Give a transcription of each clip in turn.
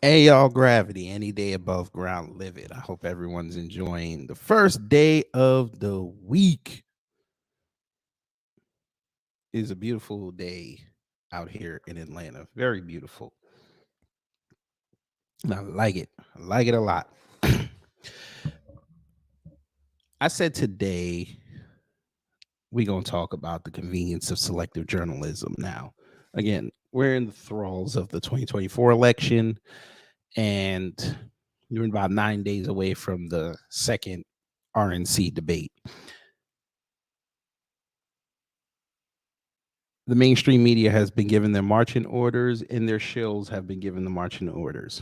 Hey y'all, gravity, any day above ground, live it. I hope everyone's enjoying the first day of the week. It's a beautiful day out here in Atlanta. Very beautiful. And I like it. I like it a lot. I said today we're going to talk about the convenience of selective journalism now. Again, we're in the thralls of the 2024 election, and we're about 9 days away from the second RNC debate. The mainstream media has been given their marching orders, and their shills have been given the marching orders.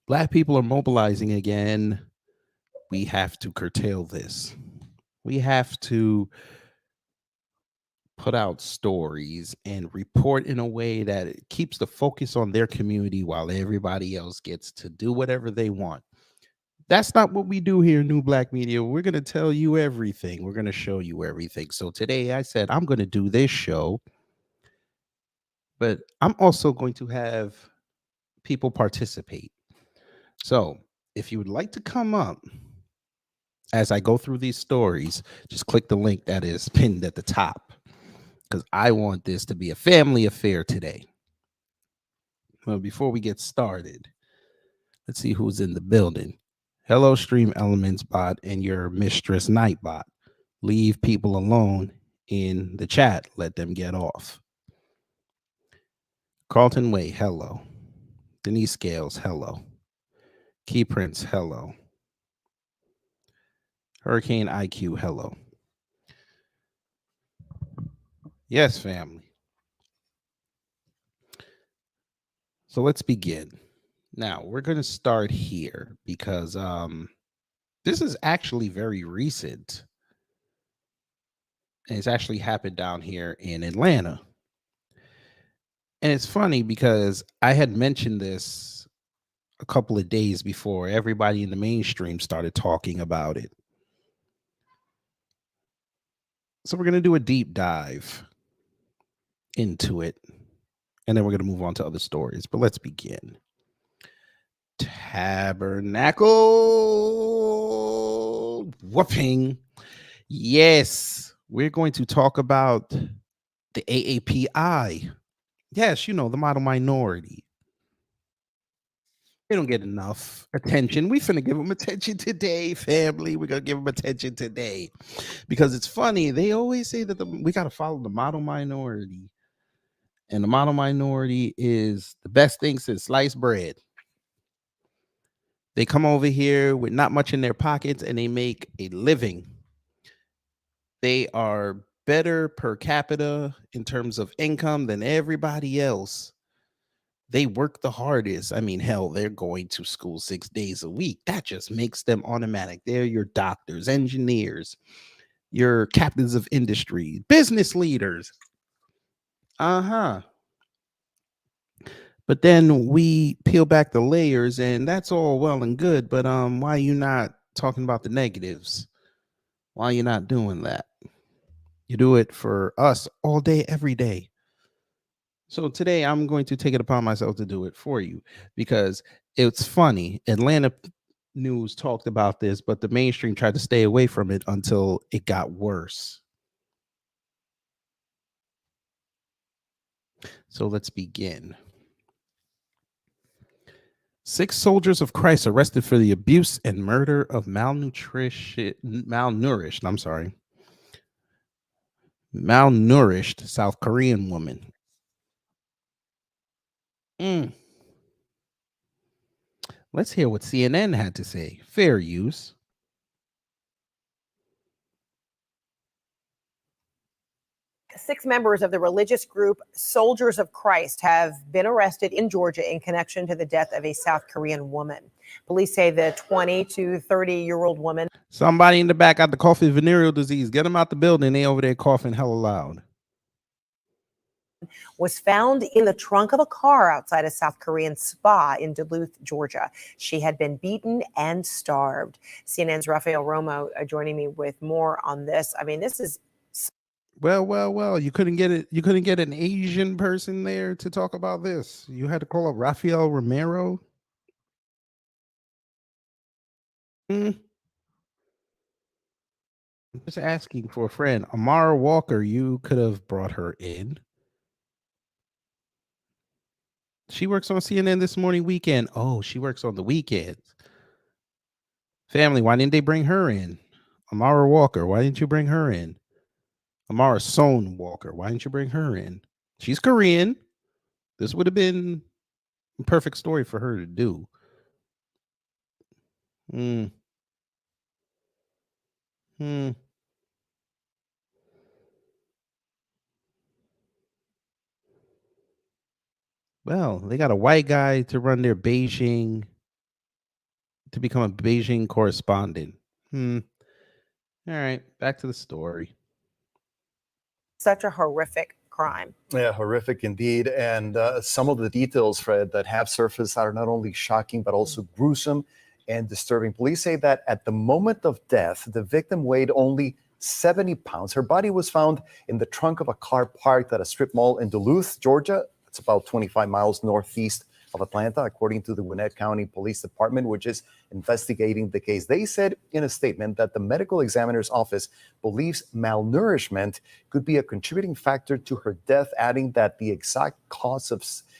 Black people are mobilizing again. We have to curtail this. We have to put out stories and report in a way that it keeps the focus on their community while everybody else gets to do whatever they want. That's not what we do here in New Black Media. We're going to tell you everything. We're going to show you everything. So today I said I'm going to do this show, but I'm also going to have people participate. So if you would like to come up as I go through these stories, just click the link that is pinned at the top, because I want this to be a family affair today. Well, before we get started, let's see who's in the building. Hello, Stream Elements bot and your mistress Nightbot. Leave people alone in the chat. Let them get off. Carlton Way, hello. Denise Scales, hello. Key Prince, hello. Hurricane IQ, hello. Yes, family. So let's begin. Now, we're going to start here because this is actually very recent. And it's actually happened down here in Atlanta. And it's funny because I had mentioned this a couple of days before everybody in the mainstream started talking about it. So we're going to do a deep dive into it, and then we're going to move on to other stories. But let's begin. Tabernacle whooping. Yes, we're going to talk about the AAPI. Yes, you know, the model minority. They don't get enough attention. We finna give them attention today, family. We're gonna give them attention today because it's funny. They always say that we gotta follow the model minority, and the model minority is the best thing since sliced bread. They come over here with not much in their pockets, and they make a living. They are better per capita in terms of income than everybody else. They work the hardest. I mean, hell, they're going to school 6 days a week. That just makes them automatic. They're your doctors, engineers, your captains of industry, business leaders. Uh-huh. But then we peel back the layers, and that's all well and good. But why are you not talking about the negatives? Why are you not doing that? You do it for us all day, every day. So today I'm going to take it upon myself to do it for you because it's funny. Atlanta news talked about this, but the mainstream tried to stay away from it until it got worse. So let's begin. 6 soldiers of Christ arrested for the abuse and murder of malnourished South Korean woman. Let's hear what CNN had to say. Fair use. Six members of the religious group Soldiers of Christ have been arrested in Georgia in connection to the death of a South Korean woman. Police say the 20 to 30-year-old woman. Somebody in the back got the coughing venereal disease. Get them out the building. They over there coughing hella loud. Was found in the trunk of a car outside a South Korean spa in Duluth, Georgia. She had been beaten and starved. CNN's Rafael Romo joining me with more on this. I mean, this is... Well. You couldn't get it. You couldn't get an Asian person there to talk about this. You had to call up Rafael Romero. Hmm, I'm just asking for a friend. Amara Walker, you could have brought her in. She works on CNN This Morning Weekend. Oh, she works on the weekends. Family, why didn't they bring her in? Amara Walker, why didn't you bring her in? Amara Sohn Walker, why didn't you bring her in? She's Korean. This would have been a perfect story for her to do. Hmm. Hmm. Well, they got a white guy to run their Beijing to become a Beijing correspondent. Hmm. All right, back to the story. Such a horrific crime. Yeah, horrific indeed. And some of the details, Fred, that have surfaced are not only shocking, but also gruesome and disturbing. Police say that at the moment of death, the victim weighed only 70 pounds. Her body was found in the trunk of a car parked at a strip mall in Duluth, Georgia. It's about 25 miles northeast of Atlanta, according to the Gwinnett County Police Department, which is investigating the case. They said in a statement that the medical examiner's office believes malnourishment could be a contributing factor to her death, adding that the exact cause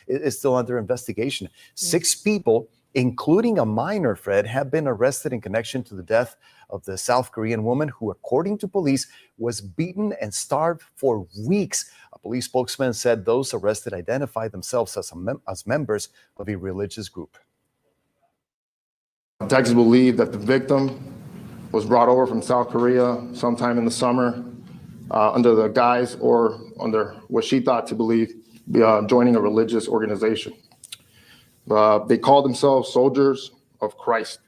is still under investigation. 6 people, including a minor, Fred, have been arrested in connection to the death of the South Korean woman who, according to police, was beaten and starved for weeks. A police spokesman said those arrested identified themselves as members of a religious group. Detectives believe that the victim was brought over from South Korea sometime in the summer under the guise or under what she thought to believe joining a religious organization. They call themselves Soldiers of Christ.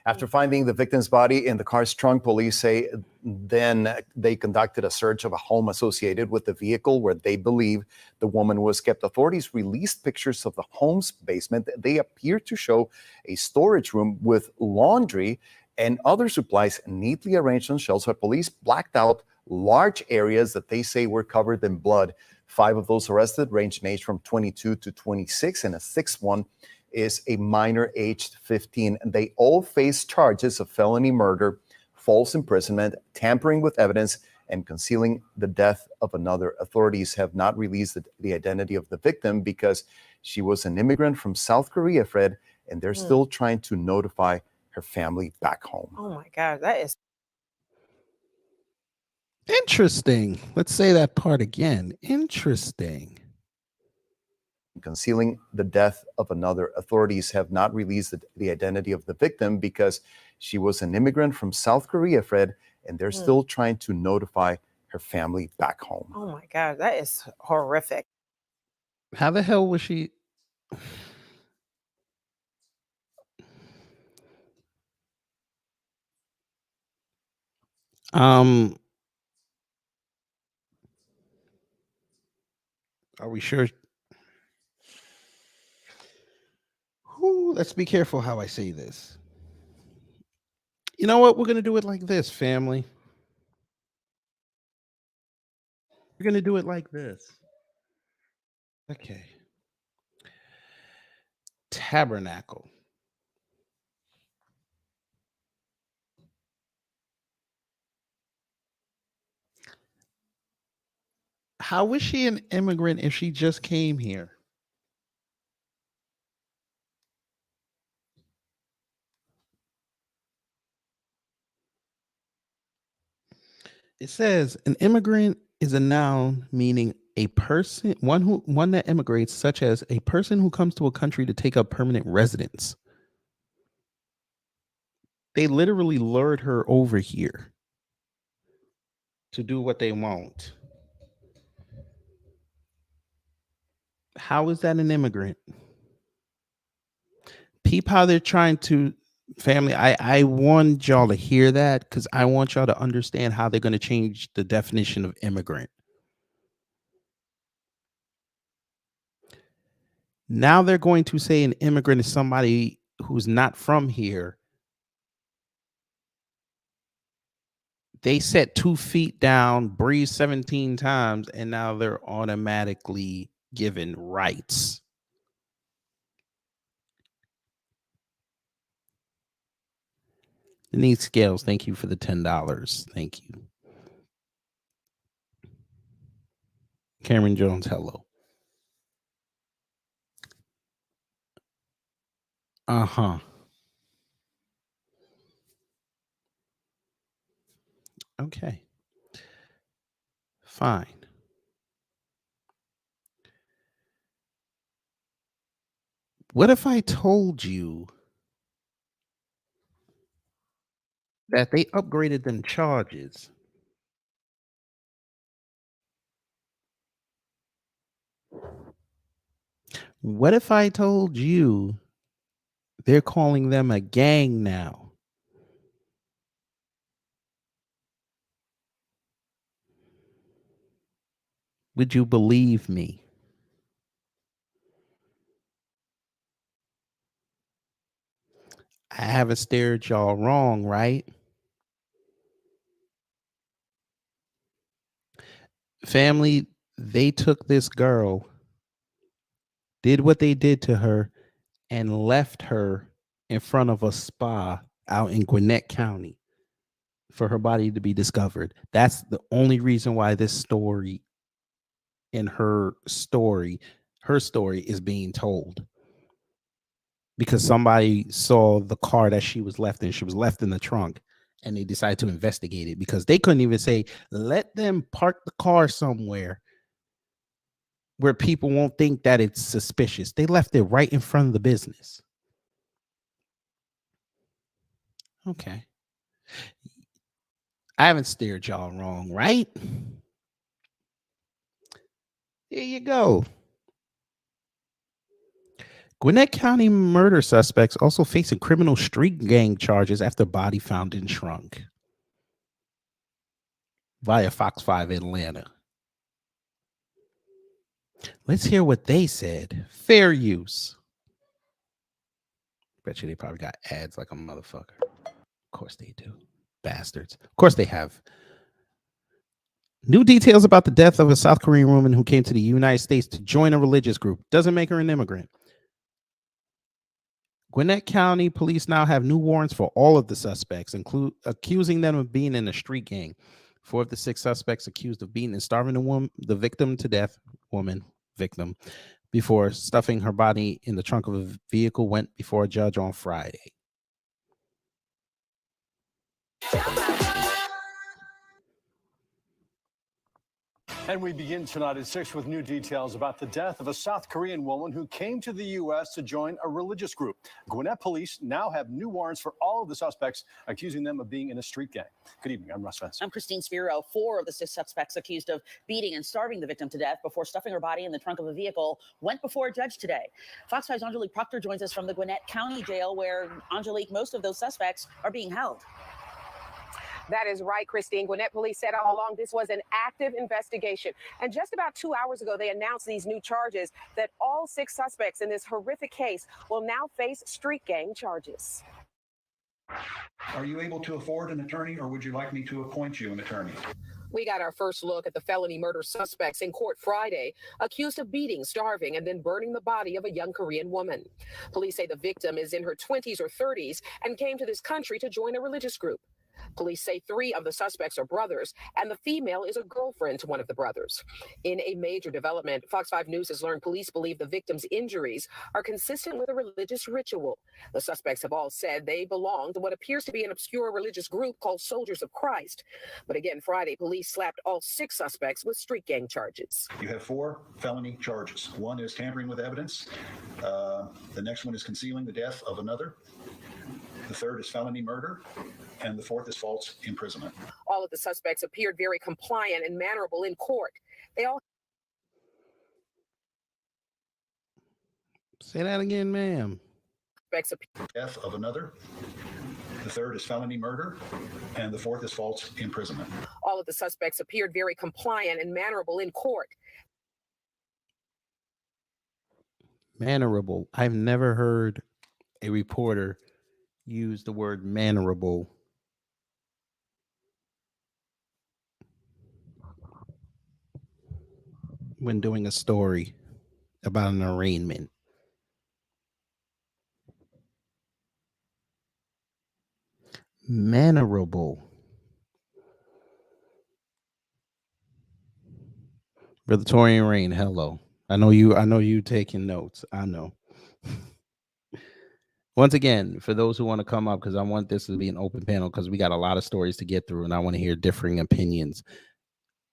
After finding the victim's body in the car's trunk, police say then they conducted a search of a home associated with the vehicle where they believe the woman was kept. Authorities released pictures of the home's basement. They appear to show a storage room with laundry and other supplies neatly arranged on shelves, but police blacked out large areas that they say were covered in blood. 5 of those arrested ranged in age from 22 to 26, and a 6th one is a minor aged 15. They all face charges of felony murder, false imprisonment, tampering with evidence, and concealing the death of another. Authorities have not released the identity of the victim because she was an immigrant from South Korea, Fred, and they're still trying to notify her family back home. Oh my God, that is Interesting. Let's say that part again. Interesting. Concealing the death of another. Authorities have not released the identity of the victim because she was an immigrant from South Korea, Fred, and they're still trying to notify her family back home. Oh my God, that is horrific. How the hell was she? Um, are we sure? Ooh, let's be careful how I say this. You know what? We're gonna do it like this, family. We're gonna do it like this. Okay. Tabernacle. How is she an immigrant if she just came here? It says an immigrant is a noun meaning a person, one that immigrates, such as a person who comes to a country to take up permanent residence. They literally lured her over here to do what they want. How is that an immigrant? Peep how they're trying to, family. I want y'all to hear that because I want y'all to understand how they're going to change the definition of immigrant. Now they're going to say an immigrant is somebody who's not from here they set 2 feet down, breathe 17 times, and now they're automatically given rights. Denise Scales, thank you for the $10. Thank you. Cameron Jones, hello. Uh-huh. Okay. Fine. What if I told you that they upgraded them charges? What if I told you they're calling them a gang now? Would you believe me? I haven't steered y'all wrong, right? Family, they took this girl, did what they did to her, and left her in front of a spa out in Gwinnett County for her body to be discovered. That's the only reason why this story and her story is being told. Because somebody saw the car that she was left in. She was left in the trunk, and they decided to investigate it because they couldn't even say, let them park the car somewhere where people won't think that it's suspicious. They left it right in front of the business. Okay. I haven't steered y'all wrong, right? There you go. Gwinnett County murder suspects also facing criminal street gang charges after body found in trunk. Via Fox 5 Atlanta. Let's hear what they said. Fair use. Bet you they probably got ads like a motherfucker. Of course they do. Bastards. Of course they have. New details about the death of a South Korean woman who came to the United States to join a religious group. Doesn't make her an immigrant. Gwinnett County police now have new warrants for all of the suspects, accusing them of being in a street gang. 4 of the 6 suspects accused of beating and starving the victim to death, victim, before stuffing her body in the trunk of a vehicle went before a judge on Friday. And we begin tonight at 6 with new details about the death of a South Korean woman who came to the U.S. to join a religious group. Gwinnett police now have new warrants for all of the suspects, accusing them of being in a street gang. Good evening. I'm Russ Spencer. I'm Christine Spiro. 4 of the 6 suspects accused of beating and starving the victim to death before stuffing her body in the trunk of a vehicle went before a judge today. Fox 5's Angelique Proctor joins us from the Gwinnett County Jail, where, Angelique, most of those suspects are being held. That is right, Christine. Gwinnett police said all along this was an active investigation. And just about 2 hours ago, they announced these new charges that all 6 suspects in this horrific case will now face street gang charges. Are you able to afford an attorney, or would you like me to appoint you an attorney? We got our first look at the felony murder suspects in court Friday, accused of beating, starving, and then burning the body of a young Korean woman. Police say the victim is in her 20s or 30s and came to this country to join a religious group. Police say 3 of the suspects are brothers, and the female is a girlfriend to one of the brothers. In a major development, Fox 5 News has learned police believe the victim's injuries are consistent with a religious ritual. The suspects have all said they belong to what appears to be an obscure religious group called Soldiers of Christ. But again, Friday, police slapped all 6 suspects with street gang charges. You have 4 felony charges. One is tampering with evidence. The next one is concealing the death of another. The third is felony murder, and the 4th is false imprisonment. All of the suspects appeared very compliant and mannerable in court. They all Say that again, ma'am. Death of another. The third is felony murder, and the 4th is false imprisonment. All of the suspects appeared very compliant and mannerable in court. Mannerable. I've never heard a reporter use the word mannerable when doing a story about an arraignment. Mannerable. Brother Torian Rain, hello. I know you taking notes. I know. Once again, for those who want to come up, because I want this to be an open panel, because we got a lot of stories to get through and I want to hear differing opinions.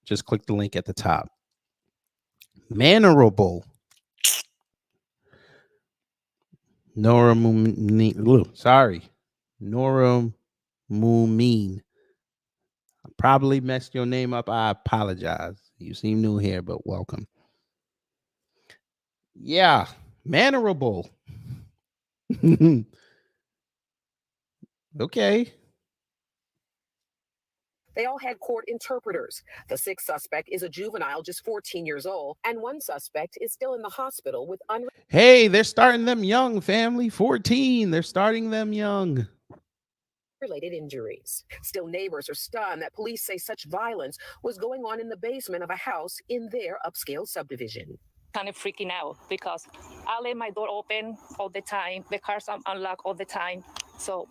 Just click the link at the top. Mannerable. Nora Mumeen. Sorry. Nora Mumeen. I probably messed your name up. I apologize. You seem new here, but welcome. Yeah. Mannerable. Okay. They all had court interpreters. The sixth suspect is a juvenile, just 14 years old, and one suspect is still in the hospital with Hey, they're starting them young, family. 14. They're starting them young. related injuries. Still, neighbors are stunned that police say such violence was going on in the basement of a house in their upscale subdivision. Kind of freaking out because I leave my door open all the time. The cars are unlocked all the time. So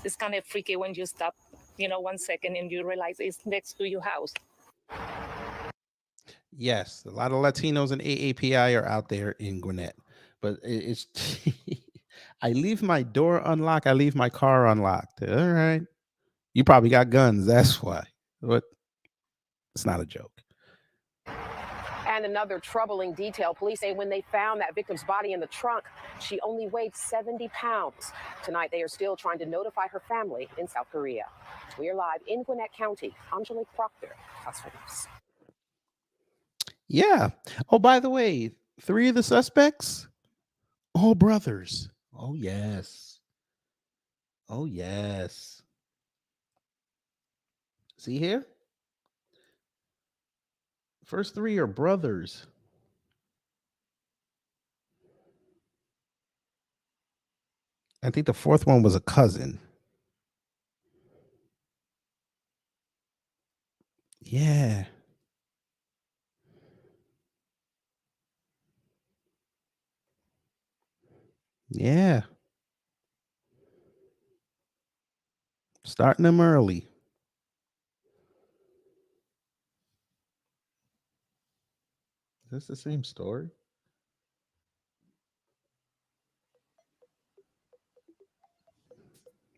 it's kind of freaky when you stop, 1 second and you realize it's next to your house. Yes, a lot of Latinos in AAPI are out there in Gwinnett, but it's I leave my door unlocked. I leave my car unlocked. All right, you probably got guns. That's why. But it's not a joke. And another troubling detail, police say when they found that victim's body in the trunk, she only weighed 70 pounds. Tonight, they are still trying to notify her family in South Korea. We are live in Gwinnett County. Angelique Proctor, Fox News. Yeah. Oh, by the way, 3 of the suspects, all brothers. Oh, yes. Oh, yes. See here? First 3 are brothers. I think the 4th one was a cousin. Yeah. Yeah. Starting them early. Is this the same story?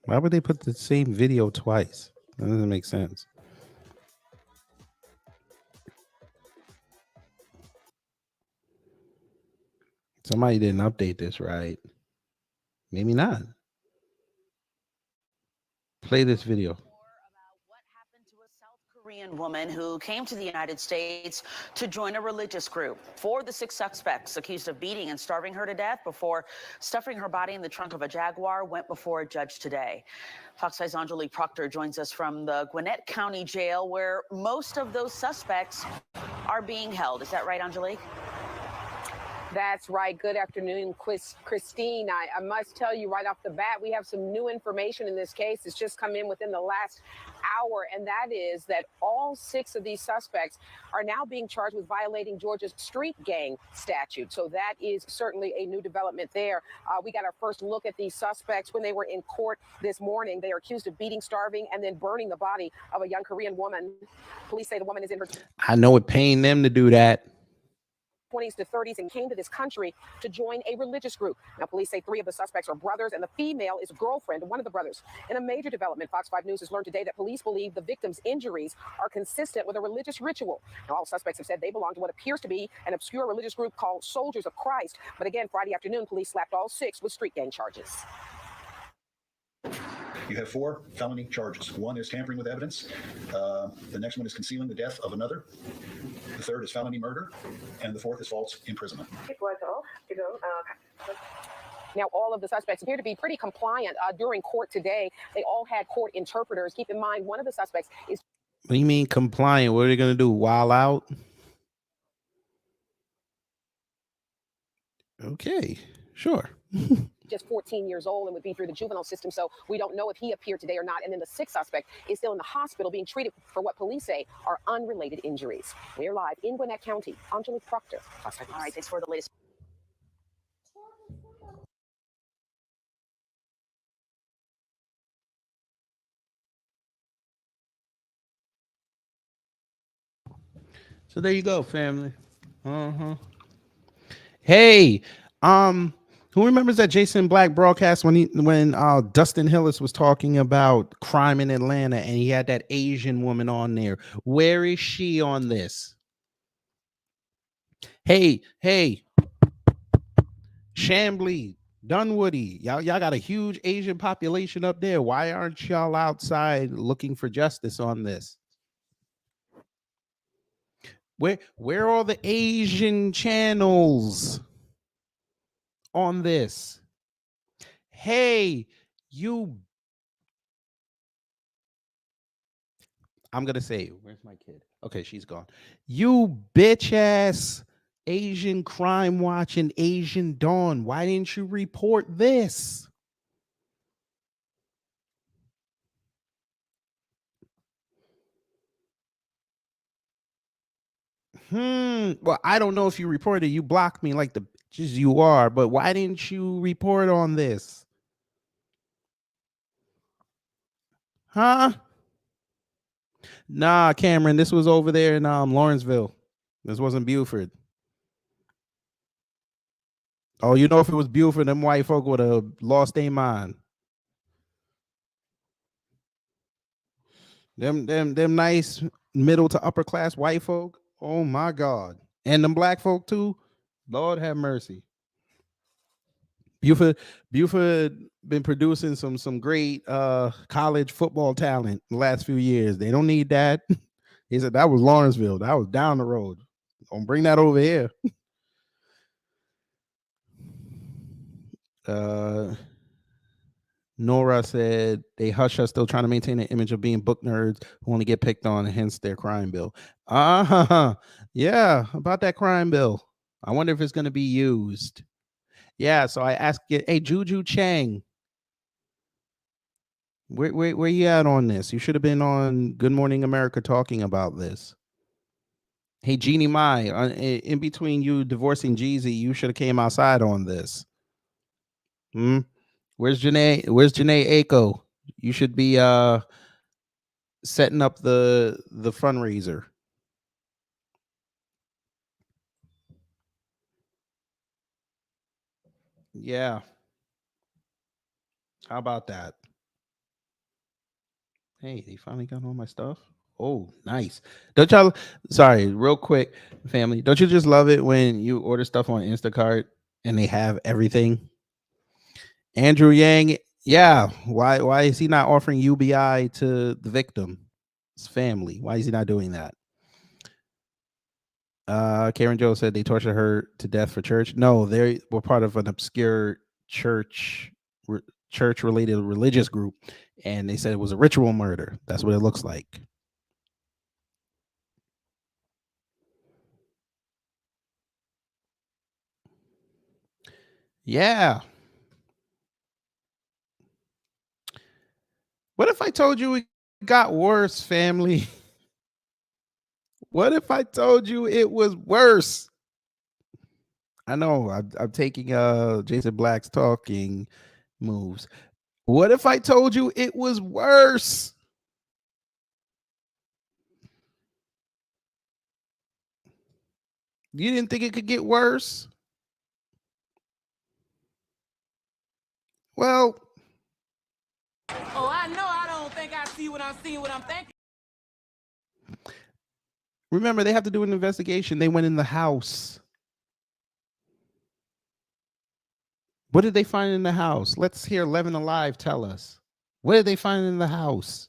Why would they put the same video twice? That doesn't make sense. Somebody didn't update this right. Maybe not. Play this video. Korean woman who came to the United States to join a religious group. 4 of the 6 suspects accused of beating and starving her to death before stuffing her body in the trunk of a Jaguar went before a judge today. Fox 5's Angelique Proctor joins us from the Gwinnett County Jail, where most of those suspects are being held. Is that right, Angelique? That's right. Good afternoon, Christine. I must tell you right off the bat, we have some new information in this case. It's just come in within the last hour, and that is that all 6 of these suspects are now being charged with violating Georgia's street gang statute. So that is certainly a new development there. We got our first look at these suspects when they were in court this morning. They are accused of beating, starving, and then burning the body of a young Korean woman. Police say the woman is in her I know it paying them to do that. 20s to 30s and came to this country to join a religious group. Now, police say 3 of the suspects are brothers, and the female is a girlfriend of one of the brothers. In a major development, Fox 5 News has learned today that police believe the victim's injuries are consistent with a religious ritual. Now, all suspects have said they belong to what appears to be an obscure religious group called Soldiers of Christ. But again, Friday afternoon, police slapped all 6 with street gang charges. You have 4 felony charges. 1 is tampering with evidence. The next one is concealing the death of another. The 3rd is felony murder. And the 4th is false imprisonment. Now, all of the suspects appear to be pretty compliant during court today. They all had court interpreters. Keep in mind, one of the suspects is... What do you mean compliant? What are they going to do? Wild out? Okay, sure. just 14 years old and would be through the juvenile system, so we don't know if he appeared today or not. And then the sixth suspect is still in the hospital being treated for what police say are unrelated injuries. We're live in Gwinnett County. Angelique Proctor. All right, thanks for the latest. So there you go, family. Hey, who remembers that Jason Black broadcast when Dustin Hillis was talking about crime in Atlanta and he had that Asian woman on there? Where is she on this? Hey, Chambly, Dunwoody, y'all got a huge Asian population up there. Why aren't y'all outside looking for justice on this? Where are all the Asian channels on this? Hey, I'm gonna say, where's my kid? Okay, she's gone. You bitch ass Asian crime watching Asian Dawn. Why didn't you report this? Well, I don't know if you reported. You blocked me like the bitches you are, but why didn't you report on this? Huh? Nah, Cameron, this was over there in Lawrenceville. This wasn't Buford. Oh, you know, if it was Buford, them white folk would have lost their mind. Them nice middle to upper class white folk. Oh my God. And them black folk too. Lord have mercy. Buford been producing some great college football talent the last few years. They don't need that. He said that was Lawrenceville. That was down the road. Don't bring that over here. Nora said they hush us, still trying to maintain an image of being book nerds who only get picked on, hence their crime bill. Yeah, about that crime bill. I wonder if it's going to be used. Yeah, so I asked it, hey, Juju Chang, where you at on this? You should have been on Good Morning America talking about this. Hey, Jeannie Mai, in between you divorcing Jeezy, you should have came outside on this. Where's Janae Aiko? You should be setting up the fundraiser. Yeah. How about that? Hey, they finally got all my stuff. Oh, nice. Don't y'all, sorry, real quick, family. Don't you just love it when you order stuff on Instacart and they have everything? Andrew Yang, yeah. Why is he not offering UBI to the victim's family? Why is he not doing that? Karen Joe said they tortured her to death for church. No, they were part of an obscure church related religious group, and they said it was a ritual murder. That's what it looks like. Yeah. What if I told you it got worse, family? What if I told you it was worse? I know I'm taking Jason Black's talking moves. What if I told you it was worse? You didn't think it could get worse? Well, oh, I know I don't think I see what I'm seeing, what I'm thinking. Remember, they have to do an investigation. They went in the house. What did they find in the house? Let's hear 11 Alive tell us. What did they find in the house?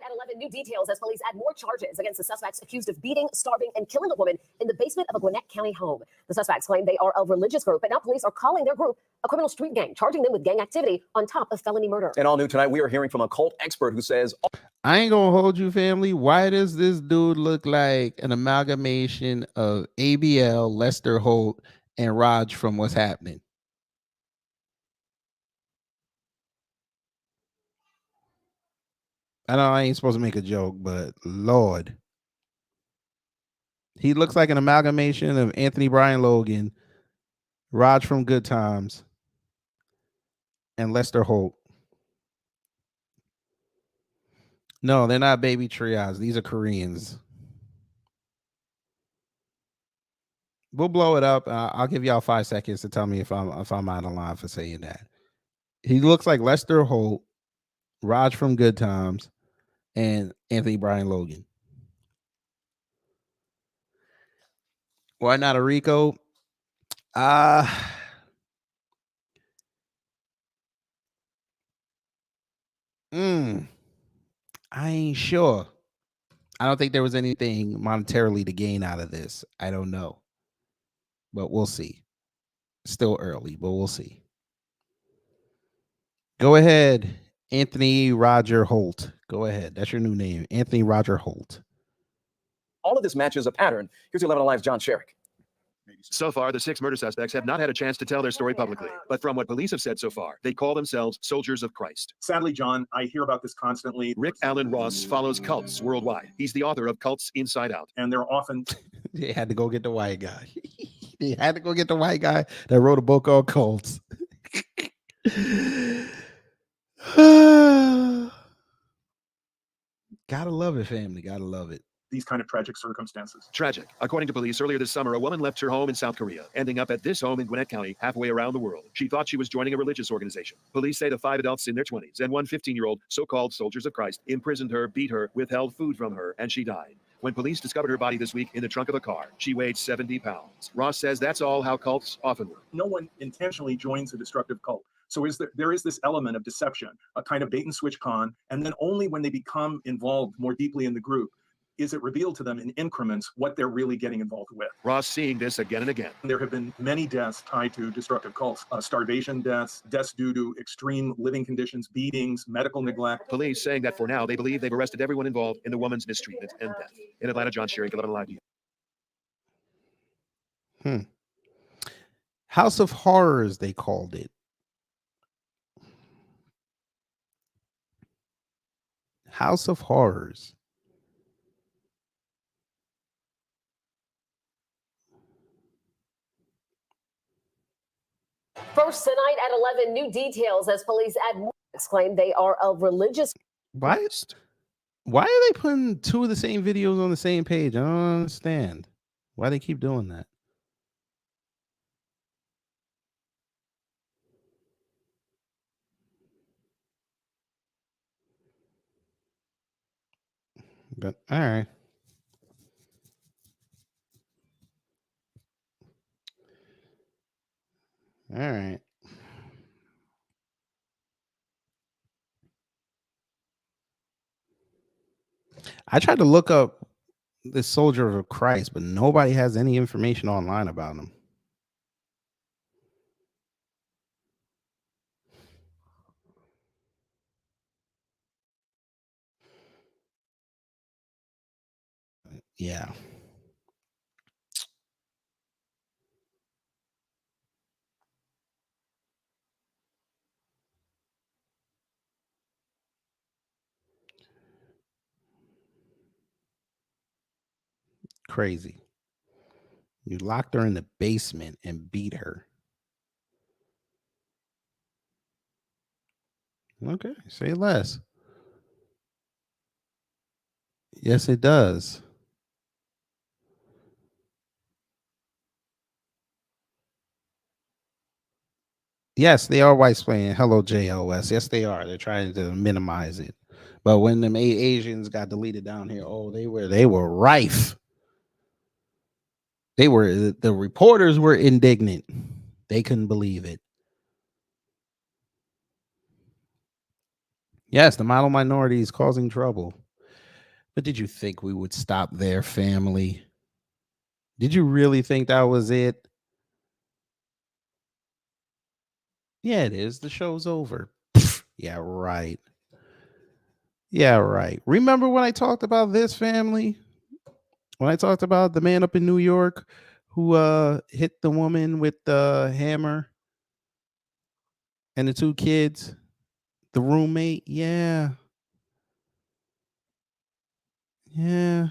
At 11, new details as police add more charges against the suspects accused of beating, starving, and killing a woman in the basement of a Gwinnett County home. The suspects claim they are a religious group, but now police are calling their group a criminal street gang, charging them with gang activity on top of felony murder. And all new tonight, we are hearing from a cult expert who says, I ain't gonna hold you, family. Why does this dude look like an amalgamation of ABL, Lester Holt, and Raj from What's Happening? I know I ain't supposed to make a joke, but Lord. He looks like an amalgamation of Anthony Brian Logan, Raj from Good Times, and Lester Holt. No, they're not baby triage. These are Koreans. We'll blow it up. I'll give y'all 5 seconds to tell me if I'm out of line for saying that. He looks like Lester Holt, Raj from Good Times, and Anthony Brian Logan. Why not a Rico? I ain't sure. I don't think there was anything monetarily to gain out of this. I don't know. But we'll see. Still early, but we'll see. Go ahead, Anthony Roger Holt. Go ahead. That's your new name, Anthony Roger Holt. All of this matches a pattern. Here's 11 Alive's John Sherrick. So far, the 6 murder suspects have not had a chance to tell their story publicly. But from what police have said so far, they call themselves soldiers of Christ. Sadly, John, I hear about this constantly. Rick Allen Ross follows cults worldwide. He's the author of Cults Inside Out. And they're often... They had to go get the white guy. They had to go get the white guy that wrote a book called Cults. Gotta love it, family. Gotta love it. These kind of tragic circumstances. Tragic. According to police, earlier this summer, a woman left her home in South Korea, ending up at this home in Gwinnett County, halfway around the world. She thought she was joining a religious organization. Police say the 5 adults in their 20s and one 15-year-old, so-called soldiers of Christ, imprisoned her, beat her, withheld food from her, and she died. When police discovered her body this week in the trunk of a car, she weighed 70 pounds. Ross says that's all how cults often work. No one intentionally joins a destructive cult. So there is this element of deception, a kind of bait and switch con, and then only when they become involved more deeply in the group is it revealed to them in increments what they're really getting involved with. Ross seeing this again and again. There have been many deaths tied to destructive cults, starvation deaths, deaths due to extreme living conditions, beatings, medical neglect. Police saying that for now, they believe they've arrested everyone involved in the woman's mistreatment and death. In Atlanta, John Sherrick, 11 Alive. House of Horrors, they called it. House of Horrors. First tonight at 11, new details as police add more. Claim they are a religious. Why are they putting 2 of the same videos on the same page? I don't understand why they keep doing that. But all right. All right. I tried to look up this soldier of Christ, but nobody has any information online about him. Yeah. Crazy. You locked her in the basement and beat her. Okay, say less. Yes, it does. Yes, they are white playing Hello JOS. Yes, they are. They're trying to minimize it. But when them Asians got deleted down here, oh, they were rife. The reporters were indignant. They couldn't believe it. Yes, the model minority is causing trouble. But did you think we would stop there, family? Did you really think that was it? Yeah, it is. The show's over. Yeah, right. Yeah, right. Remember when I talked about this, family? When I talked about the man up in New York who hit the woman with the hammer and the 2 kids, the roommate? Yeah. Yeah.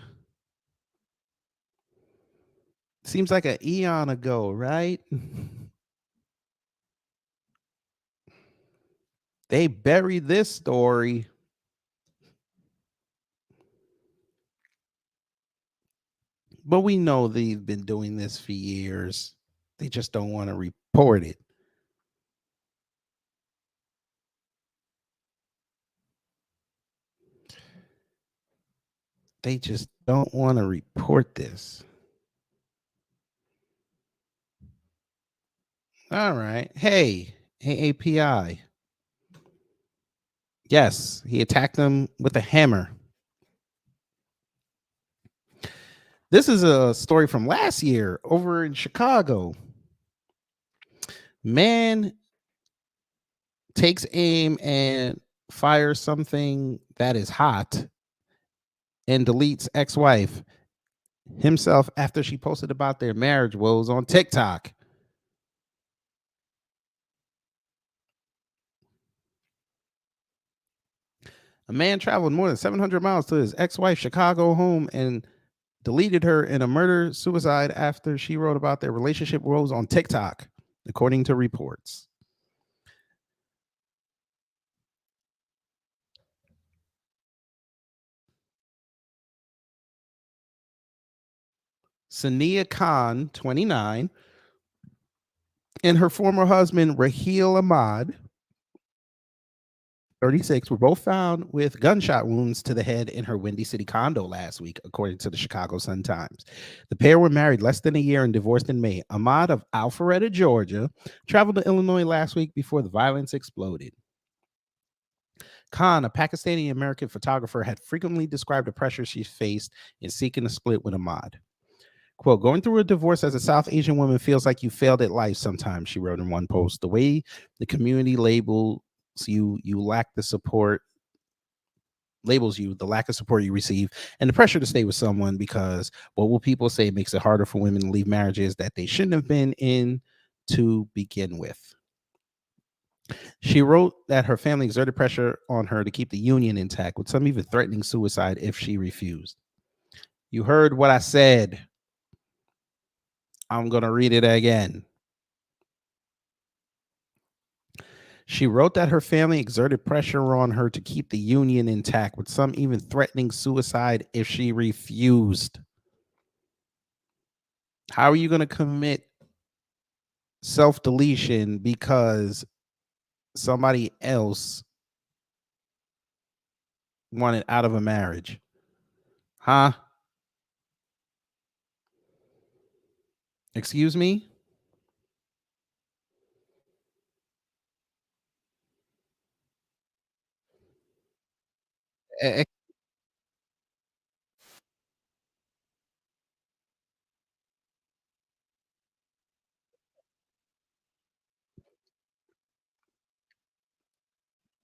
Seems like an eon ago, right? They buried this story. But we know they've been doing this for years. They just don't want to report it. They just don't want to report this. All right. Hey, AAPI. Yes, he attacked them with a hammer. This is a story from last year over in Chicago. Man takes aim and fires something that is hot and deletes ex-wife himself after she posted about their marriage woes on TikTok. A man traveled more than 700 miles to his ex-wife's Chicago home and deleted her in a murder-suicide after she wrote about their relationship woes on TikTok, according to reports. Sania Khan, 29, and her former husband, Raheel Ahmad, 36, were both found with gunshot wounds to the head in her Windy City condo last week, according to the Chicago Sun-Times. The pair were married less than a year and divorced in May. Ahmad of Alpharetta, Georgia, traveled to Illinois last week before the violence exploded. Khan, a Pakistani-American photographer, had frequently described the pressure she faced in seeking a split with Ahmad. Quote, going through a divorce as a South Asian woman feels like you failed at life sometimes, she wrote in one post. The way the community labels you lack the support, labels you, the lack of support you receive, and the pressure to stay with someone because what will people say makes it harder for women to leave marriages that they shouldn't have been in to begin with. She wrote that her family exerted pressure on her to keep the union intact, with some even threatening suicide if she refused. You heard what I said. I'm going to read it again. She wrote that her family exerted pressure on her to keep the union intact, with some even threatening suicide if she refused. How are you going to commit self-deletion because somebody else wanted out of a marriage? Huh? Excuse me?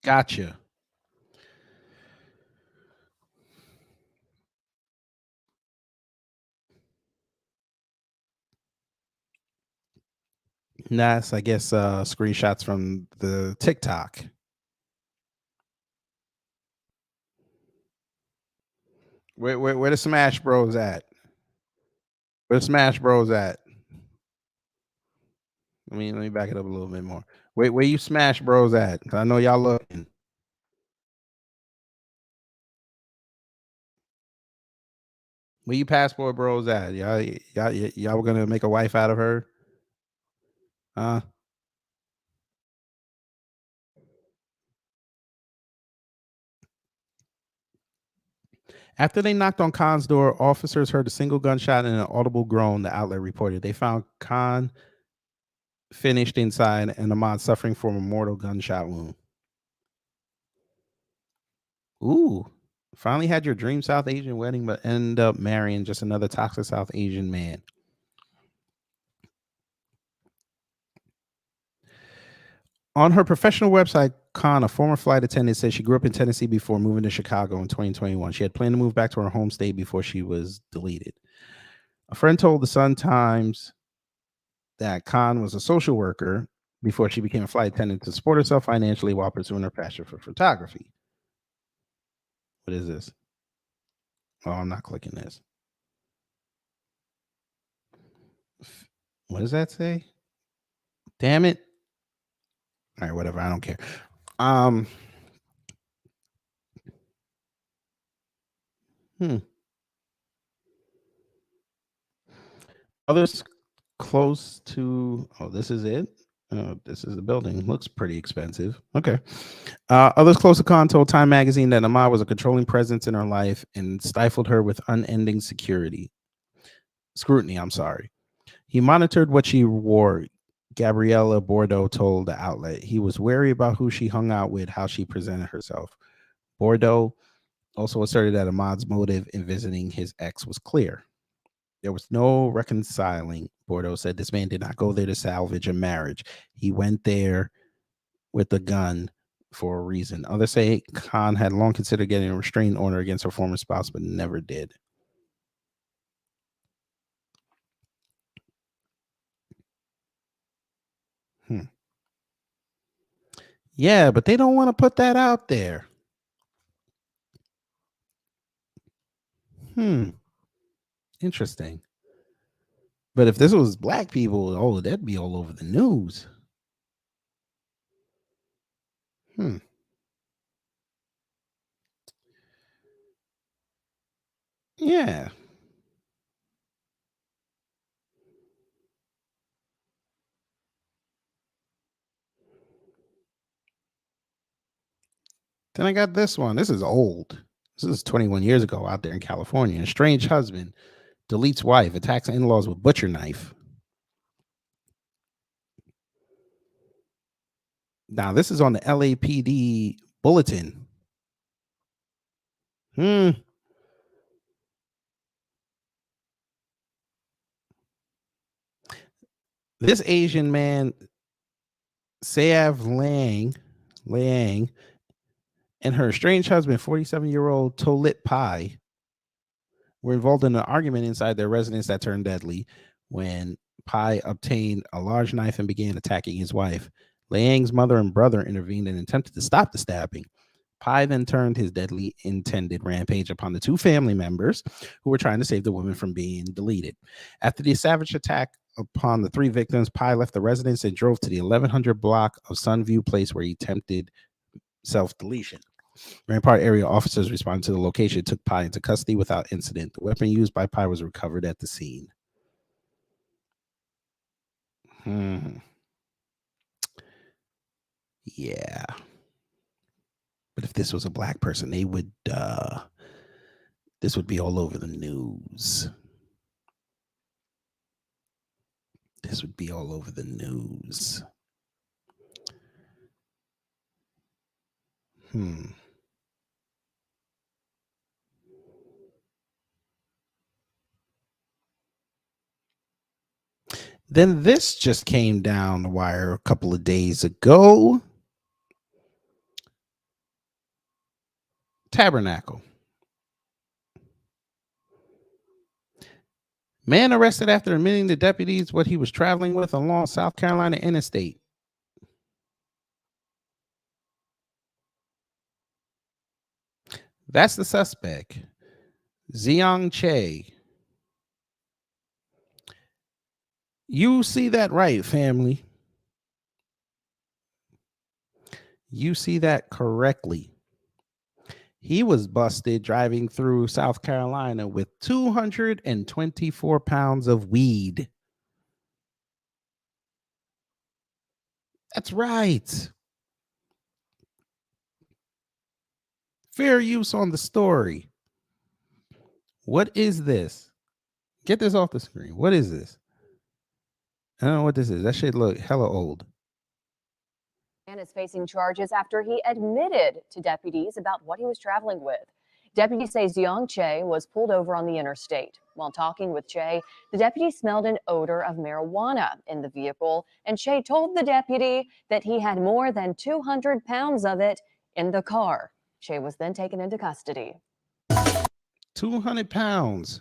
Gotcha. That's, I guess, screenshots from the TikTok. Where the Smash Bros at? Where the Smash Bros at? Let me back it up a little bit more. Where you Smash Bros at? 'Cause I know y'all looking. Where you Passport Bros at? Y'all were gonna make a wife out of her? Huh? After they knocked on Khan's door, officers heard a single gunshot and an audible groan, the outlet reported. They found Khan finished inside and Ahmad suffering from a mortal gunshot wound. Ooh, finally had your dream South Asian wedding, but end up marrying just another toxic South Asian man. On her professional website, Khan, a former flight attendant, said she grew up in Tennessee before moving to Chicago in 2021. She had planned to move back to her home state before she was deleted. A friend told the Sun-Times that Khan was a social worker before she became a flight attendant to support herself financially while pursuing her passion for photography. What is this? Oh, I'm not clicking this. What does that say? Damn it. All right, whatever. I don't care. Others close to, oh, this is it. Oh, this is the building. Looks pretty expensive. Okay. Others close to Khan told Time magazine that Ahmad was a controlling presence in her life and stifled her with unending scrutiny. I'm sorry. He monitored what she wore. Gabriella Bordeaux told the outlet he was wary about who she hung out with, how she presented herself. Bordeaux also asserted that Ahmad's motive in visiting his ex was clear. There was no reconciling. Bordeaux said this man did not go there to salvage a marriage. He went there with a gun for a reason. Others say Khan had long considered getting a restraining order against her former spouse, but never did. Yeah, but they don't want to put that out there. Interesting. But if this was black people, oh, that'd be all over the news. Yeah. Then I got this one. This is old. This is 21 years ago out there in California. A strange husband deletes wife, attacks in-laws with butcher knife. Now, this is on the LAPD bulletin. This Asian man, Saev Liang, and her estranged husband, 47-year-old Tolit Pai, were involved in an argument inside their residence that turned deadly when Pai obtained a large knife and began attacking his wife. Liang's mother and brother intervened and attempted to stop the stabbing. Pai then turned his deadly intended rampage upon the two family members who were trying to save the woman from being deleted. After the savage attack upon the three victims, Pai left the residence and drove to the 1100 block of Sunview Place where he attempted self-deletion. Rampart area officers responded to the location and took Pai into custody without incident. The weapon used by Pai was recovered at the scene. Yeah. But if this was a black person, they would this would be all over the news. This would be all over the news. Then this just came down the wire a couple of days ago. Tabernacle. Man arrested after admitting to deputies what he was traveling with along South Carolina interstate. That's the suspect, Xiang Che. You see that right, family. You see that correctly. He was busted driving through South Carolina with 224 pounds of weed. That's right. Fair use on the story. What is this? Get this off the screen. What is this? I don't know what this is. That shit look hella old. Man is facing charges after he admitted to deputies about what he was traveling with. Deputies say Xiang Che was pulled over on the interstate. While talking with Che, the deputy smelled an odor of marijuana in the vehicle, and Che told the deputy that he had more than 200 pounds of it in the car. Che was then taken into custody. 200 pounds.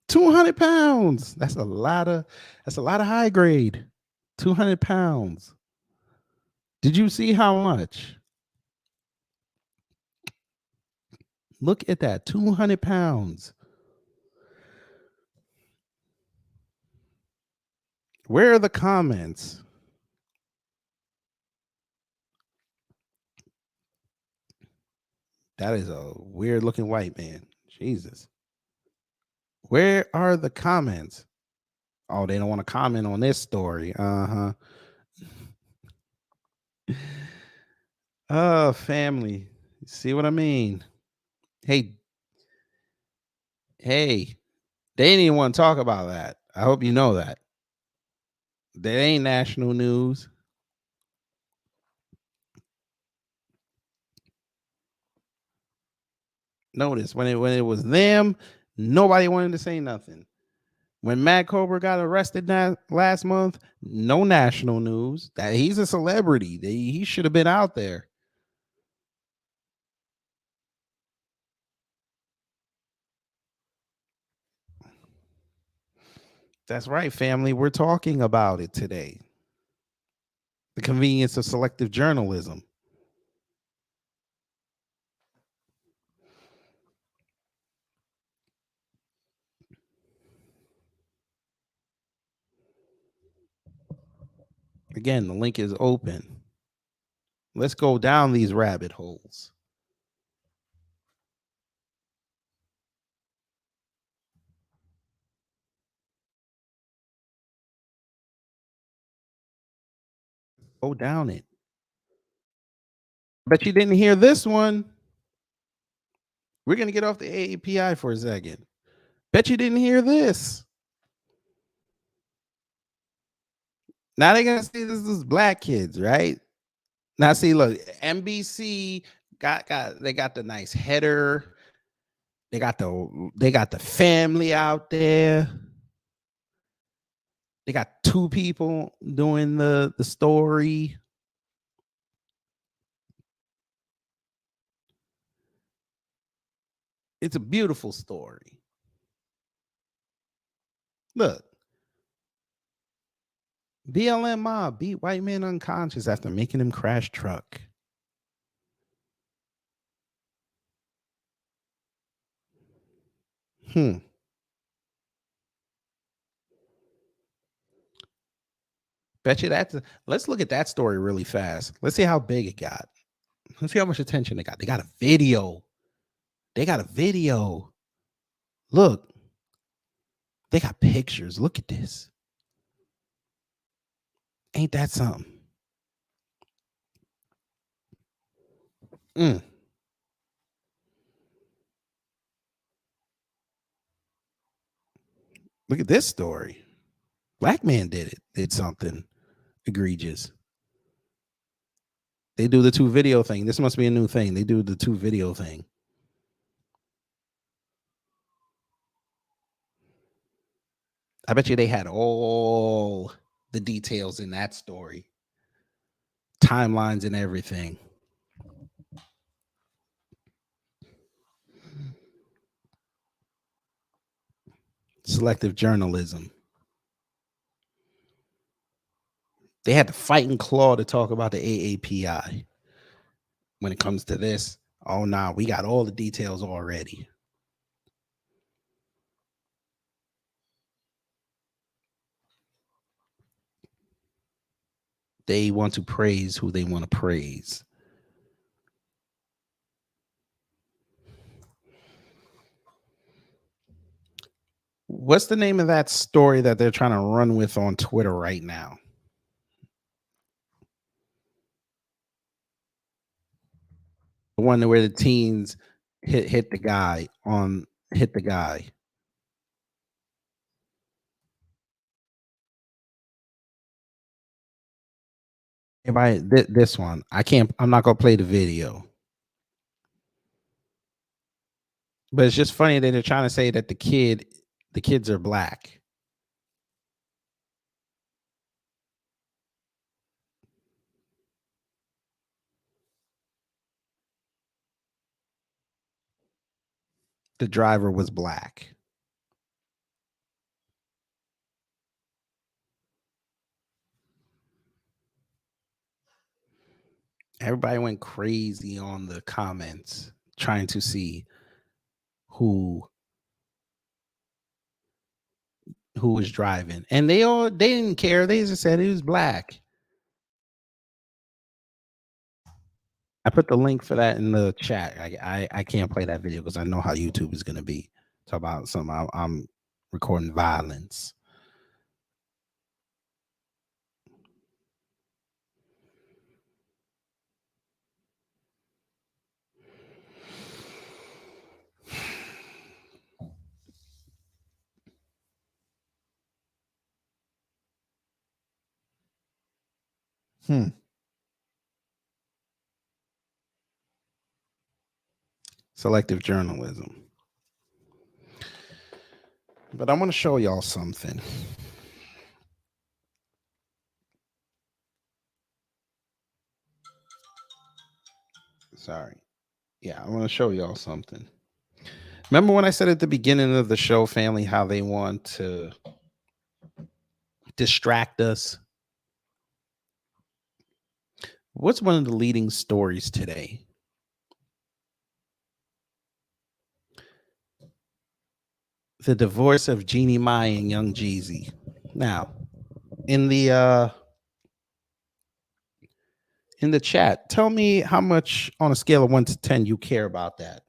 200 pounds. That's a lot of high grade. 200 pounds. Did you see how much? Look at that, 200 pounds. Where are the comments? That is a weird looking white man. Jesus. Where are the comments? Oh, they don't want to comment on this story. Uh-huh. Oh, family. See what I mean? Hey, they didn't even want to talk about that. I hope you know that. That ain't national news. Notice when it was them, nobody wanted to say nothing. When Matt Cobra got arrested last month, no national news. That he's a celebrity. He should have been out there. That's right, family. We're talking about it today. The convenience of selective journalism. Again, the link is open. Let's go down these rabbit holes. Go down it. Bet you didn't hear this one. We're going to get off the AAPI for a second. Bet you didn't hear this. Now they're going to say this is black kids, right? Now see, look, NBC got the nice header. They got the family out there. They got two people doing the story. It's a beautiful story. Look. BLM mob beat white man unconscious after making him crash truck. Bet you that's let's look at that story really fast. Let's see how big it got. Let's see how much attention they got. They got a video. Look. They got pictures. Look at this. Ain't that something? Look at this story. Black man did something egregious. They do the 2 video thing. This must be a new thing. They do the 2 video thing. I bet you they had all the details in that story. Timelines and everything. Selective journalism. They had to fight and claw to talk about the AAPI. When it comes to this, oh nah, we got all the details already. They want to praise who they want to praise. What's the name of that story that they're trying to run with on Twitter right now? The one where the teens hit the guy. Everybody, this one. I'm not gonna play the video. But it's just funny that they're trying to say that the kids are black. The driver was black. Everybody went crazy on the comments trying to see who was driving, and they didn't care. They just said he was black. I put the link for that in the chat. I can't play that video because I know how YouTube is gonna be. Talk about something. I'm recording violence. Selective journalism. But I want to show y'all something. Sorry. Yeah, I want to show y'all something. Remember when I said at the beginning of the show, family, how they want to distract us? What's one of the leading stories today? The divorce of Jeannie Mai and Young Jeezy. Now, in the chat, tell me how much on a scale of 1 to 10 you care about that.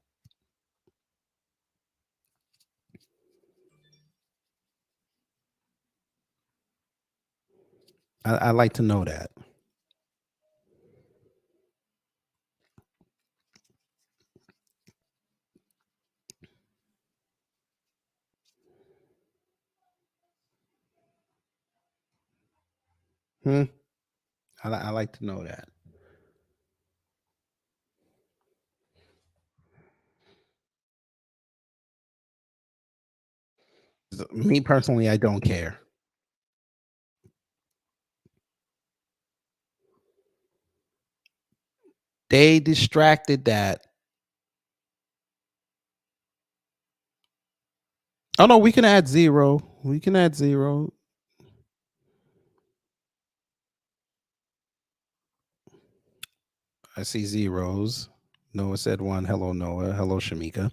I'd like to know that. I like to know that. Me personally, I don't care. They distracted that. Oh no, we can add 0. We can add 0. I see zeros. Noah said 1. Hello, Noah. Hello, Shamika.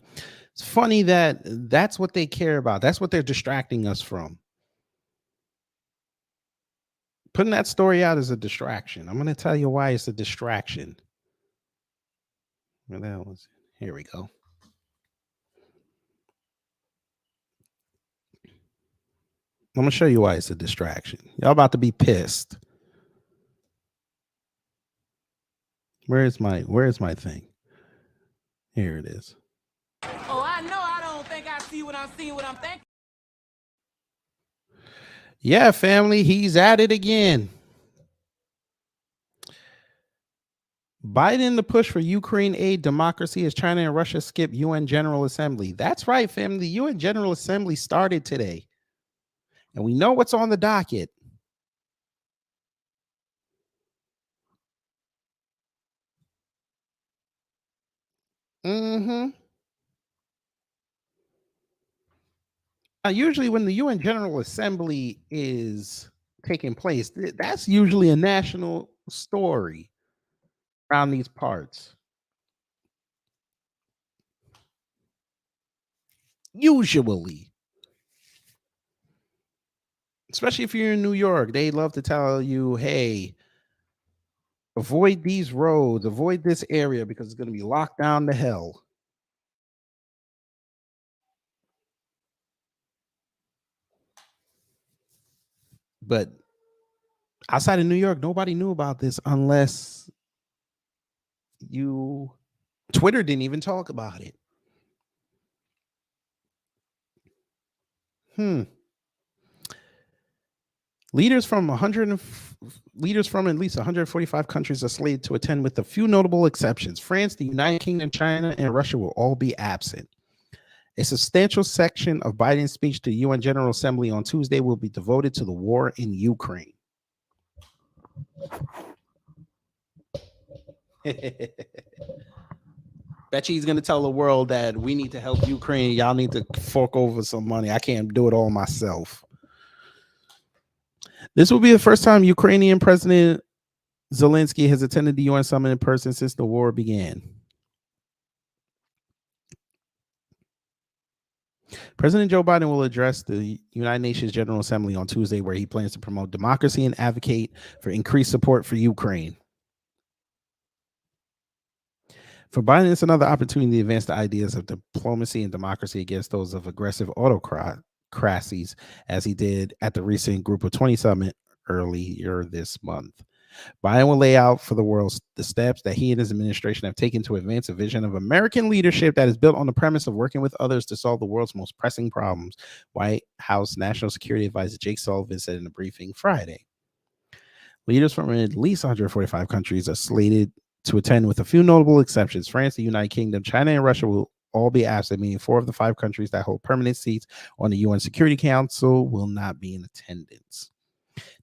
It's funny that that's what they care about. That's what they're distracting us from. Putting that story out is a distraction. I'm going to tell you why it's a distraction. Where the hell is it? Here we go. I'm going to show you why it's a distraction. Y'all about to be pissed. Where's my thing? Here it is. Oh, I know I don't think I see what I'm seeing, what I'm thinking. Yeah, family, he's at it again. Biden to push for Ukraine aid democracy as China and Russia skip UN General Assembly. That's right, family. The UN General Assembly started today. And we know what's on the docket. Now, usually when the UN General Assembly is taking place, that's usually a national story around these parts. Usually. Especially if you're in New York, they love to tell you, hey, avoid these roads, avoid this area because it's going to be locked down to hell. But outside of New York, nobody knew about this unless Twitter didn't even talk about it. Leaders from at least 145 countries are slated to attend, with a few notable exceptions. France, the United Kingdom, China, and Russia will all be absent. A substantial section of Biden's speech to the UN General Assembly on Tuesday will be devoted to the war in Ukraine. Bet you he's going to tell the world that we need to help Ukraine. Y'all need to fork over some money. I can't do it all myself. This will be the first time Ukrainian President Zelensky has attended the UN summit in person since the war began. President Joe Biden will address the United Nations General Assembly on Tuesday, where he plans to promote democracy and advocate for increased support for Ukraine. For Biden, it's another opportunity to advance the ideas of diplomacy and democracy against those of aggressive autocracies, as he did at the recent Group of 20 summit earlier this month. Biden will lay out for the world the steps that he and his administration have taken to advance a vision of American leadership that is built on the premise of working with others to solve the world's most pressing problems, White House National Security Advisor Jake Sullivan said in a briefing Friday. Leaders from at least 145 countries are slated to attend, with a few notable exceptions. France, the United Kingdom, China, and Russia will all be absent, meaning 4 of the 5 countries that hold permanent seats on the UN Security Council will not be in attendance.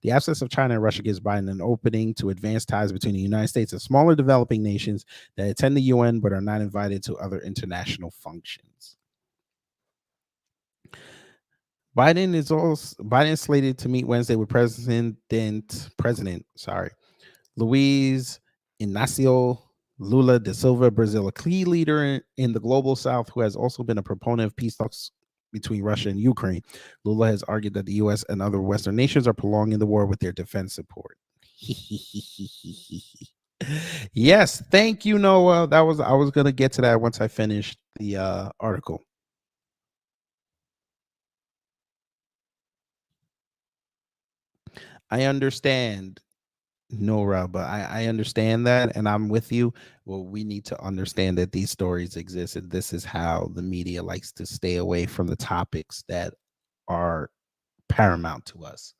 The absence of China and Russia gives Biden an opening to advance ties between the United States and smaller developing nations that attend the UN but are not invited to other international functions. Biden is slated to meet Wednesday with President Luiz Inácio Lula da Silva, Brazil, a key leader in the global South who has also been a proponent of peace talks between Russia and Ukraine. Lula has argued that the U.S. and other Western nations are prolonging the war with their defense support. Yes, thank you, Noah. I was going to get to that once I finished the article. I understand, Nora, but I understand that, and I'm with you. Well, we need to understand that these stories exist, and this is how the media likes to stay away from the topics that are paramount to us.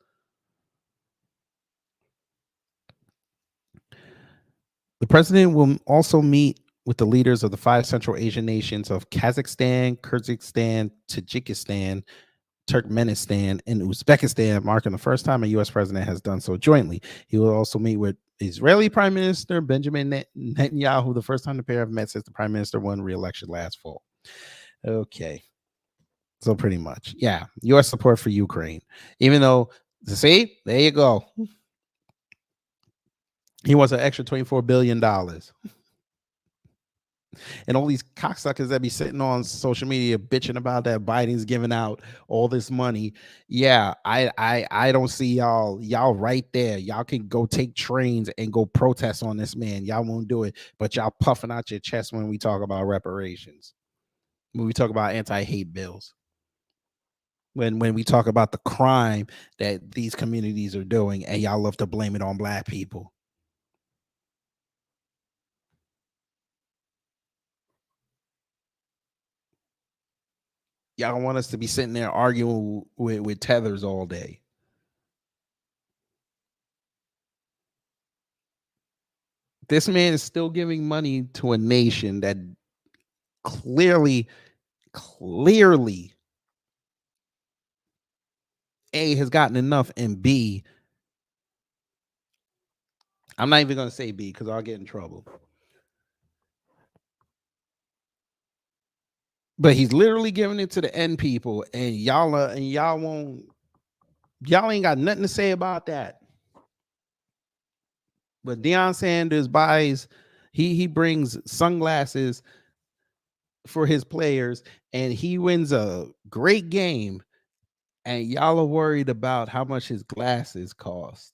The president will also meet with the leaders of the 5 Central Asian nations of Kazakhstan, Kyrgyzstan, Tajikistan, Turkmenistan, and Uzbekistan, marking the first time a U.S. president has done so jointly. He will also meet with Israeli Prime Minister Benjamin Netanyahu, the first time the pair have met since the prime minister won re-election last fall. Okay. So pretty much, yeah, U.S. support for Ukraine. Even though, see, there you go. He wants an extra $24 billion. And all these cocksuckers that be sitting on social media bitching about that Biden's giving out all this money. Yeah, I don't see y'all right there. Y'all can go take trains and go protest on this man. Y'all won't do it, but y'all puffing out your chest when we talk about reparations. When we talk about anti-hate bills. When we talk about the crime that these communities are doing, and y'all love to blame it on black people. Y'all want us to be sitting there arguing with tethers all day. This man is still giving money to a nation that clearly A, has gotten enough, and B, I'm not even going to say B because I'll get in trouble. But he's literally giving it to the N people, and y'all ain't got nothing to say about that. But Deion Sanders buys, he brings sunglasses for his players, and he wins a great game, and y'all are worried about how much his glasses cost.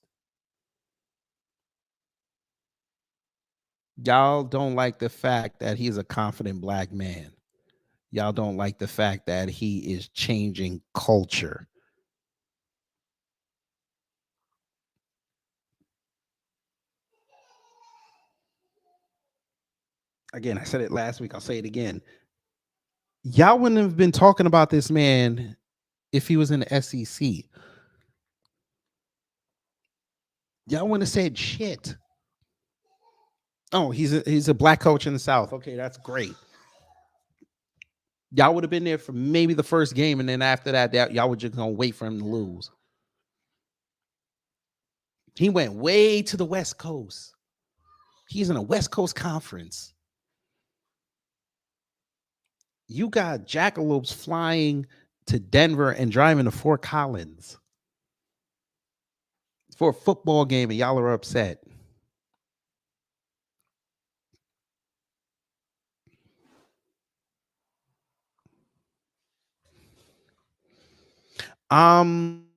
Y'all don't like the fact that he's a confident black man. Y'all don't like the fact that he is changing culture. Again, I said it last week. I'll say it again. Y'all wouldn't have been talking about this man if he was in the SEC. Y'all wouldn't have said shit. Oh, he's a black coach in the South. Okay, that's great. Y'all would have been there for maybe the first game, and then after that, y'all were just gonna wait for him to lose. He went way to the West Coast. He's in a West Coast conference. You got jackalopes flying to Denver and driving to Fort Collins for a football game, and y'all are upset. Um,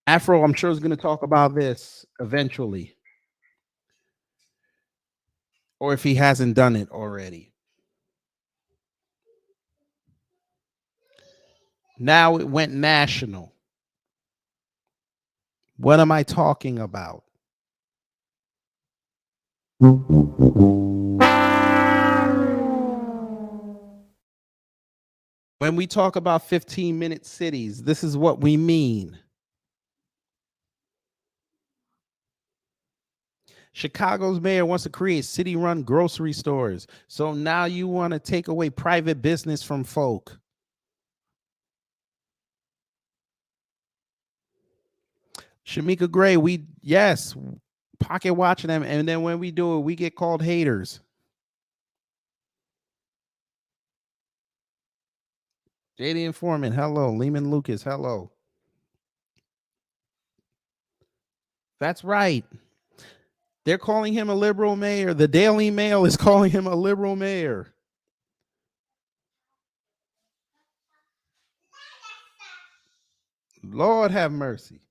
Afro, I'm sure is going to talk about this eventually, or if he hasn't done it already. Now it went national. What am I talking about? When we talk about 15-minute cities, this is what we mean. Chicago's mayor wants to create city-run grocery stores. So now you want to take away private business from folk. Shamika Gray, yes, pocket watching them, and then when we do it, we get called haters. JD Informant, hello. Lehman Lucas, hello. That's right. They're calling him a liberal mayor. The Daily Mail is calling him a liberal mayor. Lord have mercy.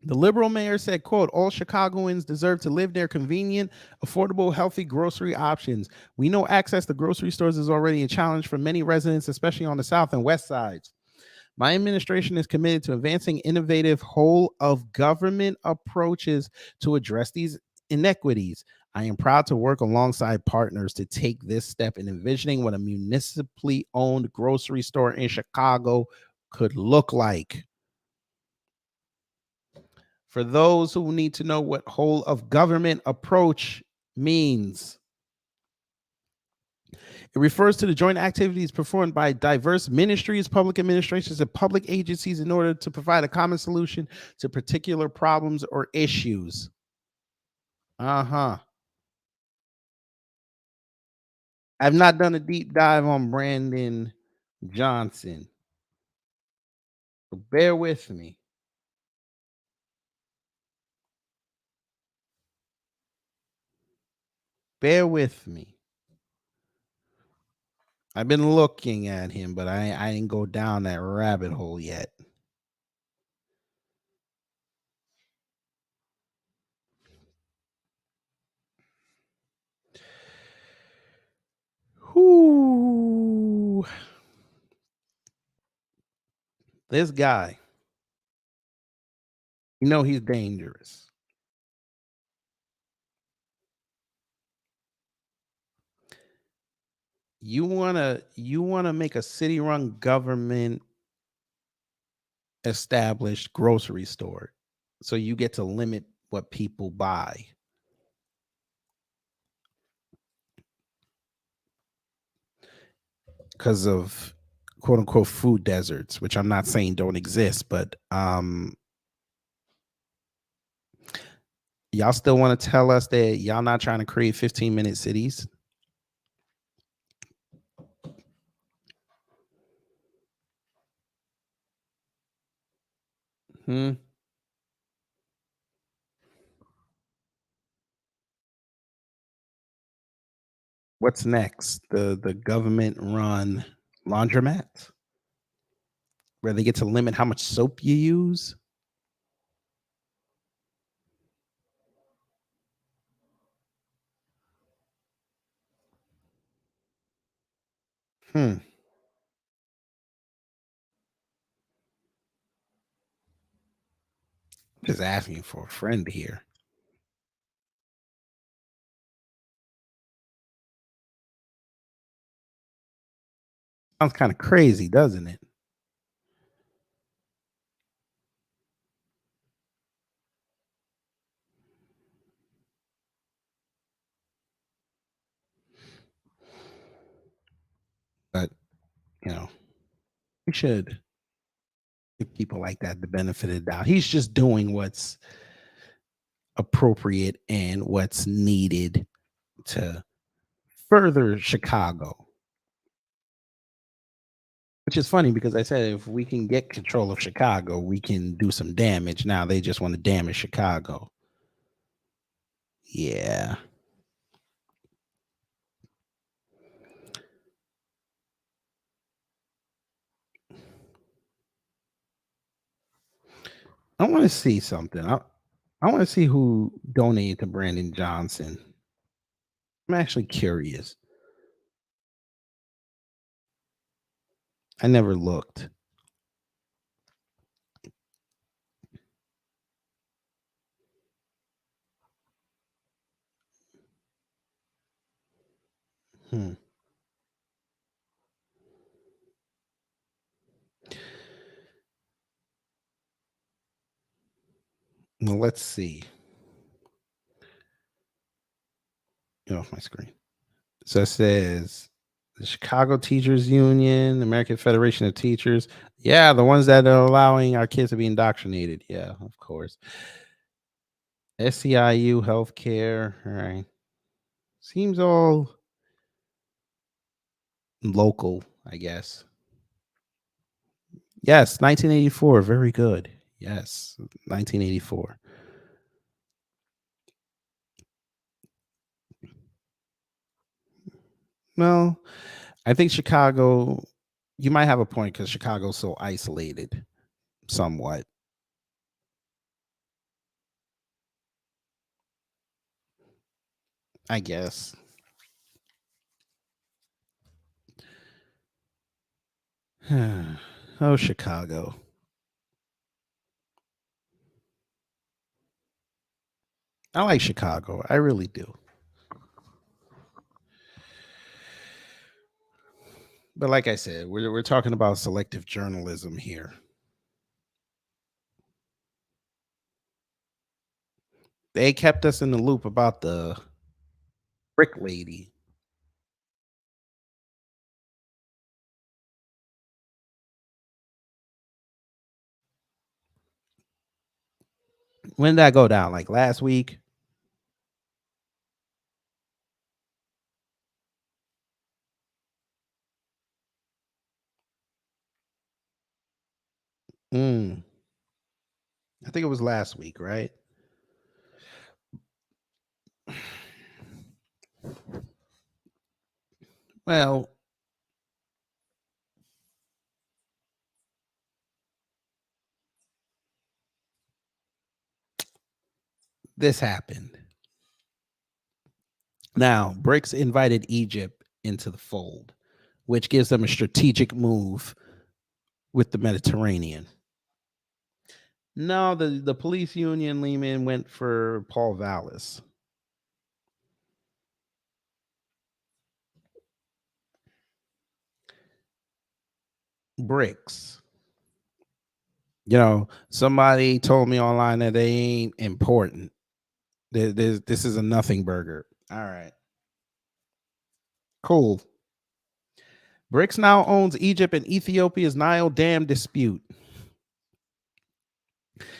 The liberal mayor said, quote, all Chicagoans deserve to live near convenient, affordable, healthy grocery options. We know access to grocery stores is already a challenge for many residents, especially on the south and west sides. My administration is committed to advancing innovative whole of government approaches to address these inequities. I am proud to work alongside partners to take this step in envisioning what a municipally owned grocery store in Chicago could look like. For those who need to know what whole of government approach means, it refers to the joint activities performed by diverse ministries, public administrations, and public agencies in order to provide a common solution to particular problems or issues. I've not done a deep dive on Brandon Johnson, so bear with me. Bear with me. I've been looking at him, but I didn't go down that rabbit hole yet. Whoo. This guy, you know he's dangerous. You wanna make a city-run government established grocery store, so you get to limit what people buy. Because of quote unquote food deserts, which I'm not saying don't exist, but y'all still want to tell us that y'all not trying to create 15-minute cities? What's next? The government run laundromat where they get to limit how much soap you use? Just asking for a friend here. Sounds kind of crazy, doesn't it? But, you know, we should give people like that the benefit of the doubt. He's just doing what's appropriate and what's needed to further Chicago. Which is funny because I said if we can get control of Chicago, we can do some damage. Now they just want to damage Chicago. Yeah. I want to see something. I want to see who donated to Brandon Johnson. I'm actually curious. I never looked. Hmm. Well, let's see. Get off my screen. So it says the Chicago Teachers Union, American Federation of Teachers. Yeah, the ones that are allowing our kids to be indoctrinated. Yeah, of course. SEIU Healthcare. All right. Seems all local, I guess. Yes, 1984. Very good. Yes, 1984. Well, I think Chicago, you might have a point because Chicago's so isolated somewhat. I guess. Oh, Chicago. I like Chicago. I really do. But like I said, we're talking about selective journalism here. They kept us in the loop about the brick lady. When did that go down? Like last week? Mm. I think it was last week, right? Well, this happened. Now, BRICS invited Egypt into the fold, which gives them a strategic move with the Mediterranean. No, the police union Lehman went for Paul Vallis. BRICS. You know, somebody told me online that they ain't important. This is a nothing burger. All right. Cool. BRICS now owns Egypt and Ethiopia's Nile Dam dispute.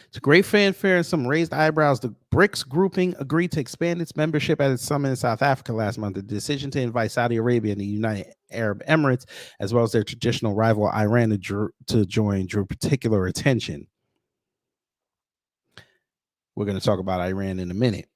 It's a great fanfare and some raised eyebrows. The BRICS grouping agreed to expand its membership at its summit in South Africa last month. The decision to invite Saudi Arabia and the United Arab Emirates, as well as their traditional rival Iran, to join, drew particular attention. We're going to talk about Iran in a minute.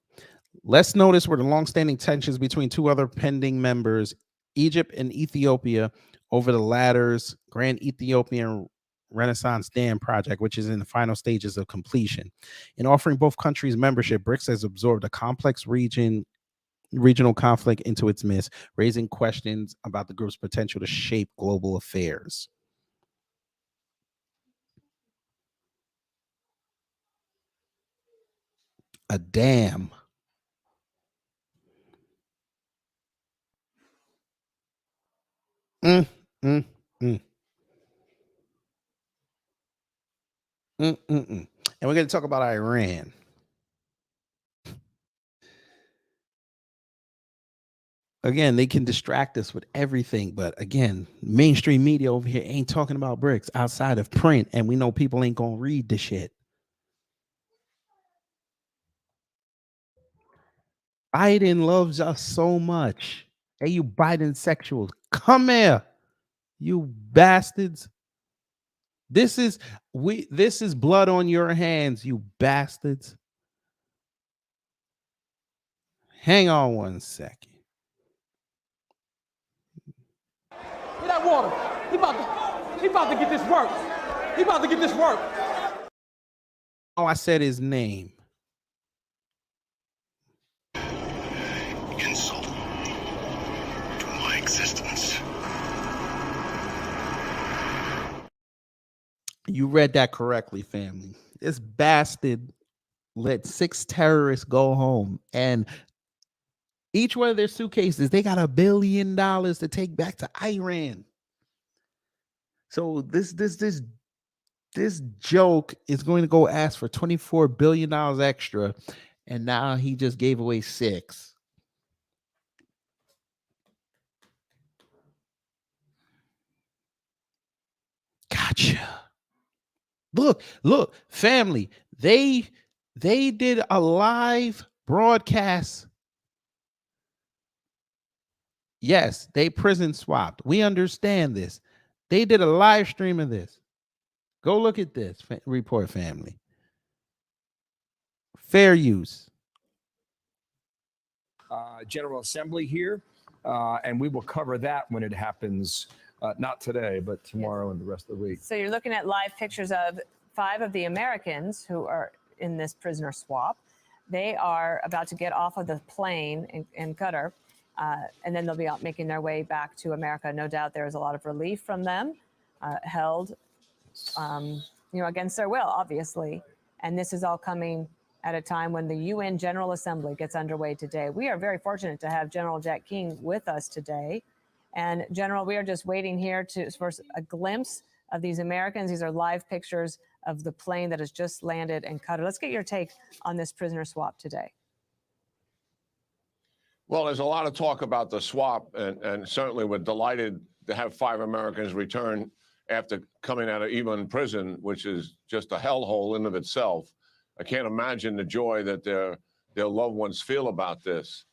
Let's notice were the longstanding tensions between two other pending members, Egypt and Ethiopia, over the latter's Grand Ethiopian Renaissance Dam project, which is in the final stages of completion. In offering both countries membership, BRICS has absorbed a complex regional conflict into its midst, raising questions about the group's potential to shape global affairs. A dam. Mm, mm, mm. And we're going to talk about Iran. Again, they can distract us with everything, but again, mainstream media over here ain't talking about BRICS outside of print, and we know people ain't gonna read the shit. Biden loves us so much. Hey, you Biden sexuals, come here. You bastards. This is blood on your hands, you bastards. Hang on one second. Get that water. He about to get this work. He about to get this work. Oh, I said his name. Insult to my existence. You read that correctly, family. This bastard let 6 terrorists go home, and each one of their suitcases, they got $1 billion to take back to Iran. So this joke is going to go ask for $24 billion extra, and now he just gave away 6. Gotcha. Look, family. They did a live broadcast. Yes, they prison swapped. We understand this. They did a live stream of this. Go look at this report, family. Fair use. General Assembly here, and we will cover that when it happens. Not today, but tomorrow and the rest of the week. So you're looking at live pictures of 5 of the Americans who are in this prisoner swap. They are about to get off of the plane in Qatar, and then they'll be out making their way back to America. No doubt there is a lot of relief from them, held, against their will, obviously. And this is all coming at a time when the UN General Assembly gets underway today. We are very fortunate to have General Jack King with us today. And General, we are just waiting here for a glimpse of these Americans. These are live pictures of the plane that has just landed in Qatar. Let's get your take on this prisoner swap today. Well, there's a lot of talk about the swap, and certainly we're delighted to have 5 Americans return after coming out of even prison, which is just a hellhole in of itself. I can't imagine the joy that their loved ones feel about this.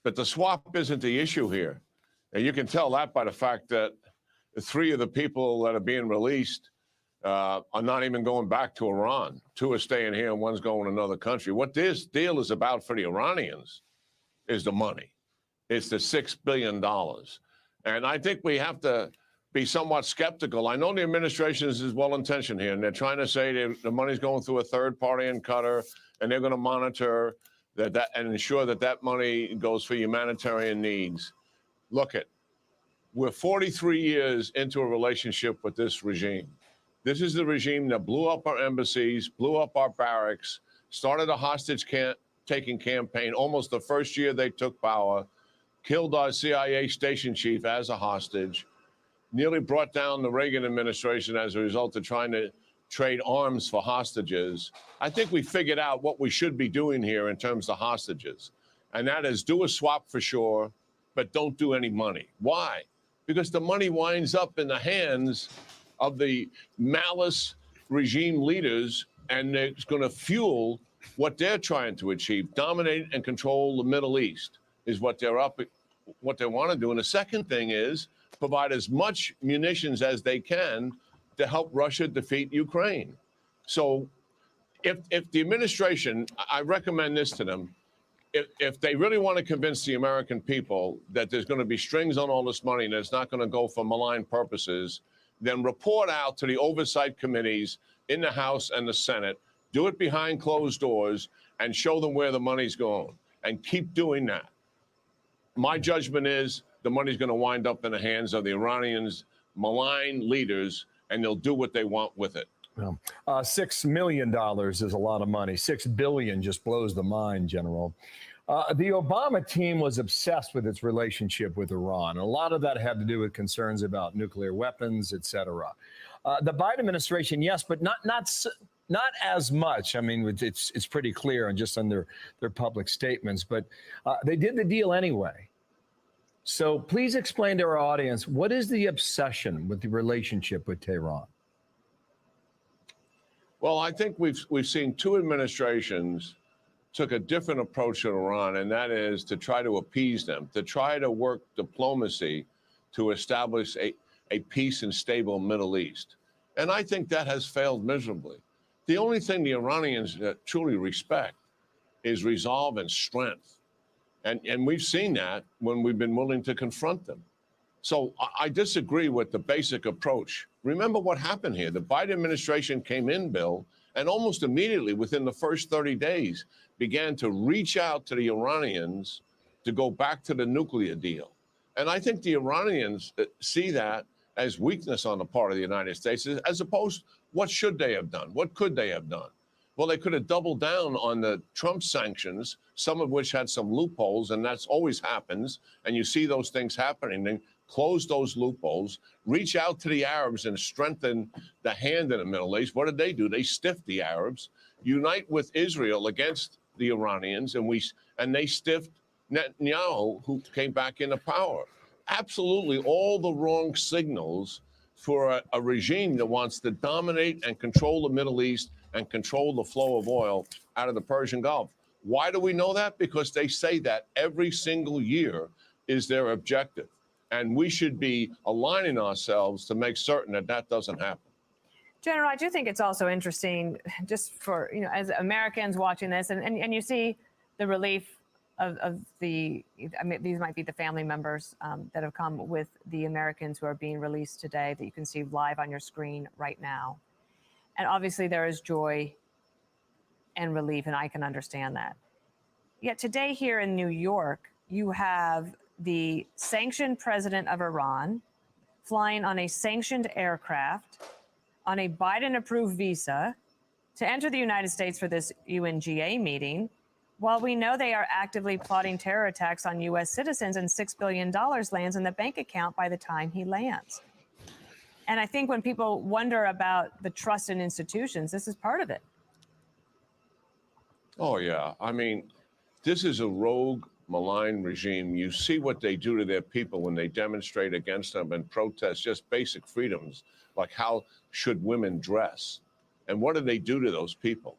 But the swap isn't the issue here. And you can tell that by the fact that 3 of the people that are being released are not even going back to Iran. 2 are staying here and 1's going to another country. What this deal is about for the Iranians is the money. It's the $6 billion. And I think we have to be somewhat skeptical. I know the administration is well-intentioned here, and they're trying to say the money's going through a third party in Qatar, and they're going to monitor that and ensure that money goes for humanitarian needs. Look, we're 43 years into a relationship with this regime. This is the regime that blew up our embassies, blew up our barracks, started a hostage-taking campaign almost the first year they took power, killed our CIA station chief as a hostage, nearly brought down the Reagan administration as a result of trying to trade arms for hostages. I think we figured out what we should be doing here in terms of hostages, and that is do a swap for sure, but don't do any money. Why? Because the money winds up in the hands of the malice regime leaders, and it's going to fuel what they're trying to achieve. Dominate and control the Middle East is what they want to do. And the second thing is provide as much munitions as they can to help Russia defeat Ukraine. So if the administration, I recommend this to them, if they really want to convince the American people that there's going to be strings on all this money and it's not going to go for malign purposes, then report out to the oversight committees in the House and the Senate, do it behind closed doors, and show them where the money's going, and keep doing that. My judgment is the money's going to wind up in the hands of the Iranians, malign leaders, and they'll do what they want with it. Well, $6 million is a lot of money. $6 billion just blows the mind, General. The Obama team was obsessed with its relationship with Iran. A lot of that had to do with concerns about nuclear weapons, et cetera. The Biden administration, yes, but not as much. I mean, it's pretty clear and just on their public statements, but they did the deal anyway. So please explain to our audience, what is the obsession with the relationship with Tehran? Well, I think we've seen 2 administrations took a different approach to Iran, and that is to try to appease them, to try to work diplomacy to establish a peace and stable Middle East. And I think that has failed miserably. The only thing the Iranians truly respect is resolve and strength. And we've seen that when we've been willing to confront them. So I disagree with the basic approach. Remember what happened here. The Biden administration came in, Bill, and almost immediately within the first 30 days began to reach out to the Iranians to go back to the nuclear deal. And I think the Iranians see that as weakness on the part of the United States, as opposed, what should they have done? What could they have done? Well, they could have doubled down on the Trump sanctions, some of which had some loopholes, and that's always happens. And you see those things happening. Then close those loopholes, reach out to the Arabs and strengthen the hand in the Middle East. What did they do? They stiffed the Arabs, unite with Israel against the Iranians, and they stiffed Netanyahu, who came back into power. Absolutely all the wrong signals for a regime that wants to dominate and control the Middle East and control the flow of oil out of the Persian Gulf. Why do we know that? Because they say that every single year is their objective. And we should be aligning ourselves to make certain that that doesn't happen. General, I do think it's also interesting just for, as Americans watching this, and you see the relief of the, I mean, these might be the family members that have come with the Americans who are being released today that you can see live on your screen right now. And obviously there is joy and relief, and I can understand that. Yet today here in New York, you have the sanctioned president of Iran flying on a sanctioned aircraft on a Biden-approved visa to enter the United States for this UNGA meeting, while we know they are actively plotting terror attacks on U.S. citizens, and $6 billion lands in the bank account by the time he lands. And I think when people wonder about the trust in institutions, this is part of it. Oh, yeah. I mean, this is a rogue, malign regime. You see what they do to their people when they demonstrate against them and protest just basic freedoms, like how should women dress. And what do they do to those people?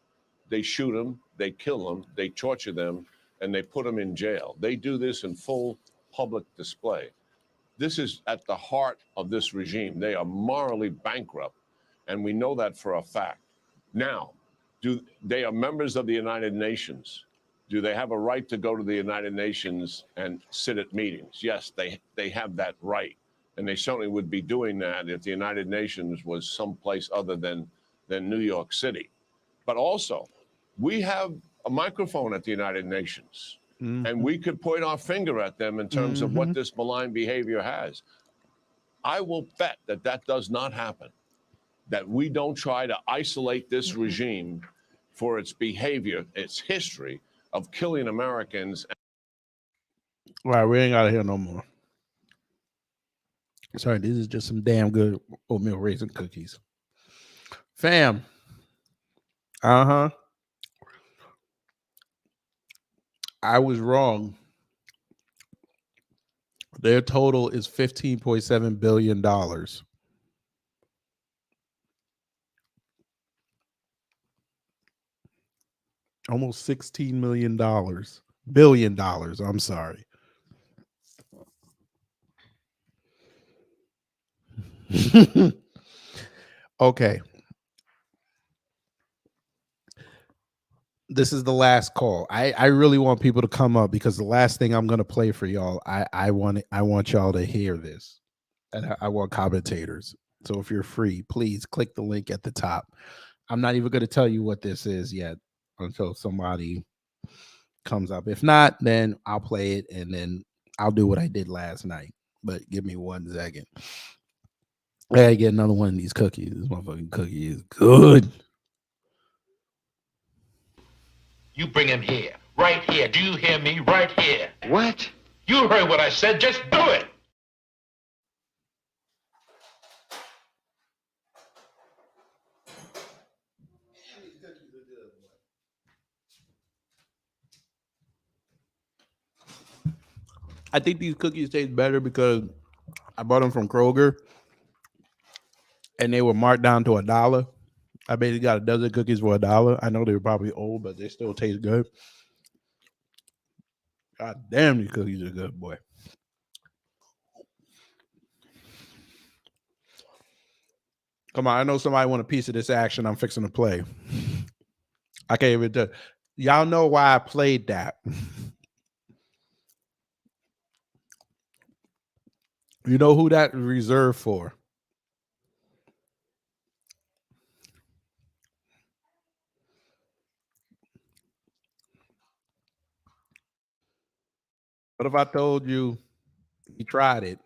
They shoot them, they kill them, they torture them, and they put them in jail. They do this in full public display. This is at the heart of this regime. They are morally bankrupt, and we know that for a fact. Now, they are members of the United Nations. Do they have a right to go to the United Nations and sit at meetings? Yes, they have that right. And they certainly would be doing that if the United Nations was someplace other than New York City. But also, we have a microphone at the United Nations, and we could point our finger at them in terms of what this malign behavior has. I will bet that that does not happen, that we don't try to isolate this regime for its behavior, its history of killing Americans. All right, we ain't got to hear no more. Sorry, this is just some damn good oatmeal raisin cookies. Fam. Uh-huh. I was wrong. Their total is $15.7 billion. Almost $16 million. Billion dollars. I'm sorry. Okay. This is the last call. I really want people to come up because the last thing I'm going to play for y'all, I want y'all to hear this. And I want commentators. So if you're free, please click the link at the top. I'm not even going to tell you what this is yet until somebody comes up. If not, then I'll play it and then I'll do what I did last night. But give me 1 second. I gotta get another one of these cookies. This motherfucking cookie is good. You bring him here. Right here. Do you hear me? Right here. What? You heard what I said. Just do it. I think these cookies taste better because I bought them from Kroger and they were marked down to $1. I basically got a dozen cookies for $1. I know they were probably old, but they still taste good. God damn, these cookies are good, boy. Come on, I know somebody want a piece of this action I'm fixing to play. I can't even do. Y'all know why I played that. You know who that is reserved for? What if I told you he tried it?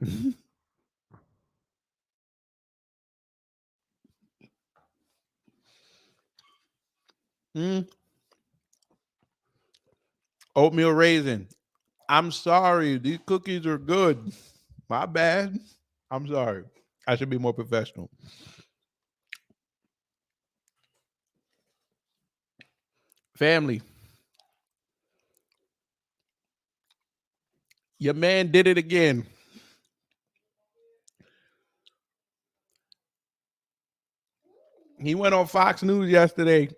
Oatmeal raisin. I'm sorry. These cookies are good. My bad. I'm sorry. I should be more professional. Family. Your man did it again. He went on Fox News yesterday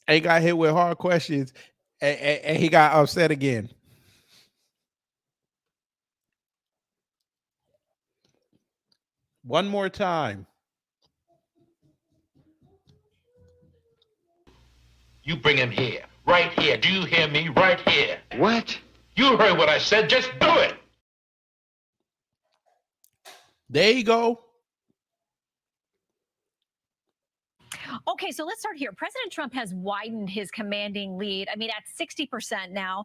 and got hit with hard questions, and he got upset again. One more time. You bring him here. Right here. Do you hear me? Right here. What? You heard what I said. Just do it. There you go. Okay, so let's start here. President Trump has widened his commanding lead. I mean, at 60% now.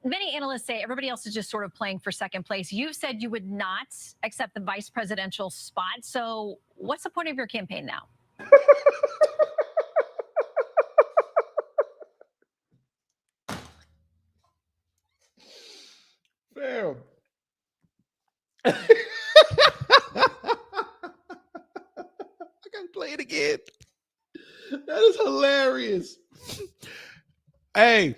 Many analysts say everybody else is just sort of playing for second place. You've said you would not accept the vice presidential spot. So what's the point of your campaign now? Fam. I gotta play it again. That is hilarious. Hey,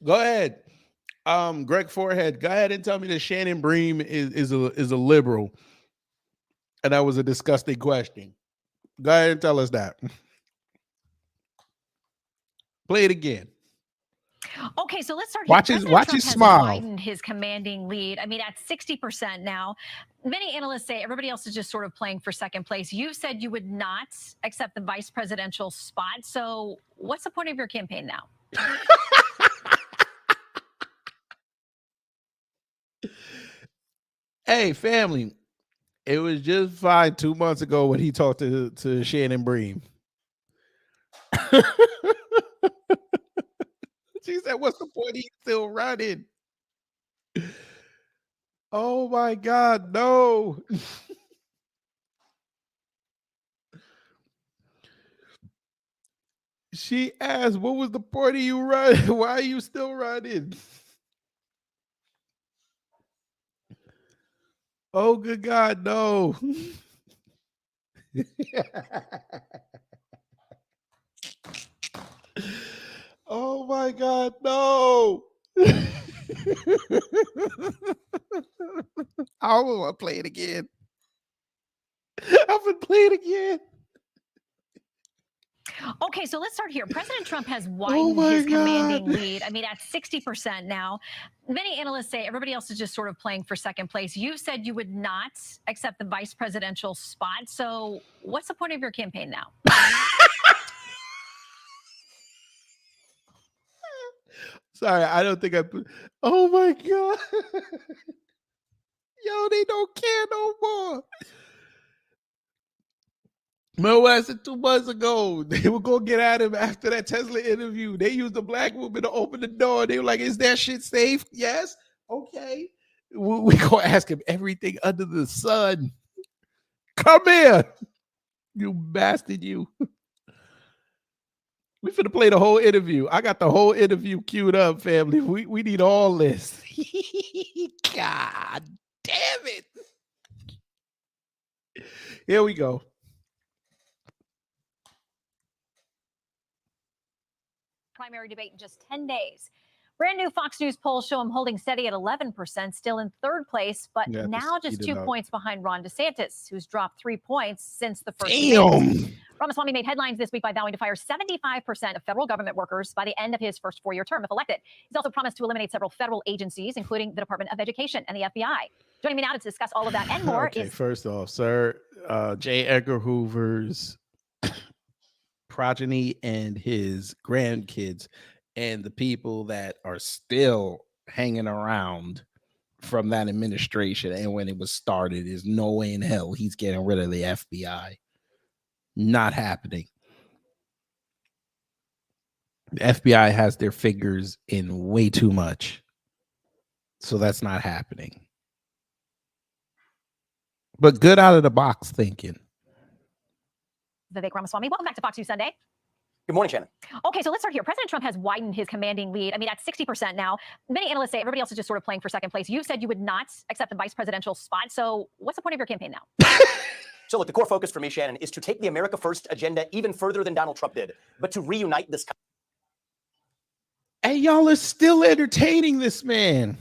go ahead. Greg Forehead, go ahead and tell me that Shannon Bream is a liberal. And that was a disgusting question. Go ahead and tell us that. Play it again. Okay, so let's start here. Watch his smile. Widened his commanding lead. I mean, at 60% now. Many analysts say everybody else is just sort of playing for second place. You've said you would not accept the vice presidential spot. So what's the point of your campaign now? Hey, family. It was just fine 2 months ago when he talked to Shannon Bream. She said, what's the point? He's still running. Oh my God, no. She asked, what was the point of you running? Why are you still running? Oh, good God, no. Oh my God, no. I want to play it again. I'm going to play it again. Okay, so let's start here. President Trump has widened his commanding lead. I mean, at 60% now. Many analysts say everybody else is just sort of playing for second place. You've said you would not accept the vice presidential spot. So what's the point of your campaign now? Sorry, I don't think I put. Oh my God. Yo, they don't care no more. Remember what I said 2 months ago? They were going to get at him after that Tesla interview. They used a black woman to open the door. They were like, is that shit safe? Yes. Okay. We're going to ask him everything under the sun. Come here. You bastard, you. We finna play the whole interview. I got the whole interview queued up, family. We need all this. God damn it. Here we go. Primary debate in just 10 days. Brand new Fox News polls show him holding steady at 11%, still in third place, but now just 2 points behind Ron DeSantis, who's dropped 3 points since the first debate. Ramaswamy made headlines this week by vowing to fire 75% of federal government workers by the end of his first four-year term if elected. He's also promised to eliminate several federal agencies, including the Department of Education and the FBI. Joining me now to discuss all of that and more Okay, is first off, sir, J. Edgar Hoover's progeny and his grandkids and the people that are still hanging around from that administration and when it was started, is no way in hell he's getting rid of the FBI. Not happening. The FBI has their fingers in way too much. So that's not happening. But good out of the box thinking. Vivek Ramaswamy. Welcome back to Fox News Sunday. Good morning, Shannon. Okay, so let's start here. President Trump has widened his commanding lead. I mean, at 60% now. Many analysts say everybody else is just sort of playing for second place. You said you would not accept the vice presidential spot. So what's the point of your campaign now? So look, the core focus for me, Shannon, is to take the America First agenda even further than Donald Trump did, but to reunite this country. And y'all are still entertaining this man.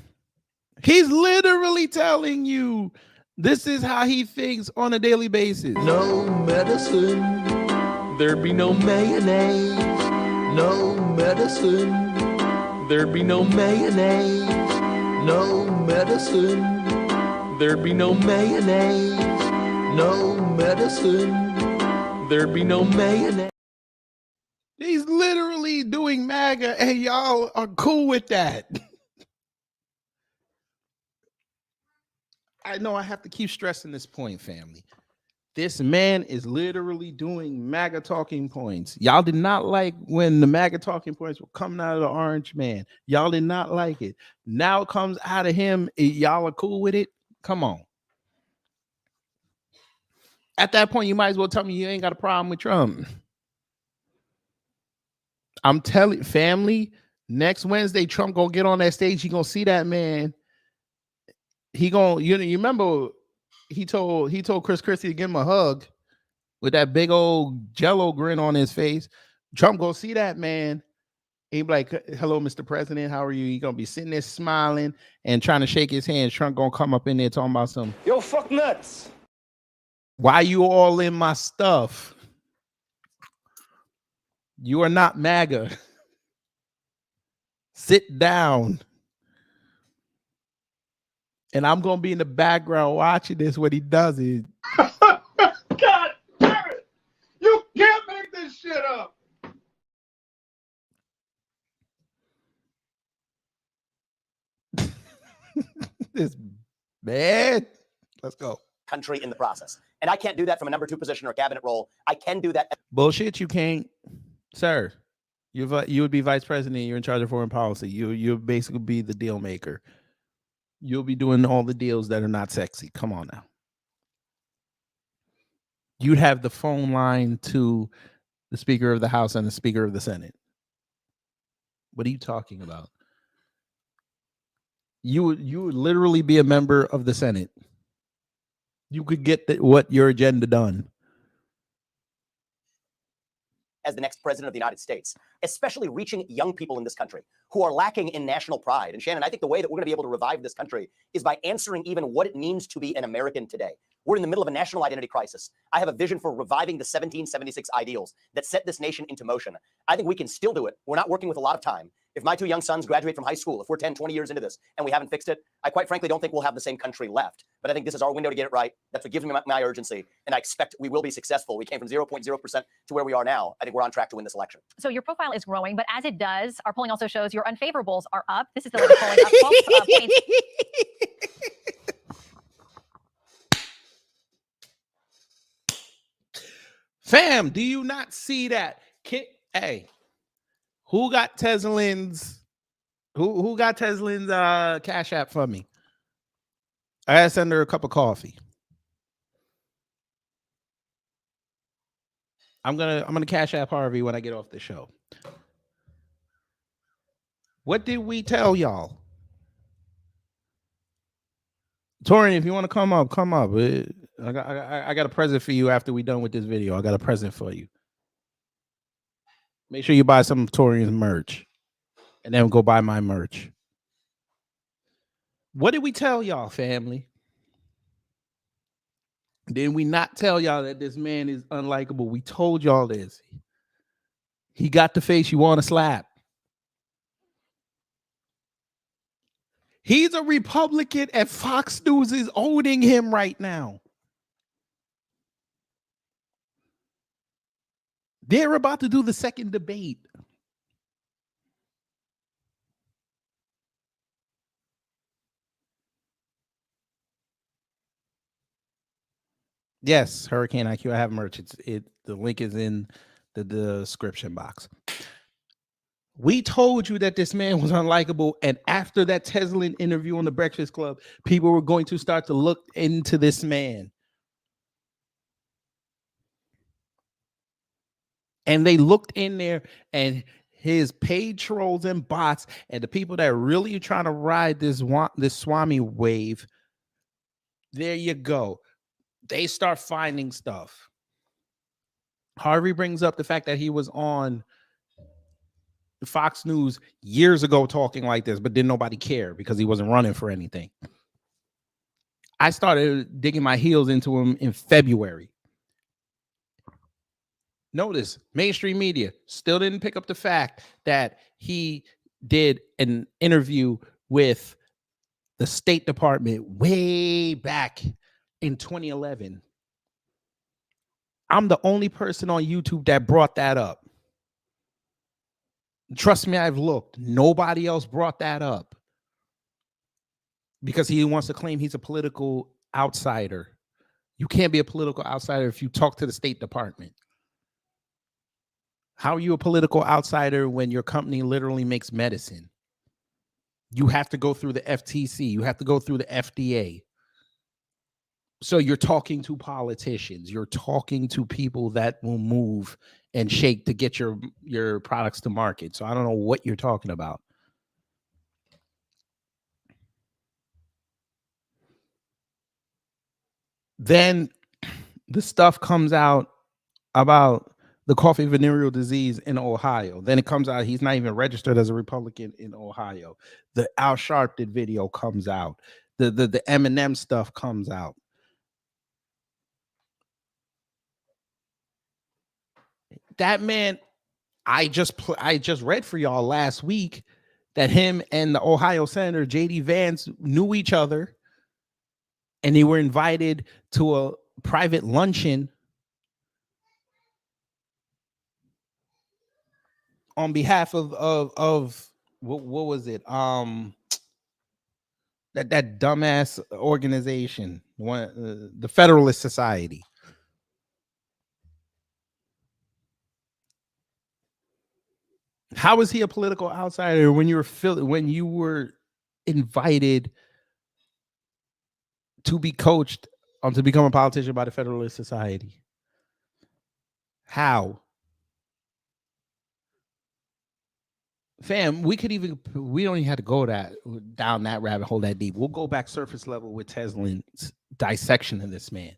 He's literally telling you this is how he thinks on a daily basis. No medicine, there'd be no mayonnaise. No medicine, there'd be no mayonnaise. No medicine, there'd be no mayonnaise. No medicine, there'd be no mayonnaise. He's literally doing MAGA, and y'all are cool with that. I know I have to keep stressing this point, family. This man is literally doing MAGA talking points. Y'all did not like when the MAGA talking points were coming out of the orange man. Y'all did not like it. Now it comes out of him. Y'all are cool with it. Come on. At that point, you might as well tell me you ain't got a problem with Trump. I'm telling family, next Wednesday, Trump gonna get on that stage. He gonna see that man. He gonna, you remember he told Chris Christie to give him a hug with that big old jello grin on his face. Trump gonna see that man. He be like, "Hello, Mr. President, how are you?" He gonna be sitting there smiling and trying to shake his hand. Trump gonna come up in there talking about something. Yo, fuck nuts. Why you all in my stuff? You are not MAGA. Sit down. And I'm going to be in the background watching this when he does it. God damn it. You can't make this shit up. This man. Let's go. Country in the process. And I can't do that from a number 2 position or cabinet role. I can do that. Bullshit, you can't. Sir, you would be vice president. You're in charge of foreign policy. You'll basically be the deal maker. You'll be doing all the deals that are not sexy. Come on now. You'd have the phone line to the Speaker of the House and the Speaker of the Senate. What are you talking about? You would literally be a member of the Senate. You could get what your agenda done. As the next president of the United States, especially reaching young people in this country who are lacking in national pride. And Shannon, I think the way that we're going to be able to revive this country is by answering even what it means to be an American today. We're in the middle of a national identity crisis. I have a vision for reviving the 1776 ideals that set this nation into motion. I think we can still do it. We're not working with a lot of time. If my 2 young sons graduate from high school, if we're 10, 20 years into this and we haven't fixed it, I quite frankly don't think we'll have the same country left. But I think this is our window to get it right. That's what gives me my urgency. And I expect we will be successful. We came from 0.0% to where we are now. I think we're on track to win this election. So your profile is growing, but as it does, our polling also shows your unfavorables are up. This is the latest polling up 12 points. Fam, do you not see that? Hey, who got Teslin's? Who got Teslin's Cash App for me? I gotta send her a cup of coffee. I'm gonna Cash App Harvey when I get off the show. What did we tell y'all? Torian, if you want to come up, come up. I got a present for you after we done with this video. I got a present for you. Make sure you buy some of Torian's merch. And then go buy my merch. What did we tell y'all, family? Did we not tell y'all that this man is unlikable? We told y'all this. He got the face you want to slap. He's a Republican, and Fox News is owning him right now. They're about to do the second debate. Yes, Hurricane IQ. I have merch. The link is in the description box. We told you that this man was unlikable, and after that Teslin interview on the Breakfast Club, people were going to start to look into this man. And they looked in there, and his paid trolls and bots and the people that really are trying to ride this Swami wave, there you go. They start finding stuff. Harvey brings up the fact that he was on Fox News years ago talking like this, but didn't nobody care because he wasn't running for anything. I started digging my heels into him in February. Notice mainstream media still didn't pick up the fact that he did an interview with the State Department way back in 2011. I'm the only person on YouTube that brought that up. Trust me, I've looked. Nobody else brought that up because he wants to claim he's a political outsider. You can't be a political outsider if you talk to the State Department. How are you a political outsider when your company literally makes medicine? You have to go through the FTC. You have to go through the FDA. So you're talking to politicians. You're talking to people that will move and shake to get your products to market. So I don't know what you're talking about. Then the stuff comes out about the coffee venereal disease in Ohio. Then it comes out he's not even registered as a Republican in Ohio. The Al Sharpton video comes out. The Eminem stuff comes out. That man, I just read for y'all last week that him and the Ohio Senator J.D. Vance knew each other, and they were invited to a private luncheon on behalf of what was it? That dumbass organization, the Federalist Society. How is he a political outsider when you were invited to be coached to become a politician by the Federalist Society? How? Fam, we don't even have to go down that rabbit hole that deep. We'll go back surface level with Teslin's dissection of this man.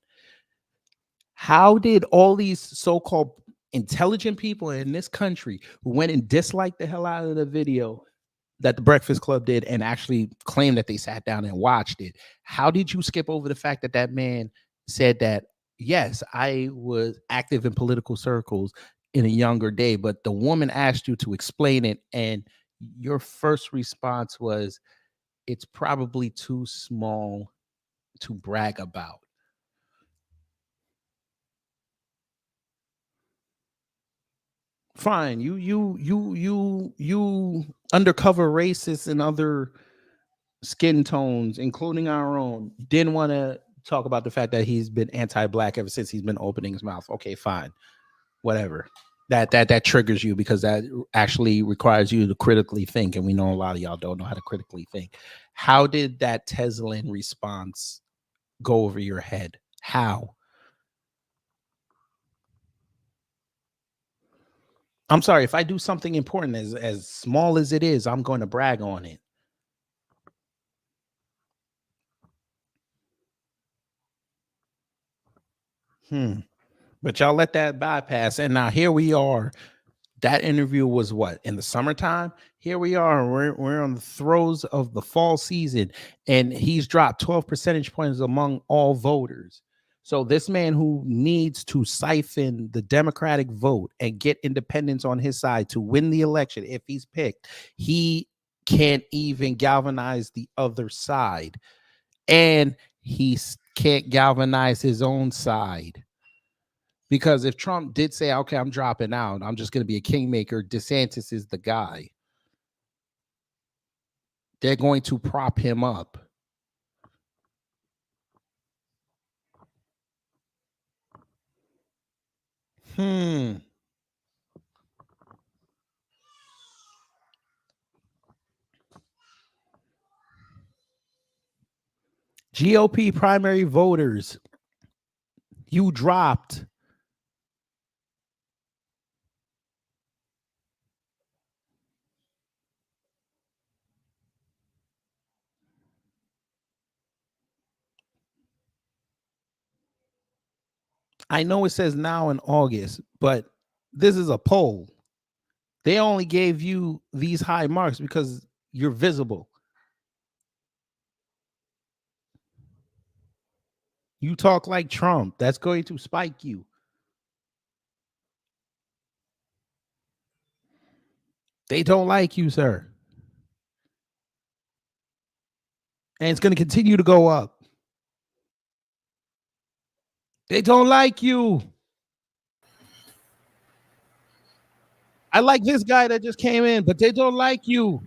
How did all these so-called intelligent people in this country who went and disliked the hell out of the video that the Breakfast Club did and actually claimed that they sat down and watched it, how did you skip over the fact that that man said that, yes, I was active in political circles in a younger day, but the woman asked you to explain it, and your first response was, it's probably too small to brag about. Fine, you undercover racists and other skin tones, including our own, didn't want to talk about the fact that he's been anti-black ever since he's been opening his mouth. Okay, fine, whatever. That triggers you because that actually requires you to critically think, and we know a lot of y'all don't know how to critically think. How did that Teslin response go over your head? How? I'm sorry, if I do something important as small as it is, I'm going to brag on it. But y'all let that bypass. And now here we are. That interview was what, in the summertime? Here we are. We're on the throes of the fall season, and he's dropped 12 percentage points among all voters. So this man who needs to siphon the Democratic vote and get independents on his side to win the election, if he's picked, he can't even galvanize the other side. And he can't galvanize his own side. Because if Trump did say, okay, I'm dropping out, I'm just going to be a kingmaker, DeSantis is the guy. They're going to prop him up. GOP primary voters, you dropped. I know it says now in August, but this is a poll. They only gave you these high marks because you're visible. You talk like Trump. That's going to spike you. They don't like you, sir. And it's going to continue to go up. They don't like you. I like this guy that just came in, but they don't like you.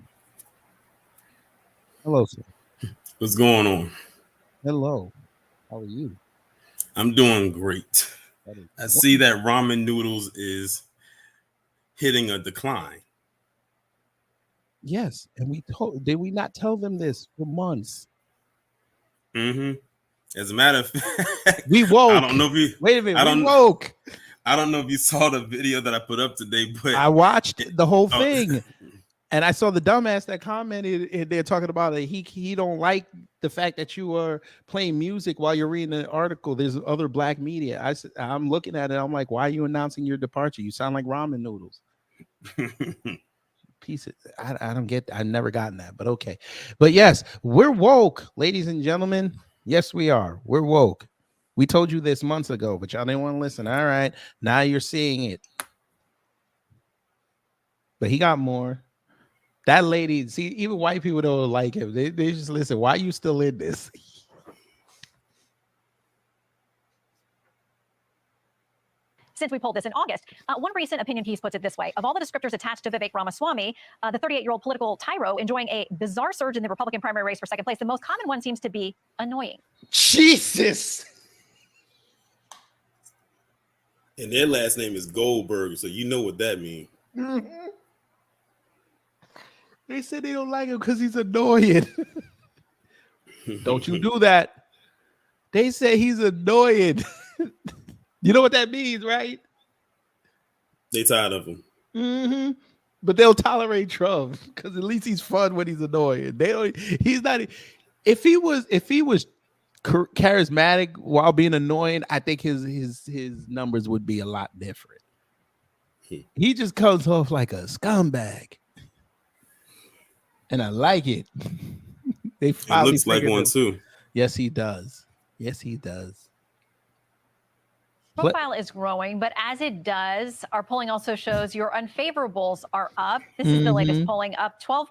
Hello, sir. What's going on? Hello. How are you? I'm doing great. I see that ramen noodles is hitting a decline. Yes, and did we not tell them this for months? As a matter of fact, we woke. I don't know if you wait a minute. We woke. I don't know if you saw the video that I put up today, but I watched the whole thing, and I saw the dumbass that commented. And they're talking about it. He don't like the fact that you are playing music while you're reading an article. There's other black media. I'm looking at it. I'm like, why are you announcing your departure? You sound like ramen noodles. Piece of, I don't get. I've never gotten that, but okay. But yes, we're woke, ladies and gentlemen. Yes, we are. We're woke. We told you this months ago, but y'all didn't want to listen. All right, now you're seeing it. But he got more. That lady, see, even white people don't like him. They just listen. Why are you still in this? Since we polled this in August, one recent opinion piece puts it this way. Of all the descriptors attached to Vivek Ramaswamy, the 38-year-old political tyro enjoying a bizarre surge in the Republican primary race for second place, the most common one seems to be annoying. Jesus. And their last name is Goldberg, so you know what that means. They said they don't like him because he's annoying. Don't you do that. They say he's annoying. You know what that means, right? They tired of him. But they'll tolerate Trump because at least he's fun when he's annoying. They don't. He's not. If he was charismatic while being annoying, I think his numbers would be a lot different. He just comes off like a scumbag, and I like it. They finally looks like one too. Yes, he does. Yes, he does. Profile is growing, but as it does, our polling also shows your unfavorables are up. This is the latest polling, up 12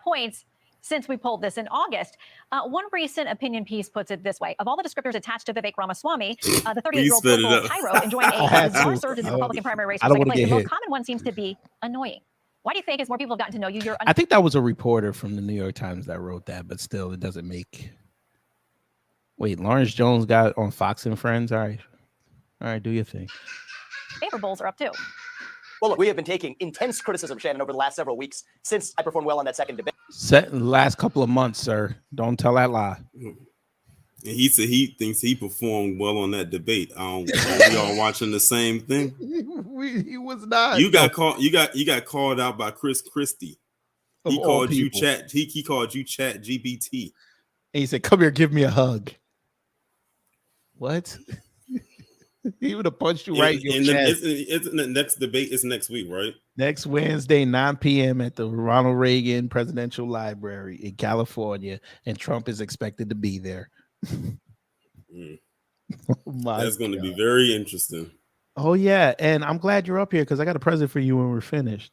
points since we polled this in August. One recent opinion piece puts it this way. Of all the descriptors attached to Vivek Ramaswamy, the 38-year-old political tyro enjoying a bizarre surge in the Republican primary race for second place, the most common one seems to be annoying. Why do you think, as more people have gotten to know you, I think that was a reporter from the New York Times that wrote that, but still, it doesn't make... Wait, Lawrence Jones got on Fox and Friends? All right, do your thing. Favorables are up too. Well, look, we have been taking intense criticism, Shannon, over the last several weeks since I performed well on that second debate. Last couple of months, sir. Don't tell that lie. And he said he thinks he performed well on that debate. We all watching the same thing. He was not. You got called. You got called out by Chris Christie. He called you chat. He called you Chat GPT. And he said, "Come here, give me a hug." What? He would have punched you right in your chest. It's the next debate is next week, right? Next Wednesday, 9 p.m. at the Ronald Reagan Presidential Library in California, and Trump is expected to be there. That's going to be very interesting. Oh yeah, and I'm glad you're up here because I got a present for you when we're finished.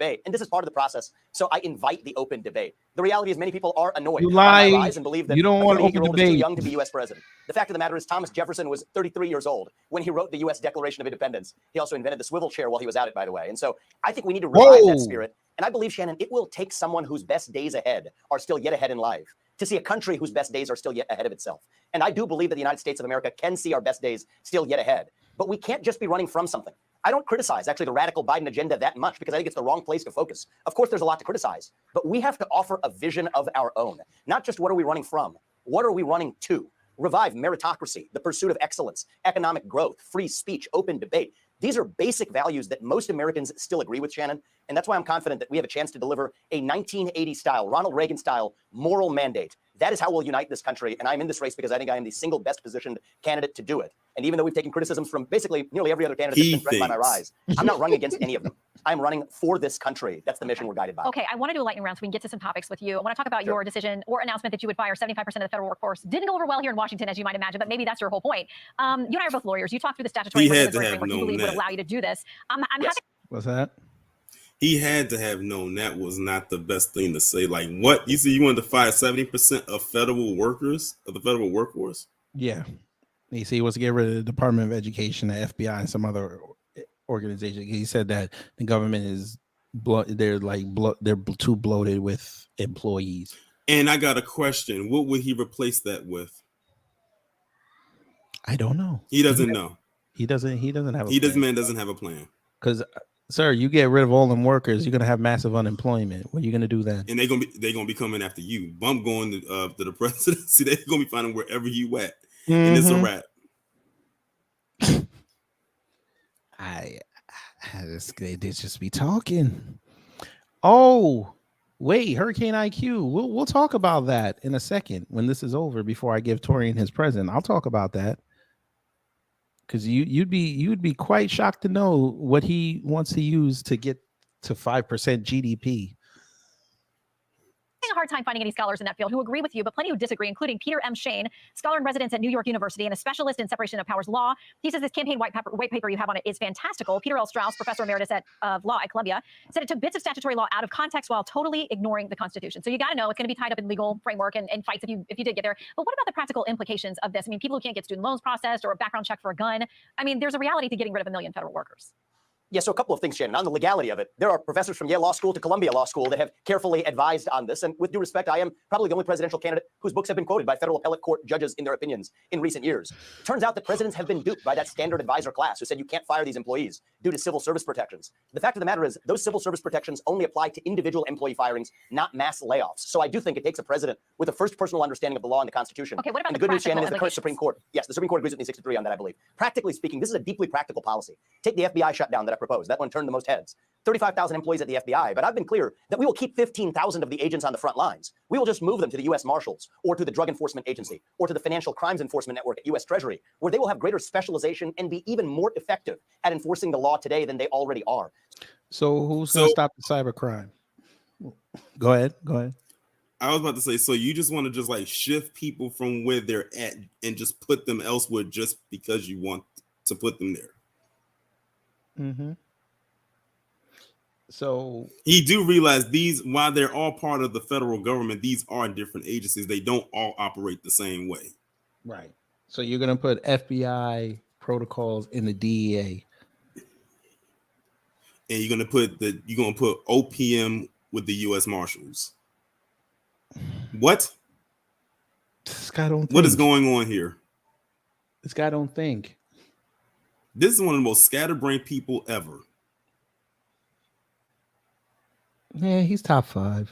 And this is part of the process. So I invite the open debate. The reality is many people are annoyed You by my lie. rise and believe that You don't a want open 38-year-old is too debate. young to be U.S. president. The fact of the matter is Thomas Jefferson was 33 years old when he wrote the U.S. Declaration of Independence. He also invented the swivel chair while he was at it, by the way. And so I think we need to revive that spirit. And I believe, Shannon, it will take someone whose best days ahead are still yet ahead in life to see a country whose best days are still yet ahead of itself. And I do believe that the United States of America can see our best days still yet ahead. But we can't just be running from something. I don't criticize, actually, the radical Biden agenda that much because I think it's the wrong place to focus. Of course, there's a lot to criticize, but we have to offer a vision of our own. Not just what are we running from, what are we running to? Revive meritocracy, the pursuit of excellence, economic growth, free speech, open debate. These are basic values that most Americans still agree with, Shannon. And that's why I'm confident that we have a chance to deliver a 1980-style, Ronald Reagan-style moral mandate. That is how we'll unite this country. And I'm in this race because I think I am the single best positioned candidate to do it. And even though we've taken criticisms from basically nearly every other candidate that's been threatened by my rise, I'm not running against any of them. I'm running for this country. That's the mission we're guided by. Okay, I want to do a lightning round so we can get to some topics with you. I want to talk about your decision or announcement that you would fire 75% of the federal workforce. Didn't go over well here in Washington, as you might imagine, but maybe that's your whole point. You and I are both lawyers. You talked through the statutory framework you believe would allow you to do this. I'm happy. What's that? He had to have known that was not the best thing to say. Like, what? You see, you wanted to fire 70% of federal workers, of the federal workforce? Yeah. You see, he wants to get rid of the Department of Education, the FBI, and some other organization. He said that the government is they're too bloated with employees. And I got a question. What would he replace that with? I don't know. He doesn't know. He doesn't have a man doesn't have a plan. Because sir, you get rid of all them workers, you're gonna have massive unemployment. What are you gonna do then? And they're gonna be coming after you. Bump going to the presidency. They're gonna be finding wherever you at. And it's a wrap. They just be talking. Oh, wait, Hurricane IQ. We'll talk about that in a second when this is over. Before I give Torian his present, I'll talk about that because you'd be quite shocked to know what he wants to use to get to 5% GDP. A hard time finding any scholars in that field who agree with you, but plenty who disagree, including Peter M. Shane, scholar in residence at New York University and a specialist in separation of powers law. He says this campaign white paper you have on it is fantastical. Peter L. Strauss, professor emeritus of law at Columbia, said it took bits of statutory law out of context while totally ignoring the Constitution. So you got to know it's going to be tied up in legal framework and fights if you did get there. But what about the practical implications of this? I mean, people who can't get student loans processed or a background check for a gun. I mean, there's a reality to getting rid of 1 million federal workers. Yeah, so a couple of things, Shannon. On the legality of it, there are professors from Yale Law School to Columbia Law School that have carefully advised on this. And with due respect, I am probably the only presidential candidate whose books have been quoted by federal appellate court judges in their opinions in recent years. Turns out that presidents have been duped by that standard advisor class who said you can't fire these employees due to civil service protections. The fact of the matter is those civil service protections only apply to individual employee firings, not mass layoffs. So I do think it takes a president with a first personal understanding of the law and the Constitution. Okay, what about and the good news, Shannon, is the current Supreme Court. Yes, the Supreme Court agrees with me 63 on that, I believe. Practically speaking, this is a deeply practical policy. Take the FBI shutdown that I proposed. That one turned the most heads. 35,000 employees at the FBI, but I've been clear that we will keep 15,000 of the agents on the front lines. We will just move them to the U.S. Marshals or to the Drug Enforcement Agency or to the Financial Crimes Enforcement Network at U.S. Treasury, where they will have greater specialization and be even more effective at enforcing the law today than they already are. So who's going to stop the cybercrime? Go ahead. I was about to say, so you just want to just like shift people from where they're at and just put them elsewhere just because you want to put them there. Mm-hmm. So he do realize these, while they're all part of the federal government, these are different agencies. They don't all operate the same way. Right. So you're going to put FBI protocols in the DEA. And you're going to put OPM with the U.S. Marshals. What? This guy don't think. What is going on here? This guy don't think. This is one of the most scatterbrained people ever. Yeah, he's top 5.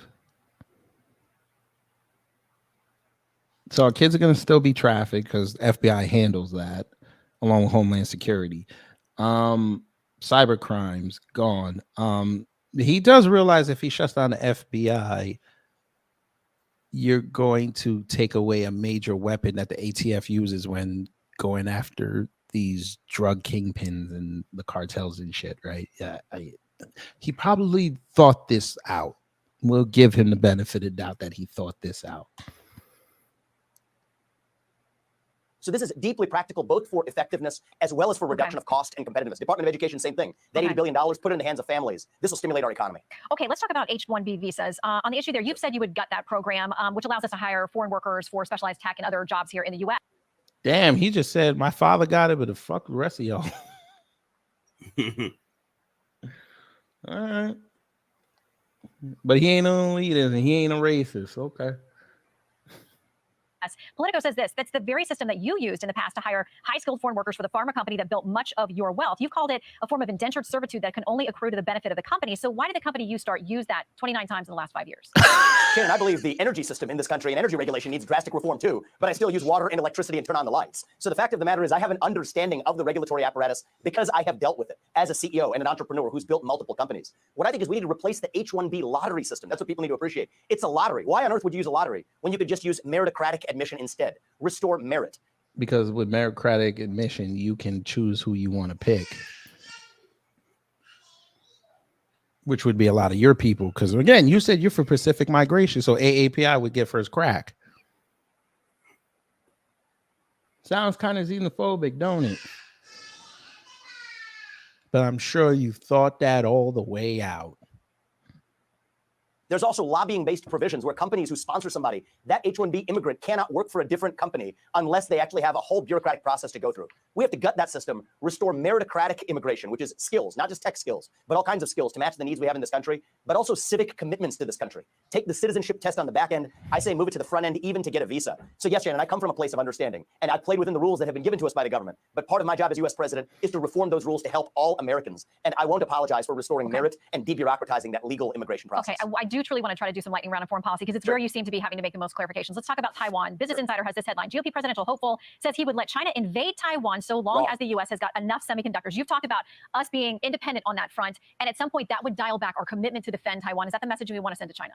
So our kids are going to still be trafficked because FBI handles that along with Homeland Security. Cyber crimes gone. He does realize if he shuts down the FBI, you're going to take away a major weapon that the ATF uses when going after these drug kingpins and the cartels and shit, right? Yeah, he probably thought this out. We'll give him the benefit of doubt that he thought this out. So this is deeply practical, both for effectiveness as well as for reduction of cost and competitiveness. Department of Education, same thing. That $80 billion, put it in the hands of families. This will stimulate our economy. Okay, let's talk about H-1B visas. On the issue there, you've said you would gut that program, which allows us to hire foreign workers for specialized tech and other jobs here in the U.S. Damn, he just said my father got it, but the fuck the rest of y'all. All right. But he ain't no leader and he ain't a racist. Okay. Politico says this, that's the very system that you used in the past to hire high-skilled foreign workers for the pharma company that built much of your wealth. You've called it a form of indentured servitude that can only accrue to the benefit of the company. So why did the company you start use that 29 times in the last 5 years? Shannon, I believe the energy system in this country and energy regulation needs drastic reform too, but I still use water and electricity and turn on the lights. So the fact of the matter is I have an understanding of the regulatory apparatus because I have dealt with it as a CEO and an entrepreneur who's built multiple companies. What I think is we need to replace the H-1B lottery system. That's what people need to appreciate. It's a lottery. Why on earth would you use a lottery when you could just use meritocratic admission instead? Restore merit. Because with meritocratic admission, you can choose who you want to pick. Which would be a lot of your people. Because again, you said you're for Pacific migration, so AAPI would get first crack. Sounds kind of xenophobic, don't it? But I'm sure you thought that all the way out. There's also lobbying-based provisions where companies who sponsor somebody, that H-1B immigrant cannot work for a different company unless they actually have a whole bureaucratic process to go through. We have to gut that system, restore meritocratic immigration, which is skills, not just tech skills, but all kinds of skills to match the needs we have in this country, but also civic commitments to this country. Take the citizenship test on the back end. I say move it to the front end even to get a visa. So yes, Shannon, I come from a place of understanding, and I've played within the rules that have been given to us by the government. But part of my job as U.S. president is to reform those rules to help all Americans. And I won't apologize for restoring merit and debureaucratizing that legal immigration process. Okay, I do truly want to try to do some lightning round of foreign policy because it's where you seem to be having to make the most clarifications. Let's talk about Taiwan. Business Insider has this headline. GOP presidential hopeful says he would let China invade Taiwan so long as the U.S. has got enough semiconductors. You've talked about us being independent on that front, and at some point that would dial back our commitment to defend Taiwan. Is that the message we want to send to China?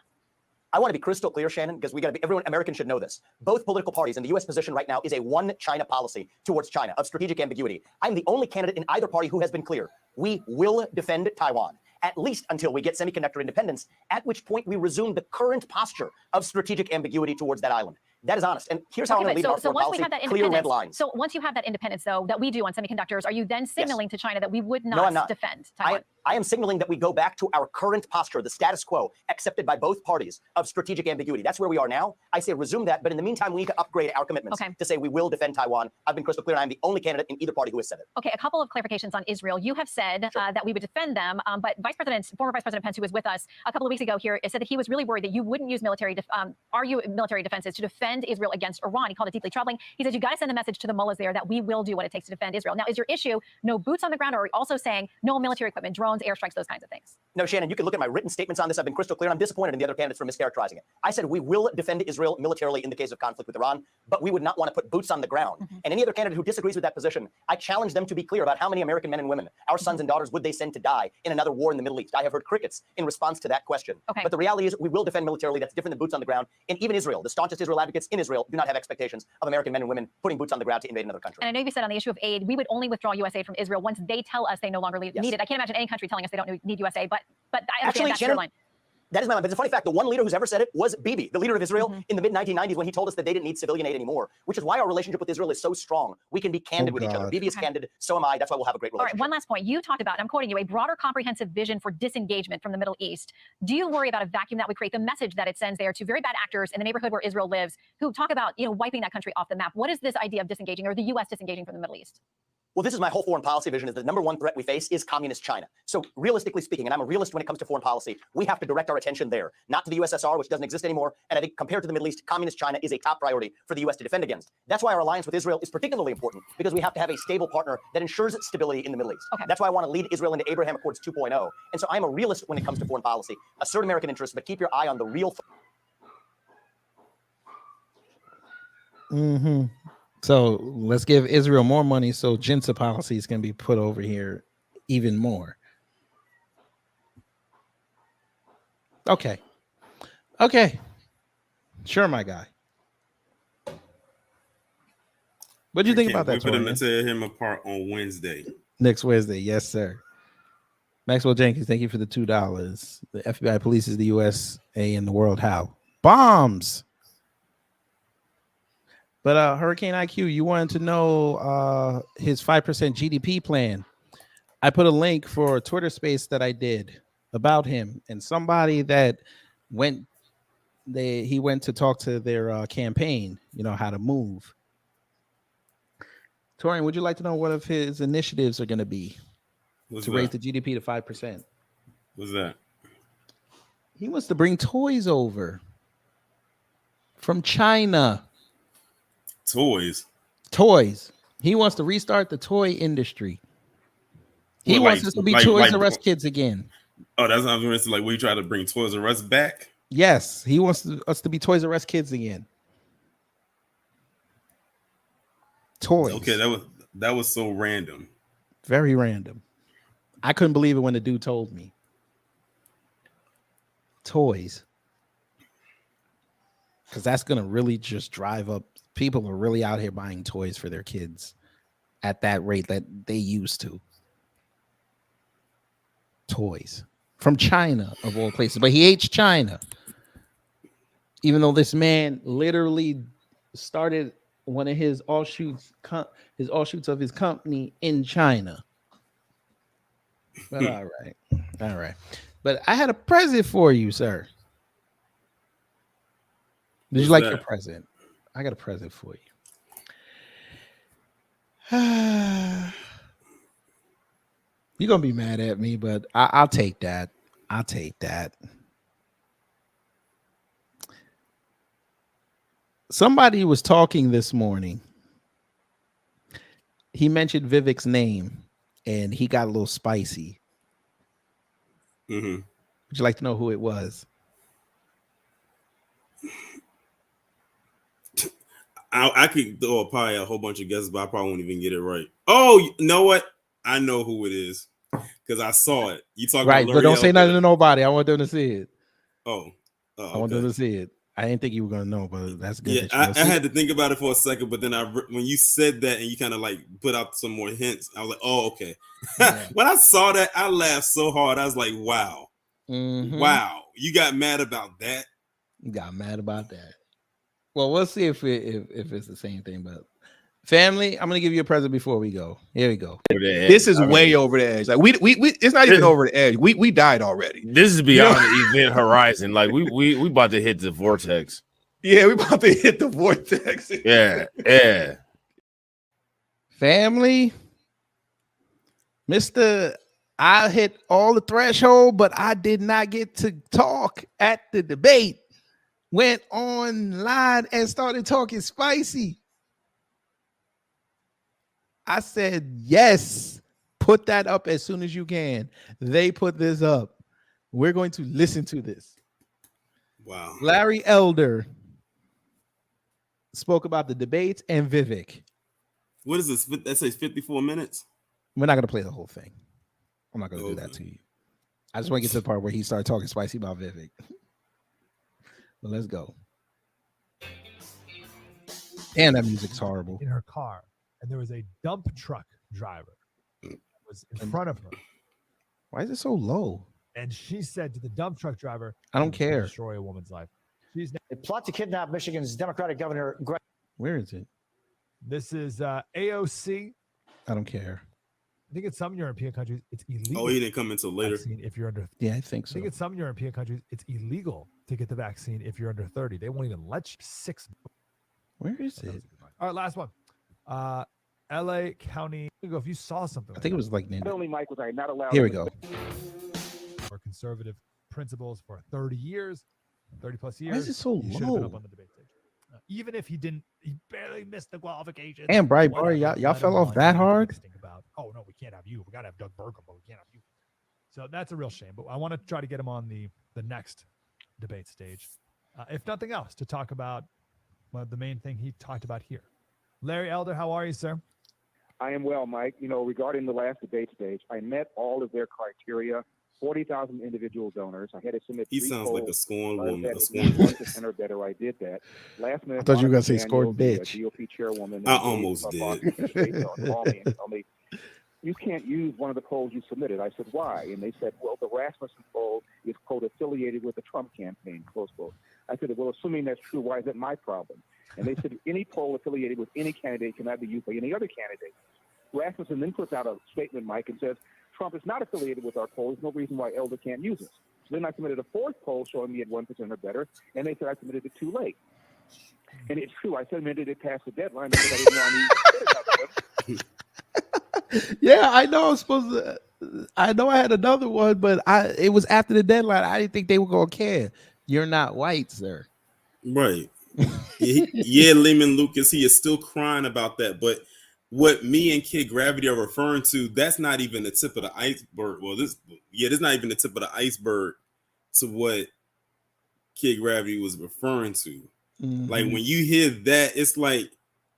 I want to be crystal clear, Shannon, because we got to be, everyone, American should know this. Both political parties and the U.S. position right now is a one China policy towards China of strategic ambiguity. I'm the only candidate in either party who has been clear. We will defend Taiwan, at least until we get semiconductor independence, at which point we resume the current posture of strategic ambiguity towards that island. That is honest. And here's how I'm going to lead our foreign policy, clear red lines. So once you have that independence, though, that we do on semiconductors, are you then signaling to China that we would not defend Taiwan? I am signaling that we go back to our current posture, the status quo, accepted by both parties of strategic ambiguity. That's where we are now. I say resume that, but in the meantime, we need to upgrade our commitments to say we will defend Taiwan. I've been crystal clear, and I'm the only candidate in either party who has said it. Okay, a couple of clarifications on Israel. You have said that we would defend them, but former Vice President Pence, who was with us a couple of weeks ago here, said that he was really worried that you wouldn't use military defenses to defend Israel against Iran. He called it deeply troubling. He said you got to send a message to the mullahs there that we will do what it takes to defend Israel. Now, is your issue no boots on the ground, or are you also saying no military equipment, drones, airstrikes, those kinds of things? No, Shannon, you can look at my written statements on this. I've been crystal clear. I'm disappointed in the other candidates for mischaracterizing it. I said we will defend Israel militarily in the case of conflict with Iran, but we would not want to put boots on the ground. And any other candidate who disagrees with that position, I challenge them to be clear about how many American men and women, our sons and daughters, would they send to die in another war in the Middle East. I have heard crickets in response to that question. But the reality is we will defend militarily. That's different than boots on the ground. And even Israel, the staunchest Israel advocates in Israel, do not have expectations of American men and women putting boots on the ground to invade another country. And I know you said on the issue of aid, we would only withdraw U.S. aid from Israel once they tell us they no longer need it. I can't imagine any country telling us they don't need U.S. aid, but I understand that's your line. That is my line. But it's a funny fact. The one leader who's ever said it was Bibi, the leader of Israel in the mid-1990s, when he told us that they didn't need civilian aid anymore, which is why our relationship with Israel is so strong. We can be candid with each other. Bibi is candid. So am I. That's why we'll have a great relationship. All right, one last point. You talked about, and I'm quoting you, a broader comprehensive vision for disengagement from the Middle East. Do you worry about a vacuum that would create, the message that it sends there to very bad actors in the neighborhood where Israel lives who talk about, wiping that country off the map? What is this idea of disengaging, or the U.S. disengaging from the Middle East? Well, this is my whole foreign policy vision, is the number one threat we face is communist China. So realistically speaking, and I'm a realist when it comes to foreign policy, we have to direct our attention there, not to the USSR, which doesn't exist anymore. And I think compared to the Middle East, communist China is a top priority for the U.S. to defend against. That's why our alliance with Israel is particularly important, because we have to have a stable partner that ensures stability in the Middle East. That's why I want to lead Israel into Abraham Accords 2.0. And so I'm a realist when it comes to foreign policy. Assert American interests, but keep your eye on the real. So let's give Israel more money so Jinsa policies can be put over here even more. Okay. Sure, my guy. What do you think about that? We're going to tear him apart on Wednesday. Next Wednesday, yes, sir. Maxwell Jenkins, thank you for the $2. The FBI polices the USA and the world how? Bombs. But Hurricane IQ, you wanted to know his 5% GDP plan. I put a link for a Twitter space that I did about him, and somebody that he went to talk to their campaign, how to move. Torian, would you like to know what of his initiatives are going to be to raise the GDP to 5%? What's that? He wants to bring toys over from China. Toys. He wants to restart the toy industry. He wants us to be Toys R Us kids again. Oh, that's what I'm going to say. Like, we try to bring Toys R Us back? Yes, he wants us to be Toys R Us kids again. Toys. Okay, that was so random. Very random. I couldn't believe it when the dude told me. Toys. Because that's going to really just drive up. People are really out here buying toys for their kids at that rate that they used to. Toys. From China, of all places. But he hates China. Even though this man literally started one of his offshoots of his company in China. But all right. But I had a present for you, sir. Did you like your present? I got a present for you. You're gonna be mad at me, but I'll take that. I'll take that. Somebody was talking this morning. He mentioned Vivek's name, and he got a little spicy. Mm-hmm. Would you like to know who it was? I could throw probably a whole bunch of guesses, but I probably won't even get it right. Oh, you know what? I know who it is because I saw it. You talking right, about but don't L'Oreal say nothing to nobody. I want them to see it. Oh, I want them to see it. I didn't think you were gonna know, but that's good. Yeah, I had to think about it for a second, but then when you said that and you kind of like put out some more hints, I was like, oh, okay. Yeah. When I saw that, I laughed so hard. I was like, wow. Mm-hmm. Wow. You got mad about that? You got mad about that. Well, we'll see if it's the same thing, but family, I'm gonna give you a present before we go. Here we go. This is way over the edge. Like we it's not even over the edge. We died already. This is beyond the event horizon. Like we about to hit the vortex. Yeah, we about to hit the vortex. Yeah. Family, Mr. I hit all the threshold, but I did not get to talk at the debate. Went online and started talking spicy. I said, yes, put that up as soon as you can. They put this up. We're going to listen to this. Wow. Larry Elder spoke about the debates and Vivek. What is this? That says 54 minutes? We're not going to play the whole thing. I'm not going to do that to you. I just want to get to the part where he started talking spicy about Vivek. But let's go. Damn, that music's horrible. In her car, and there was a dump truck driver that was in front of her. Why is it so low? And she said to the dump truck driver, I don't care. Destroy a woman's life. They plot to kidnap Michigan's Democratic Governor Greg. Where is it? This is AOC. I don't care. I think in some European countries, it's illegal. Oh, he didn't come until later. If you're under, yeah, I think so. I think in some European countries, it's illegal to get the vaccine if you're under 30. They won't even let you 6. Where is it? All right, last one. LA County. If you saw something, I think it was like only Mike was not allowed. Here we go. For conservative principles for 30 years, 30 plus years. Why is it so he should have been low? up on the debate stage. Even if he barely missed the qualifications. And Bright Bar, y'all fell off that hard? About, oh no, we can't have you. We gotta have Doug Burgum, but we can't have you. So that's a real shame. But I want to try to get him on the next debate stage, if nothing else, to talk about the main thing he talked about here. Larry Elder, how are you, sir? I am well, Mike. Regarding the last debate stage, I met all of their criteria. 40,000 individual donors. I had to submit. He 3 sounds polls. like a scorned woman. A scorned 1% or better. I did that. Last minute. I thought you were gonna say Daniel, scorned the, bitch. GOP chairwoman. I almost did. Call me and tell me you can't use one of the polls you submitted. I said, why? And they said, well, the Rasmussen poll is, quote, affiliated with the Trump campaign, close quote. I said, well, assuming that's true, why is that my problem? And they said, any poll affiliated with any candidate cannot be used by any other candidate. Rasmussen then puts out a statement, Mike, and says, Trump is not affiliated with our poll. There's no reason why Elder can't use it. So then I submitted a fourth poll showing me at 1% or better, and they said I submitted it too late. And it's true. I submitted it past the deadline because I didn't know I needed to. Yeah, I know I'm supposed to. I know I had another one, but it was after the deadline. I didn't think they were gonna care. You're not white, sir. Right. Yeah, Lehman Lucas, he is still crying about that. But what me and Kid Gravity are referring to, that's not even the tip of the iceberg. Well, this is not even the tip of the iceberg to what Kid Gravity was referring to. Like when you hear that, it's like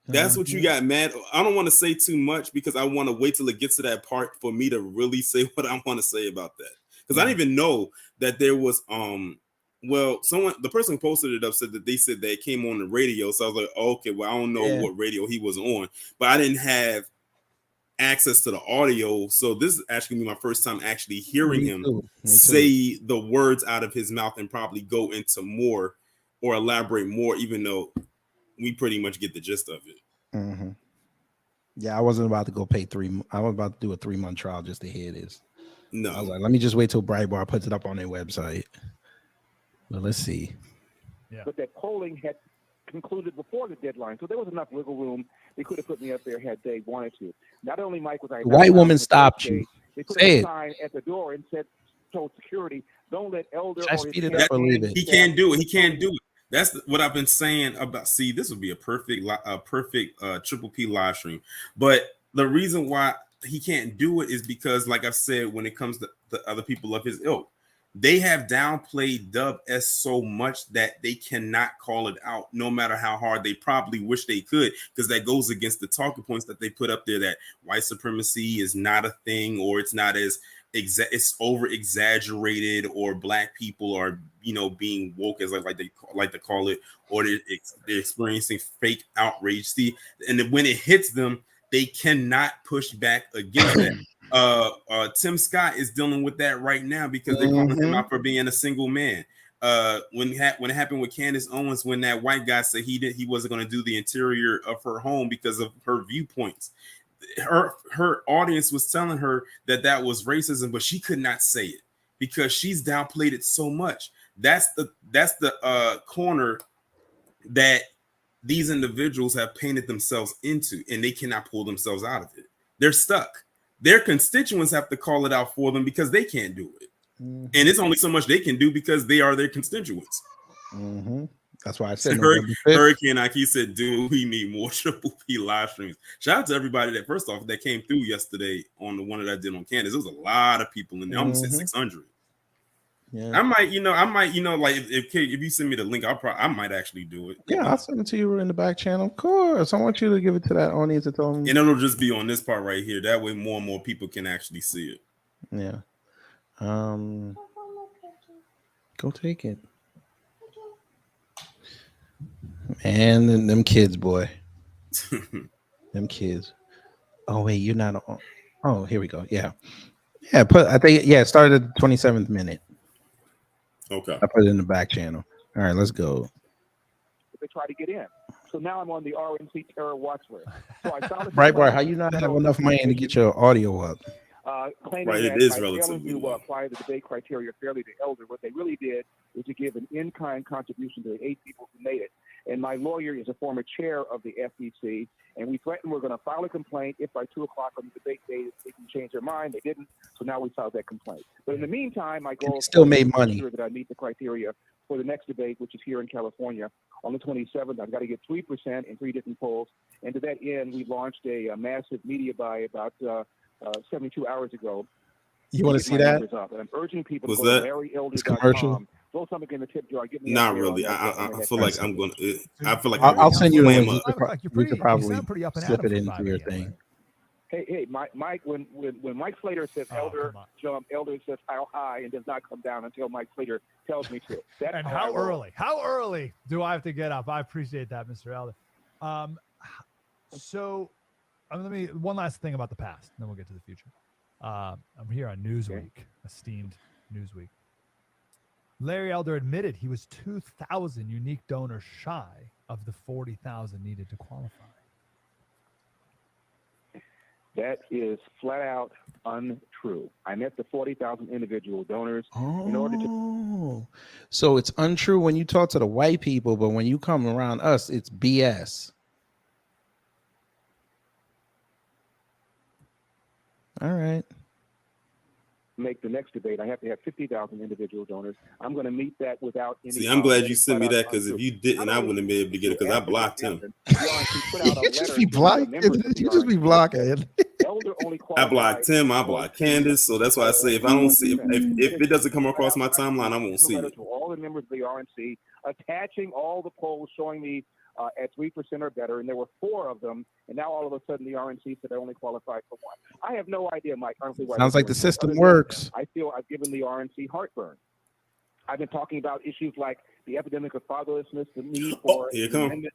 that's what you got mad. I don't want to say too much because I want to wait till it gets to that part for me to really say what I want to say about that. Because I didn't even know that there was well, the person who posted it up said that they said that it came on the radio. So I was like, oh, okay, well, I don't know what radio he was on, but I didn't have access to the audio. So this is actually my first time actually hearing him say the words out of his mouth and probably go into more or elaborate more, even though we pretty much get the gist of it. Mm-hmm. Yeah, I wasn't about to go pay I was about to do a 3-month trial just to hear this. No, I was like, let me just wait till Breitbart puts it up on their website. But let's see. Yeah. But that polling had concluded before the deadline, so there was enough wiggle room. They could have put me up there had they wanted to. Not only, Mike, was I the white woman stopped you. They put Say a it. sign at the door and told security, "Don't let Elder." Should I speed it up or leave it? He can't do it. He can't do it. That's what I've been saying about. See, this would be a perfect Triple P live stream. But the reason why he can't do it is because, like I've said, when it comes to the other people of his ilk, they have downplayed Dub S so much that they cannot call it out, no matter how hard they probably wish they could, because that goes against the talking points that they put up there that white supremacy is not a thing, or it's not as it's over exaggerated, or black people are being woke, as like they like to call it, or they're experiencing fake outrage. See, and then when it hits them, they cannot push back against that. Tim Scott is dealing with that right now because they're calling him out for being a single man. When it happened with Candace Owens, when that white guy said he wasn't going to do the interior of her home because of her viewpoints, her audience was telling her that was racism, but she could not say it because she's downplayed it so much. That's the corner that these individuals have painted themselves into, and they cannot pull themselves out of it. They're stuck. Their constituents have to call it out for them because they can't do it. And it's only so much they can do because they are their constituents. That's why I said Hurricane Aki said, dude, we need more Triple P live streams. Shout out to everybody that, first off, that came through yesterday on the one that I did on Candace. There was a lot of people in there. I almost said 600. Yeah. I might, like if you send me the link, I might actually do it. Yeah, I'll send it to you in the back channel. Of course. I want you to give it to that audience and tell them. And it'll just be on this part right here. That way more and more people can actually see it. Yeah. Go take it. Man, them kids, boy. Them kids. Oh, wait, you're not on. Oh, here we go. Yeah. Yeah, it started at the 27th minute. Okay. I put it in the back channel. All right, let's go. They try to get in. So now I'm on the RNC terror watch list. So I found Breitbart, how you not have enough money to get your audio up? Claiming right, that it is by relatively failing to apply the debate criteria fairly to Elder, what they really did is to give an in-kind contribution to the 8 people who made it. And my lawyer is a former chair of the FEC, and we threatened we're going to file a complaint if by 2 o'clock on the debate day they can change their mind. They didn't, so now we filed that complaint. But in the meantime, my goal is still made to money. make sure that I meet the criteria for the next debate, which is here in California on the 27th. I've got to get 3% in 3 different polls. And to that end, we launched a massive media buy about 72 hours ago. You want to see that? And I'm urging people Was to go that? to LarryElder.com. It's commercial. Throw something in the tip jar. Give me Not really. I feel like I'm going to. I feel like I'll send you the flame link. up. We could probably slip it into your thing. Hey, Mike. When Mike Slater says Elder jump, Elder says how high and does not come down until Mike Slater tells me to. That's and how early? How early do I have to get up? I appreciate that, Mr. Elder. So let me one last thing about the past, then we'll get to the future. I'm here on Newsweek, esteemed Newsweek. Larry Elder admitted he was 2,000 unique donors shy of the 40,000 needed to qualify. That is flat out untrue. I met the 40,000 individual donors in order to. So it's untrue when you talk to the white people, but when you come around us, it's BS. All right. Make the next debate, I have to have 50,000 individual donors. I'm going to meet that without any. See, I'm glad you sent me that, because if you didn't, I wouldn't be able to get it, because I blocked him. You just be blocking. You just be blocking. I blocked him. I blocked Candace. So that's why I say if I don't see if it doesn't come across my timeline, I won't see it. To all the members of the RNC, attaching all the polls showing me at 3% or better, and there were 4 of them, and now all of a sudden the RNC said they only qualified for 1. I have no idea, Mike. Honestly, why Sounds like the system works. I feel I've given the RNC heartburn. I've been talking about issues like the epidemic of fatherlessness, the need for an amendment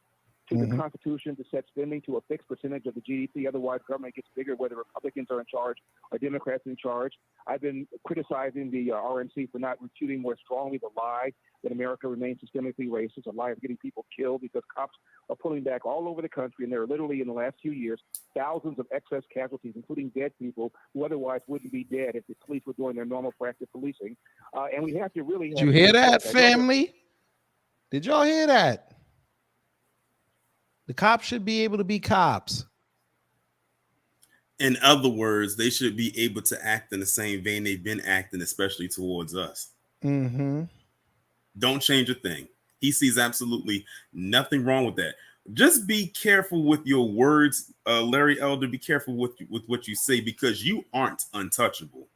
to the Constitution to set spending to a fixed percentage of the GDP. Otherwise, government gets bigger, whether Republicans are in charge or Democrats in charge. I've been criticizing the RNC for not refuting more strongly the lie that America remains systemically racist, a lie of getting people killed because cops are pulling back all over the country. And there are literally, in the last few years, thousands of excess casualties, including dead people who otherwise wouldn't be dead if the police were doing their normal practice policing. And we have to really... Did you hear that, family? Did y'all hear that? The cops should be able to be cops. In other words, they should be able to act in the same vein they've been acting, especially towards us. Mm-hmm. Don't change a thing. He sees absolutely nothing wrong with that. Just be careful with your words, Larry Elder. Be careful with what you say, because you aren't untouchable.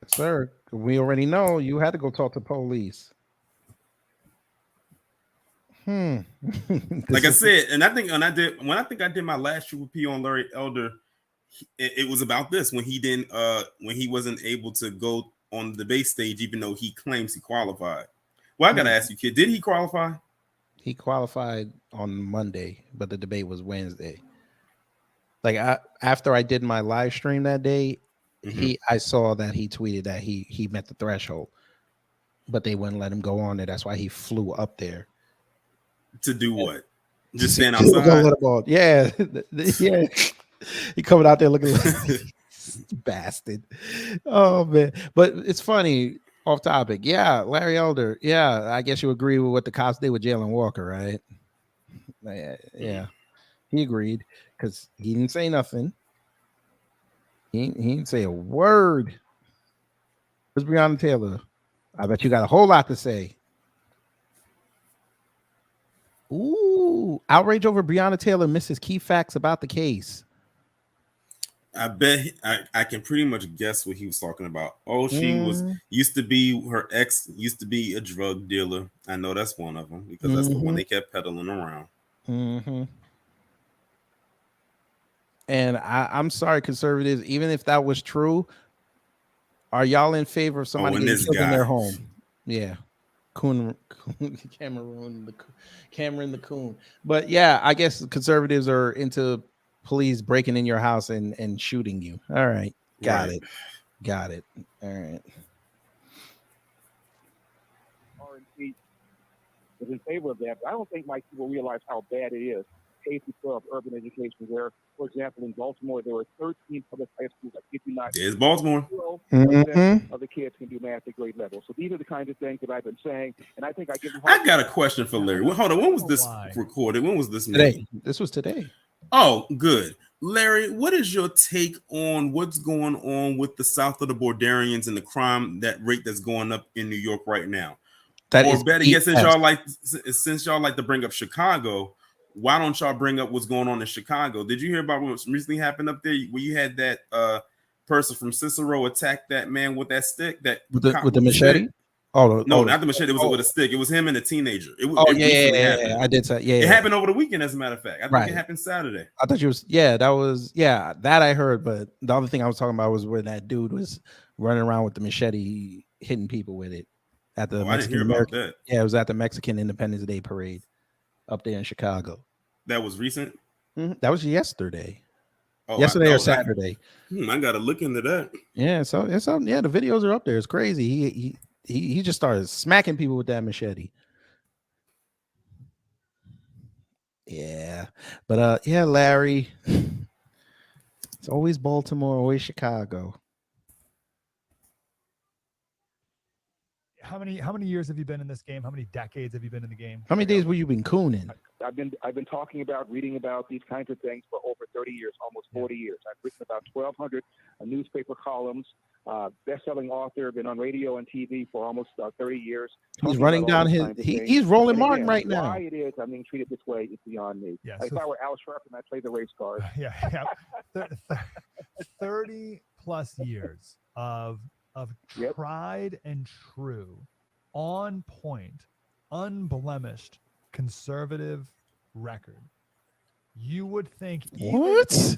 Sir, we already know you had to go talk to police. Like I said, and I think when I did my last Triple P on Larry Elder, it was about this when he wasn't able to go on the debate stage, even though he claims he qualified. Well, I gotta ask you, kid, did he qualify? He qualified on Monday, but the debate was Wednesday. Like after I did my live stream that day, I saw that he tweeted that he met the threshold, but they wouldn't let him go on there. That's why he flew up there. To do what? Just stand outside? Yeah. Yeah. He coming out there looking like bastard. Oh man. But it's funny, off topic. Yeah, Larry Elder. Yeah, I guess you agree with what the cops did with Jalen Walker, right? Yeah. He agreed because he didn't say nothing. He didn't say a word. Where's Breonna Taylor? I bet you got a whole lot to say. Ooh, outrage over Breonna Taylor misses key facts about the case. I bet I can pretty much guess what he was talking about. Oh, she her ex used to be a drug dealer. I know that's one of them because that's the one they kept peddling around. And I'm sorry, conservatives, even if that was true, are y'all in favor of somebody getting killed in their home? Yeah. Cameron the Coon. But yeah, I guess conservatives are into police breaking in your house and shooting you. All right. Got it. All right. RNC is in favor of that, but I don't think Mike people realize how bad it is. K-12 urban education, where, for example, in Baltimore, there were 13 public high schools. I kid you not. There's Baltimore. 12% of the kids can do math at grade level. So these are the kinds of things that I've been saying, and I think I give them. I got a question for Larry. Well, hold on. When was this recorded? When was this today? This was today. Oh, good. Larry, what is your take on what's going on with the south of the Bordarians and the crime rate that's going up in New York right now? Or better yet, since y'all like to bring up Chicago, why don't y'all bring up what's going on in Chicago? Did you hear about what recently happened up there where you had that person from Cicero attack that man with that stick? With the machete? Not the machete. It was with a stick. It was him and a teenager. Yeah. I did say, It happened over the weekend, as a matter of fact. I think it happened Saturday. I thought that I heard, but the other thing I was talking about was where that dude was running around with the machete, hitting people with it at the I didn't hear about that. Yeah, it was at the Mexican Independence Day parade up there in Chicago. That was recent? That was yesterday. Yesterday or Saturday. I gotta look into that. Yeah, so it's up. Yeah, the videos are up there. It's crazy. He just started smacking people with that machete. Yeah, but yeah, Larry. It's always Baltimore, always Chicago. How many years have you been in this game? How many decades have you been in the game? How many days were you been cooning? I've been talking about, reading about these kinds of things for over 30 years, almost 40 years. I've written about 1,200 newspaper columns, best-selling author, been on radio and TV for almost 30 years. He's running down his. He's rolling Martin right now. Why it is I'm being treated this way is beyond me. Yeah, if so- I were Al Sharpton, I'd play the race card. Yeah. 30 plus years of tried and true, on point, unblemished, conservative record. You would think even if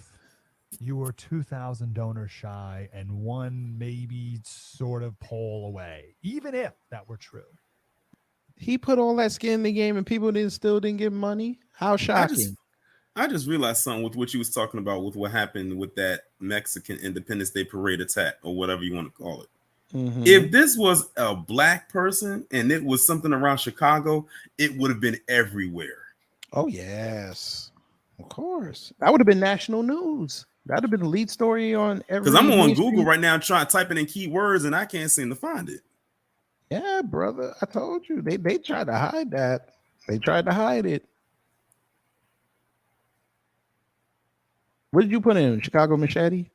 you were 2,000 donors shy and one maybe sort of poll away, even if that were true. He put all that skin in the game and people still didn't give money. How shocking. I just realized something with what you was talking about with what happened with that Mexican Independence Day parade attack or whatever you want to call it. Mm-hmm. If this was a black person and it was something around Chicago, it would have been everywhere. Oh, yes. Of course. That would have been national news. That would have been the lead story on every. Because I'm on Google right now typing in keywords and I can't seem to find it. Yeah, brother. I told you. They tried to hide that. They tried to hide it. What did you put in? Chicago machete?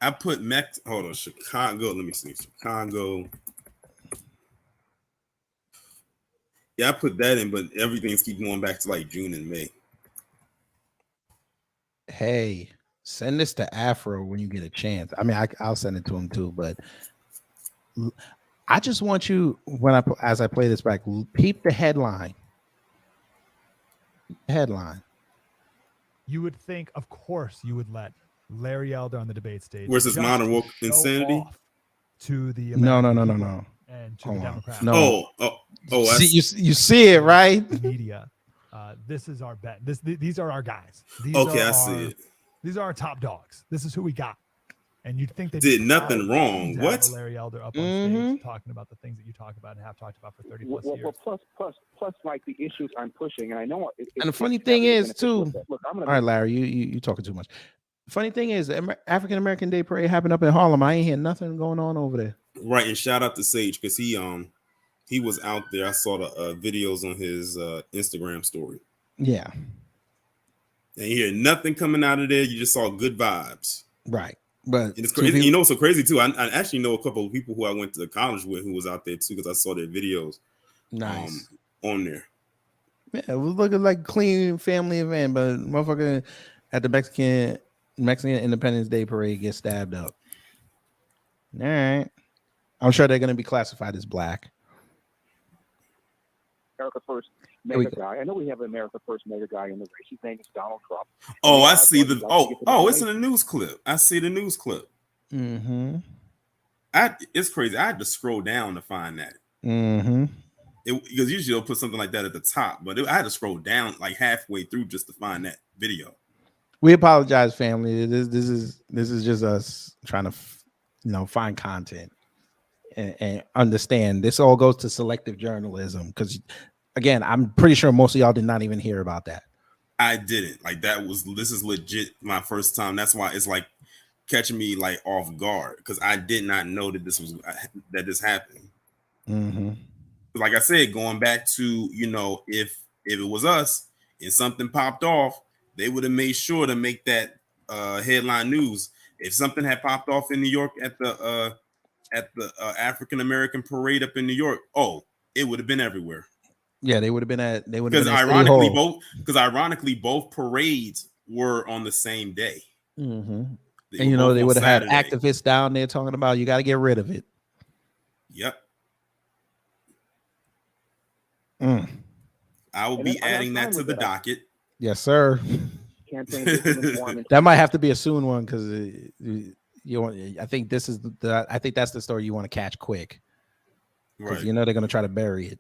I put hold on, Chicago. Let me see. Chicago. Yeah, I put that in, but everything's keep going back to like June and May. Hey, send this to Afro when you get a chance. I mean, I'll send it to him too, but I just want you, as I play this back, peep the headline. Headline. You would think, of course, you would let Larry Elder on the debate stage. Where's this modern woke insanity? To the No. and to the Democrats. No. Oh! You see it, right? Media. This is our bet. These are our guys. I see it. These are our top dogs. This is who we got. And you'd think they did nothing wrong. to What? have Larry Elder up on stage talking about the things that you talk about and have talked about for 30 plus years. Plus, like the issues I'm pushing, and I know. And the funny thing is, too. All right, Larry, you talking too much. Funny thing is, the African American Day Parade happened up in Harlem. I ain't hear nothing going on over there. Right, and shout out to Sage because he was out there. I saw the videos on his Instagram story. Yeah, and you hear nothing coming out of there. You just saw good vibes. Right, but and it's crazy. You know, it's so crazy too. I actually know a couple of people who I went to college with who was out there too because I saw their videos. Nice on there. Yeah, it was looking like a clean family event, but motherfucker at the Mexican Independence Day Parade gets stabbed up. All right. I'm sure they're going to be classified as black. America First mega guy. I know we have an America First mega guy in the race. His name is Donald Trump. Oh, I see the. It's in the news clip. I see the news clip. Mm-hmm. It's crazy. I had to scroll down to find that. Mm-hmm. Because usually they'll put something like that at the top, but I had to scroll down like halfway through just to find that video. We apologize, family. This is just us trying to, find content and understand. This all goes to selective journalism because, again, I'm pretty sure most of y'all did not even hear about that. I didn't. Like this is legit my first time. That's why it's like catching me like off guard because I did not know that this happened. Mm-hmm. Like I said, going back to if it was us and something popped off, they would have made sure to make that headline news. If something had popped off in New York at the African American parade up in New York, it would have been everywhere. Yeah, they would have been at. They would because ironically both parades were on the same day. Mm-hmm. And they would have had activists down there talking about you got to get rid of it. Yep. I will be adding that to the docket. Yes, sir. That might have to be a soon one because I think this is I think that's the story you want to catch quick, because they're going to try to bury it.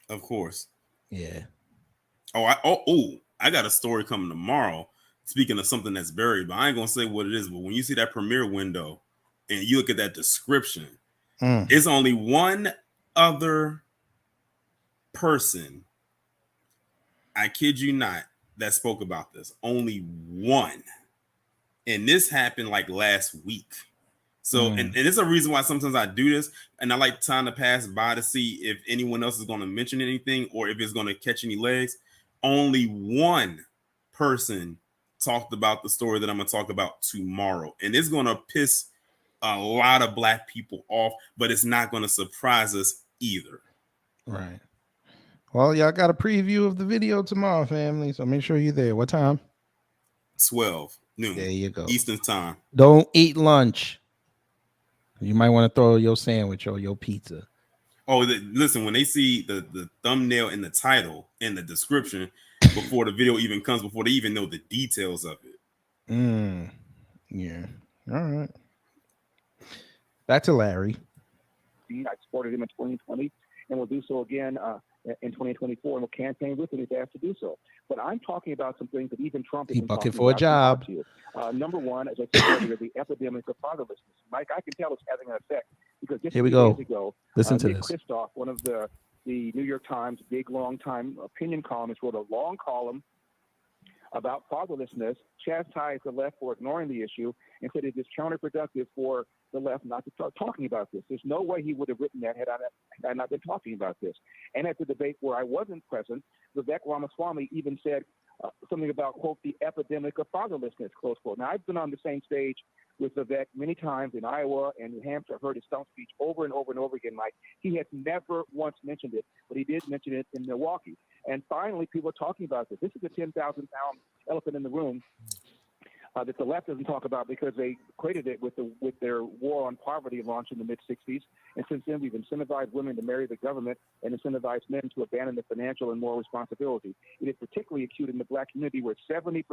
Of course. Yeah. I got a story coming tomorrow speaking of something that's buried, but I ain't gonna say what it is. But when you see that premiere window and you look at that description, it's only one other person, I kid you not, that spoke about this. Only one. And this happened like last week. So, and it's a reason why sometimes I do this, and I like time to pass by to see if anyone else is going to mention anything or if it's going to catch any legs. Only one person talked about the story that I'm going to talk about tomorrow, and it's going to piss a lot of Black people off, but it's not going to surprise us either. Right. Well, y'all got a preview of the video tomorrow, family, so make sure you're there. What time? 12 noon. There you go. Eastern time. Don't eat lunch. You might want to throw your sandwich or your pizza. Oh, listen, when they see the thumbnail and the title and the description before the video even comes, before they even know the details of it. Yeah. All right. Back to Larry. I supported him in 2020 and will do so again in 2024 and will campaign with him if asked to do so. But I'm talking about some things that even Trump isn't talking for a about. job. Number one, as I said earlier, the epidemic of fatherlessness. Mike, I can tell it's having an effect because just Here we 2 go. days ago, Listen to Nick this. Kristof, one of the New York Times big, long-time opinion columnists, wrote a long column about fatherlessness, chastised the left for ignoring the issue, and said it is counterproductive for the left not to start talking about this. There's no way he would have written that had I not been talking about this. And at the debate where I wasn't present, Vivek Ramaswamy even said something about, quote, the epidemic of fatherlessness, close quote. Now, I've been on the same stage with Vivek many times in Iowa and New Hampshire. I've heard his stump speech over and over and over again, Mike. He has never once mentioned it, but he did mention it in Milwaukee. And finally, people are talking about this. This is a 10,000-pound elephant in the room that the left doesn't talk about because they equated it with their war on poverty launched in the mid-'60s. And since then, we've incentivized women to marry the government and incentivized men to abandon the financial and moral responsibility. It is particularly acute in the Black community, where 70%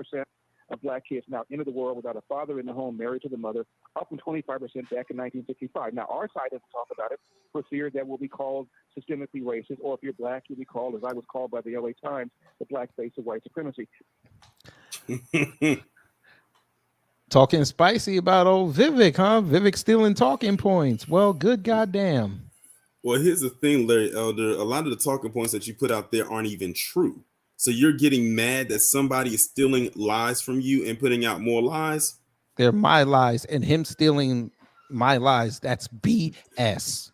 of Black kids now enter the world without a father in the home, married to the mother, up from 25% back in 1965. Now, our side doesn't talk about it for fear that we'll be called systemically racist, or if you're Black, you'll be called, as I was called by the LA Times, the black face of white supremacy. Talking spicy about old Vivek, huh? Vivek stealing talking points. Well, good goddamn. Well, here's the thing, Larry Elder. A lot of the talking points that you put out there aren't even true. So you're getting mad that somebody is stealing lies from you and putting out more lies? They're my lies, and him stealing my lies. That's BS.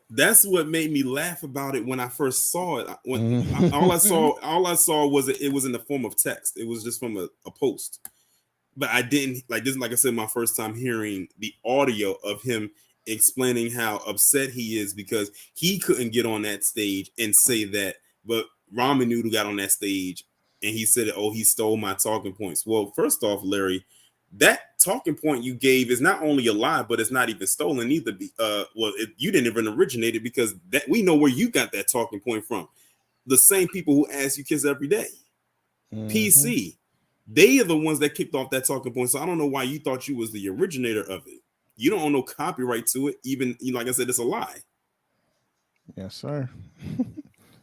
That's what made me laugh about it when I first saw it. All I saw was it was in the form of text. It was just from a post. But I didn't like this. Like I said, my first time hearing the audio of him explaining how upset he is because he couldn't get on that stage and say that, but Ramen Noodle got on that stage and he said, "Oh, he stole my talking points." Well, first off, Larry, that talking point you gave is not only a lie, but it's not even stolen either. You didn't even originate it because that we know where you got that talking point from. The same people who ask you kiss every day, PC. They are the ones that kicked off that talking point. So I don't know why you thought you was the originator of it. You don't own no copyright to it. Even like I said, it's a lie. Yes, sir.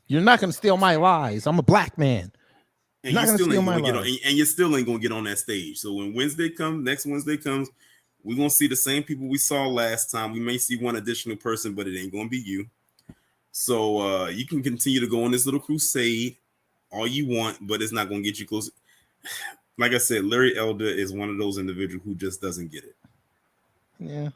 You're not gonna steal my lies. I'm a Black man. And you still ain't gonna get on, and you still ain't gonna get on that stage. So when next Wednesday comes, we're gonna see the same people we saw last time. We may see one additional person, but it ain't gonna be you. So you can continue to go on this little crusade all you want, but it's not gonna get you close. Like I said, Larry Elder is one of those individuals who just doesn't get it. Yeah.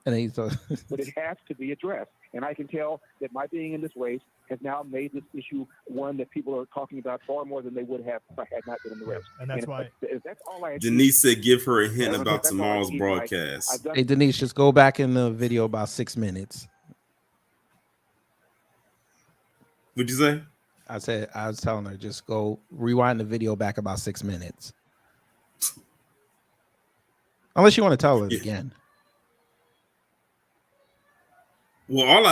And but it has to be addressed. And I can tell that my being in this race has now made this issue one that people are talking about far more than they would have if I had not been in the race. And that's why. If that's all I Denise said, "Give her a hint about tomorrow's broadcast." Hey, Denise, just go back in the video about 6 minutes. What'd you say? I was telling her, just go rewind the video back about 6 minutes. Unless you want to tell her again. Well,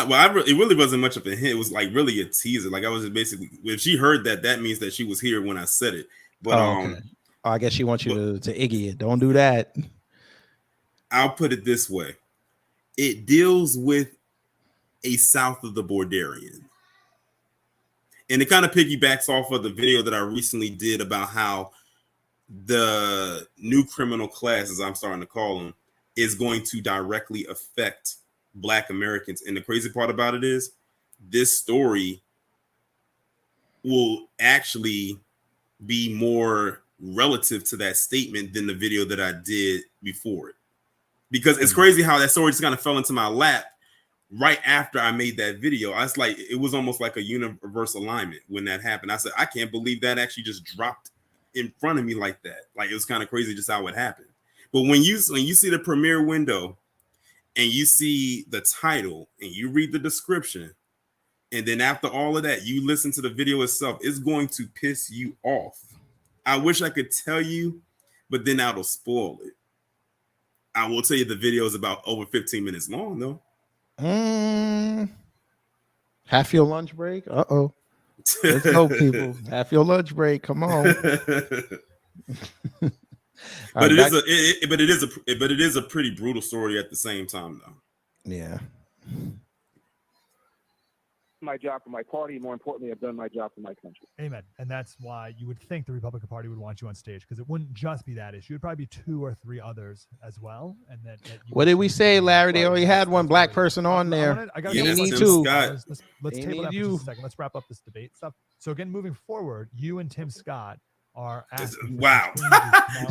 it really wasn't much of a hint. It was like really a teaser. Like I was just basically, if she heard that means that she was here when I said it. But okay. I guess she wants you to Iggy it. Don't do that. I'll put it this way. It deals with a south of the Borderian. And it kind of piggybacks off of the video that I recently did about how the new criminal class, as I'm starting to call them, is going to directly affect Black Americans. And the crazy part about it is this story will actually be more relative to that statement than the video that I did before it. Because it's crazy how that story just kind of fell into my lap right after I made that video. I was like, it was almost like a universe alignment when that happened. I said, I can't believe that actually just dropped in front of me like that. Like, it was kind of crazy just how it happened. But when you see the premiere window and you see the title and you read the description, and then after all of that, you listen to the video itself, it's going to piss you off. I wish I could tell you, but then that'll spoil it. I will tell you the video is about over 15 minutes long, though. Half your lunch break? Uh-oh. Let's go, people. Half your lunch break. Come on. But it is a pretty brutal story at the same time, though. Yeah. My job for my party. More importantly, I've done my job for my country. Amen. And that's why you would think the Republican Party would want you on stage, because it wouldn't just be that issue. It'd probably be 2 or 3 others as well. And that What did we say, Larry? They only had one Black person on there. I got They to need 2. Let's They table that need for you. just a second. Let's wrap up this debate stuff. So again, moving forward, you and Tim Scott are asking. Wow.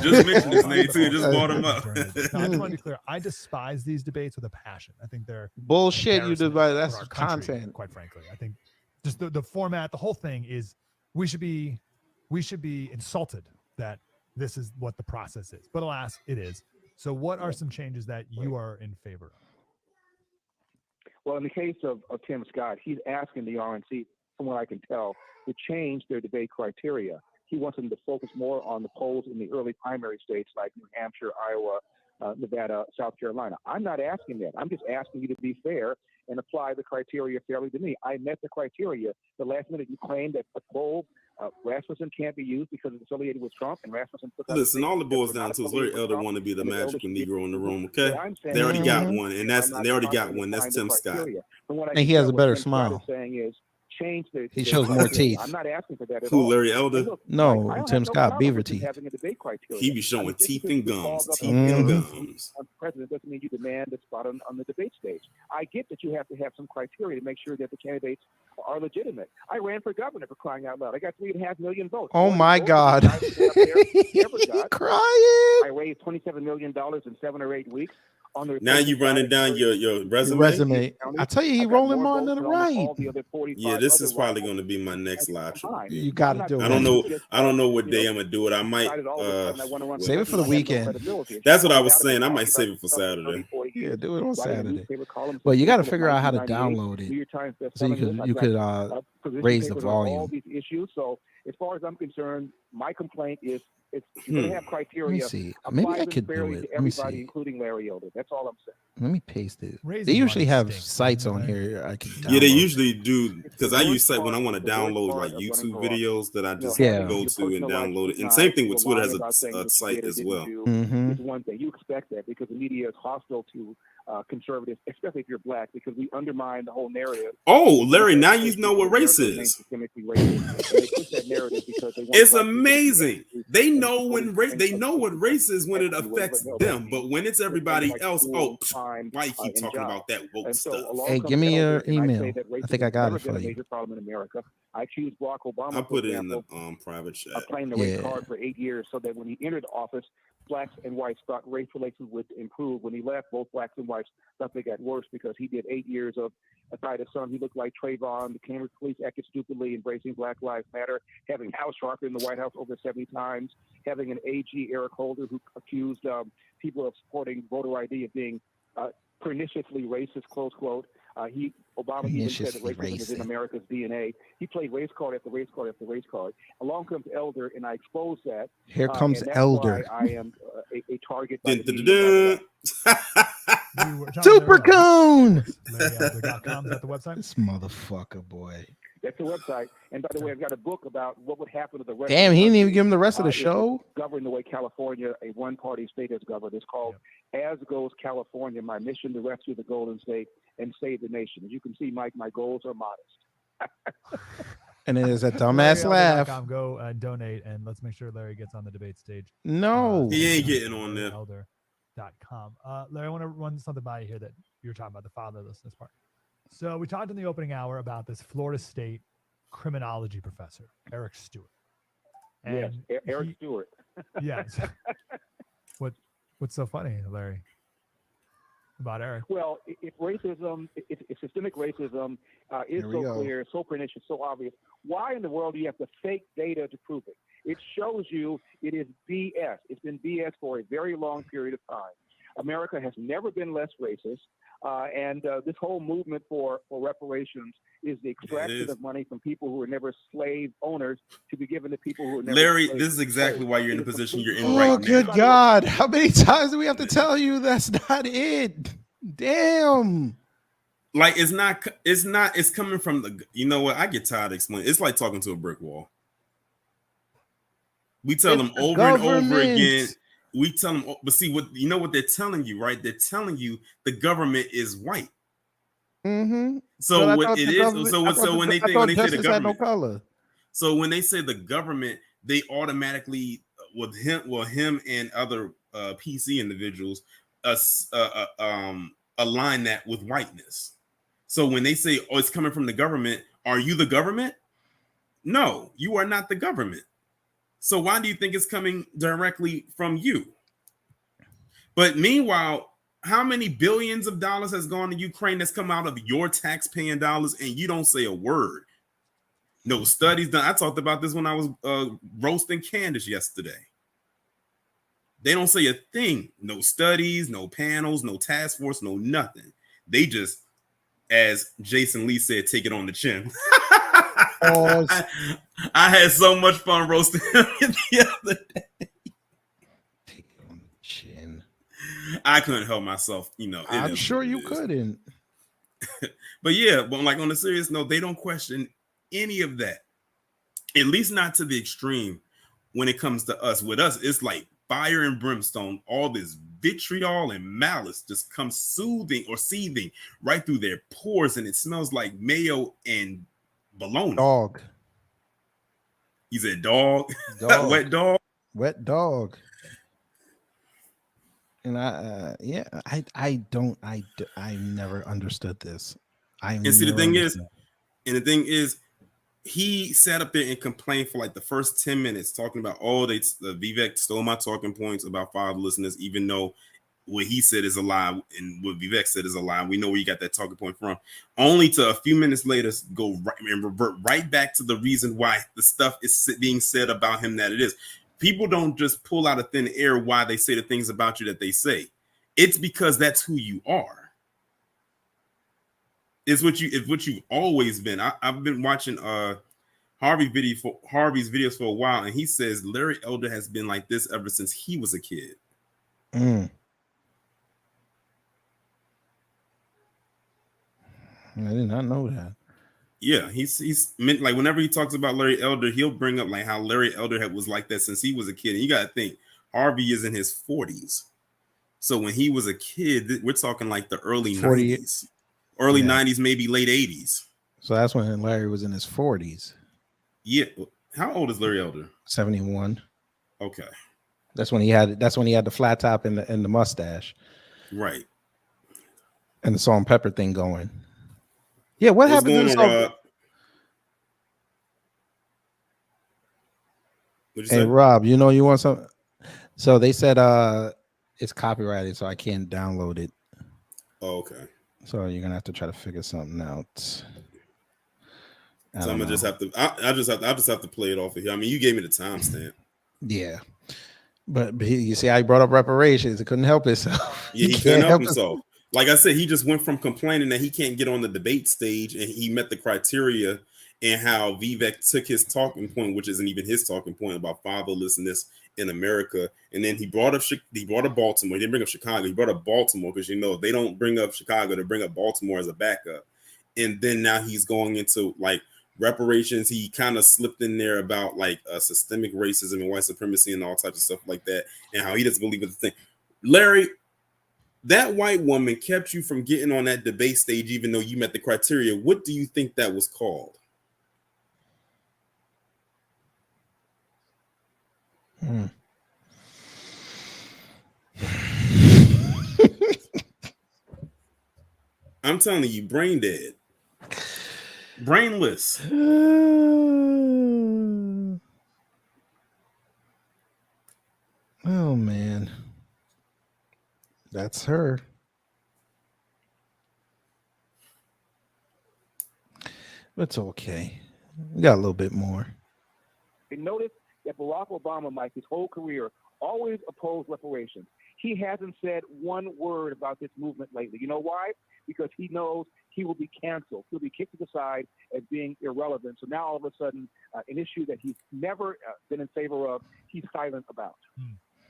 Just mentioned his name too. Just brought him up. Now, I just want to be clear. I despise these debates with a passion. I think they're Bullshit. You embarrassing divide. for That's our country, content. quite frankly. I think just the format, the whole thing is we should be insulted that this is what the process is. But alas, it is. So what are some changes that you are in favor of? Well, in the case of Tim Scott, he's asking the RNC, from what I can tell, to change their debate criteria. He wants them to focus more on the polls in the early primary states like New Hampshire, Iowa, Nevada, South Carolina. I'm not asking that. I'm just asking you to be fair and apply the criteria fairly to me. I met the criteria. The last minute you claimed that the poll, Rasmussen can't be used because it's affiliated with Trump, and Rasmussen took out. Listen, all it boils down to is Larry Elder want to be the magical Negro in the room. Okay, they already got one, and they already got one. That's Tim Scott. And he has a better smile. Saying is change the. He shows more teeth. I'm not asking for that at Who, all. Larry Elder? No, Tim Scott, beaver teeth. He be showing teeth and gums. Teeth and gums. President doesn't mean you demand a spot on the debate stage. I get that you have to have some criteria to make sure that the candidates are legitimate. I ran for governor, for crying out loud. I got 3.5 million votes. Oh my God. Crying. I raised $27 million in 7 or 8 weeks. Now you running down your resume. I tell you, he rolling more to the right. Yeah, this is probably going to be my next live show. You got to do it. I don't know what day I'm gonna do it. I might save it for the weekend. That's what I was saying. I might save it for Saturday. Yeah, do it on Saturday. Well, you got to figure out how to download it so you could raise the volume. All these issues. So as far as I'm concerned, my complaint is you're going to have criteria. Let me see. Maybe I could do it. Let me see. Including Larry Elder. That's all I'm saying. Let me paste it. They usually have sites on here I can download. Yeah, they usually do, because I use site when I want to download like YouTube videos that I just go to and download it. And same thing with Twitter has a site as well. It's one thing. You expect that because the media is hostile to conservatives, especially if you're Black, because we undermine the whole narrative. Oh, Larry, now you know what race is. It's amazing. They know what race is when it affects them, but when it's everybody else, why you keep talking about that woke stuff? Hey, give me your email. I think I got it for you. Major problem in America. I accused Barack Obama. I put it in the private chat. Of playing the race card for 8 years, so that when he entered office, Blacks and whites thought race relations would improve. When he left, both Blacks and whites thought they got worse because he did 8 years of aside his son. He looked like Trayvon. The Cambridge police acted stupidly, embracing Black Lives Matter, having House Sharper in the White House over 70 times, having an AG, Eric Holder, who accused people of supporting voter ID of being perniciously racist, close quote. Obama even said that racism is in America's DNA. He played race card after race card after race card. Along comes Elder, and I expose that. Here comes and that's Elder. why I am a target. By the media. Super Cone. LarryElder.com, is that the website? This motherfucker, boy. That's the website. And by the way, I've got a book about what would happen to the rest. Damn, he didn't even give him the rest of the show. Governed the way California, a one-party state, is governed. It's called As Goes California, My Mission to Rescue the Golden State and Save the Nation. As you can see, Mike, my goals are modest. And it is a dumbass laugh. LarryElder.com. Go and donate, and let's make sure Larry gets on the debate stage. No. He ain't getting on there. LarryElder.com. Larry, I want to run something by you here that you're talking about, the fatherlessness part. So we talked in the opening hour about this Florida State criminology professor, Eric Stewart. Yes, Eric Stewart. Yes. What's so funny, Larry, about Eric? Well, if racism, if systemic racism is so clear, so pernicious, so obvious, why in the world do you have to fake data to prove it? It shows you it is BS. It's been BS for a very long period of time. America has never been less racist, and this whole movement for reparations is the extraction of money from people who were never slave owners to be given to people who were never Larry, slave this is exactly owners. why you're in the position you're in Oh, right now. good God. How many times do we have to tell you that's not it? Damn. Like, it's coming from the, you know what? I get tired of explaining. It's like talking to a brick wall. We tell them over and over again. We tell them, but see what, you know what they're telling you, right? They're telling you the government is white. Mm-hmm. So what it is, so when they say the government, no color. So when they say the government, they automatically with him and other PC individuals align that with whiteness. So when they say, "Oh, it's coming from the government," are you the government? No, you are not the government. So why do you think it's coming directly from you? But meanwhile, how many billions of dollars has gone to Ukraine that's come out of your tax-paying dollars, and you don't say a word? No studies done. I talked about this when I was roasting Candace yesterday. They don't say a thing. No studies, no panels, no task force, no nothing. They just, as Jason Lee said, take it on the chin. I had so much fun roasting him the other day. Take it on the chin. I couldn't help myself, you know. I'm sure you couldn't. But yeah, but like on a serious note, they don't question any of that, at least not to the extreme. When it comes to us, with us, it's like fire and brimstone. All this vitriol and malice just comes seething right through their pores, and it smells like mayo and bologna. Dog. He said dog. Dog. Wet dog. And I never understood this. And see, the thing is, he sat up there and complained for like the first 10 minutes, talking about, Vivek stole my talking points about fatherlessness, even though what he said is a lie and what Vivek said is a lie. We know where you got that talking point from. Only to a few minutes later go right and revert right back to the reason why the stuff is being said about him that it is. People don't just pull out of thin air why they say the things about you that they say. It's because that's who you are. It's what you've always been. I've been watching Harvey's videos for a while, and he says Larry Elder has been like this ever since he was a kid. I did not know that. Yeah, he's meant, like, whenever he talks about Larry Elder, he'll bring up like how Larry Elder was like that since he was a kid. And you got to think, Harvey is in his 40s. So when he was a kid, we're talking like the early 90s. Early 90s, maybe late 80s. So that's when Larry was in his 40s. Yeah. How old is Larry Elder? 71. Okay. That's when he had the flat top and the mustache. Right. And the salt and pepper thing going. Yeah, what happened to this? Hey, Rob, you want some? So they said it's copyrighted, so I can't download it. Oh, okay. So you're gonna have to try to figure something out. So I'm gonna just have to. I just have to play it off of here. I mean, you gave me the timestamp. Yeah, but you see, I brought up reparations. It couldn't help itself. Yeah, he couldn't help himself. Like I said, he just went from complaining that he can't get on the debate stage, and he met the criteria, and how Vivek took his talking point, which isn't even his talking point, about fatherlessness in America. And then he brought up Baltimore. He didn't bring up Chicago. He brought up Baltimore because, they don't bring up Chicago. They bring up Baltimore as a backup. And then now he's going into like reparations. He kind of slipped in there about like systemic racism and white supremacy and all types of stuff like that, and how he doesn't believe it's a thing. Larry, that white woman kept you from getting on that debate stage, even though you met the criteria. What do you think that was called? I'm telling you, brain dead, brainless. Oh man, that's her. It's okay. We got a little bit more. Notice that Barack Obama, Mike, his whole career, always opposed reparations. He hasn't said one word about this movement lately. You know why? Because he knows he will be canceled. He'll be kicked to the side as being irrelevant. So now all of a sudden, an issue that he's never been in favor of, he's silent about.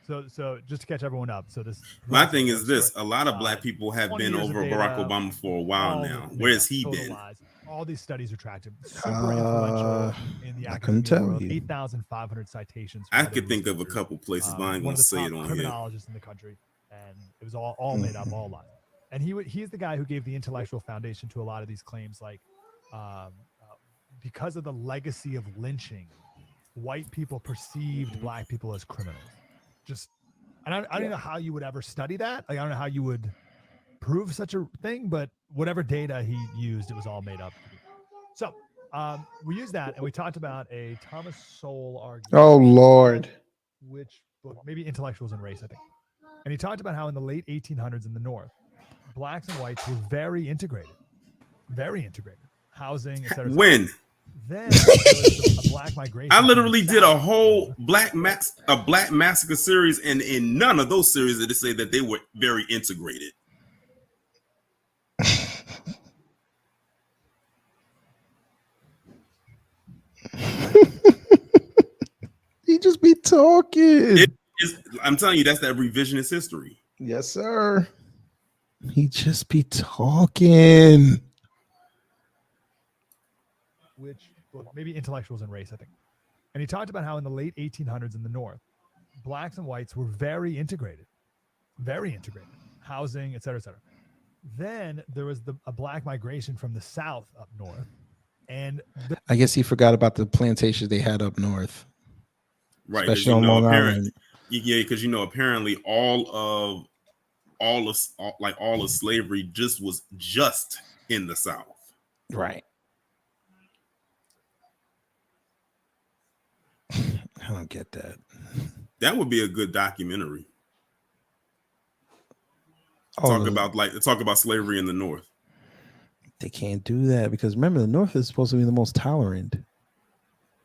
So just to catch everyone up. So this. My thing is this: a lot of black people have been over Barack Obama for a while now. Where has he been? Lies. All these studies are tracked. Super influential in the I couldn't tell world. you. 8,500 citations. I could think of a couple places, but I ain't gonna say it on here. Criminologist in the country, and it was all made up, all lies. And he's the guy who gave the intellectual foundation to a lot of these claims, like because of the legacy of lynching, white people perceived black people as criminals. Just, and I don't know how you would ever study that. Like, I don't know how you would prove such a thing, but whatever data he used, it was all made up. So we used that, and we talked about a Thomas Sowell argument. Oh Lord. Which book? Maybe Intellectuals and Race, I think. And he talked about how in the late 1800s in the North, blacks and whites were very integrated, housing, etc. When? Then there was a black migration. I literally did a whole black massacre series, and in none of those series did it say that they were very integrated. He just be talking. I'm telling you, that's that revisionist history. Yes, sir. He just be talking. Which book? Maybe Intellectuals and Race, I think. And he talked about how in the late 1800s in the North, blacks and whites were very integrated, housing, etc., etc. Then there was a black migration from the South up north, and I guess he forgot about the plantations they had up north, right? Especially on Long Island. Yeah, because apparently all of slavery was just in the South, right? I don't get that. That would be a good documentary. Oh, Talk about slavery in the North. They can't do that because remember the North is supposed to be the most tolerant.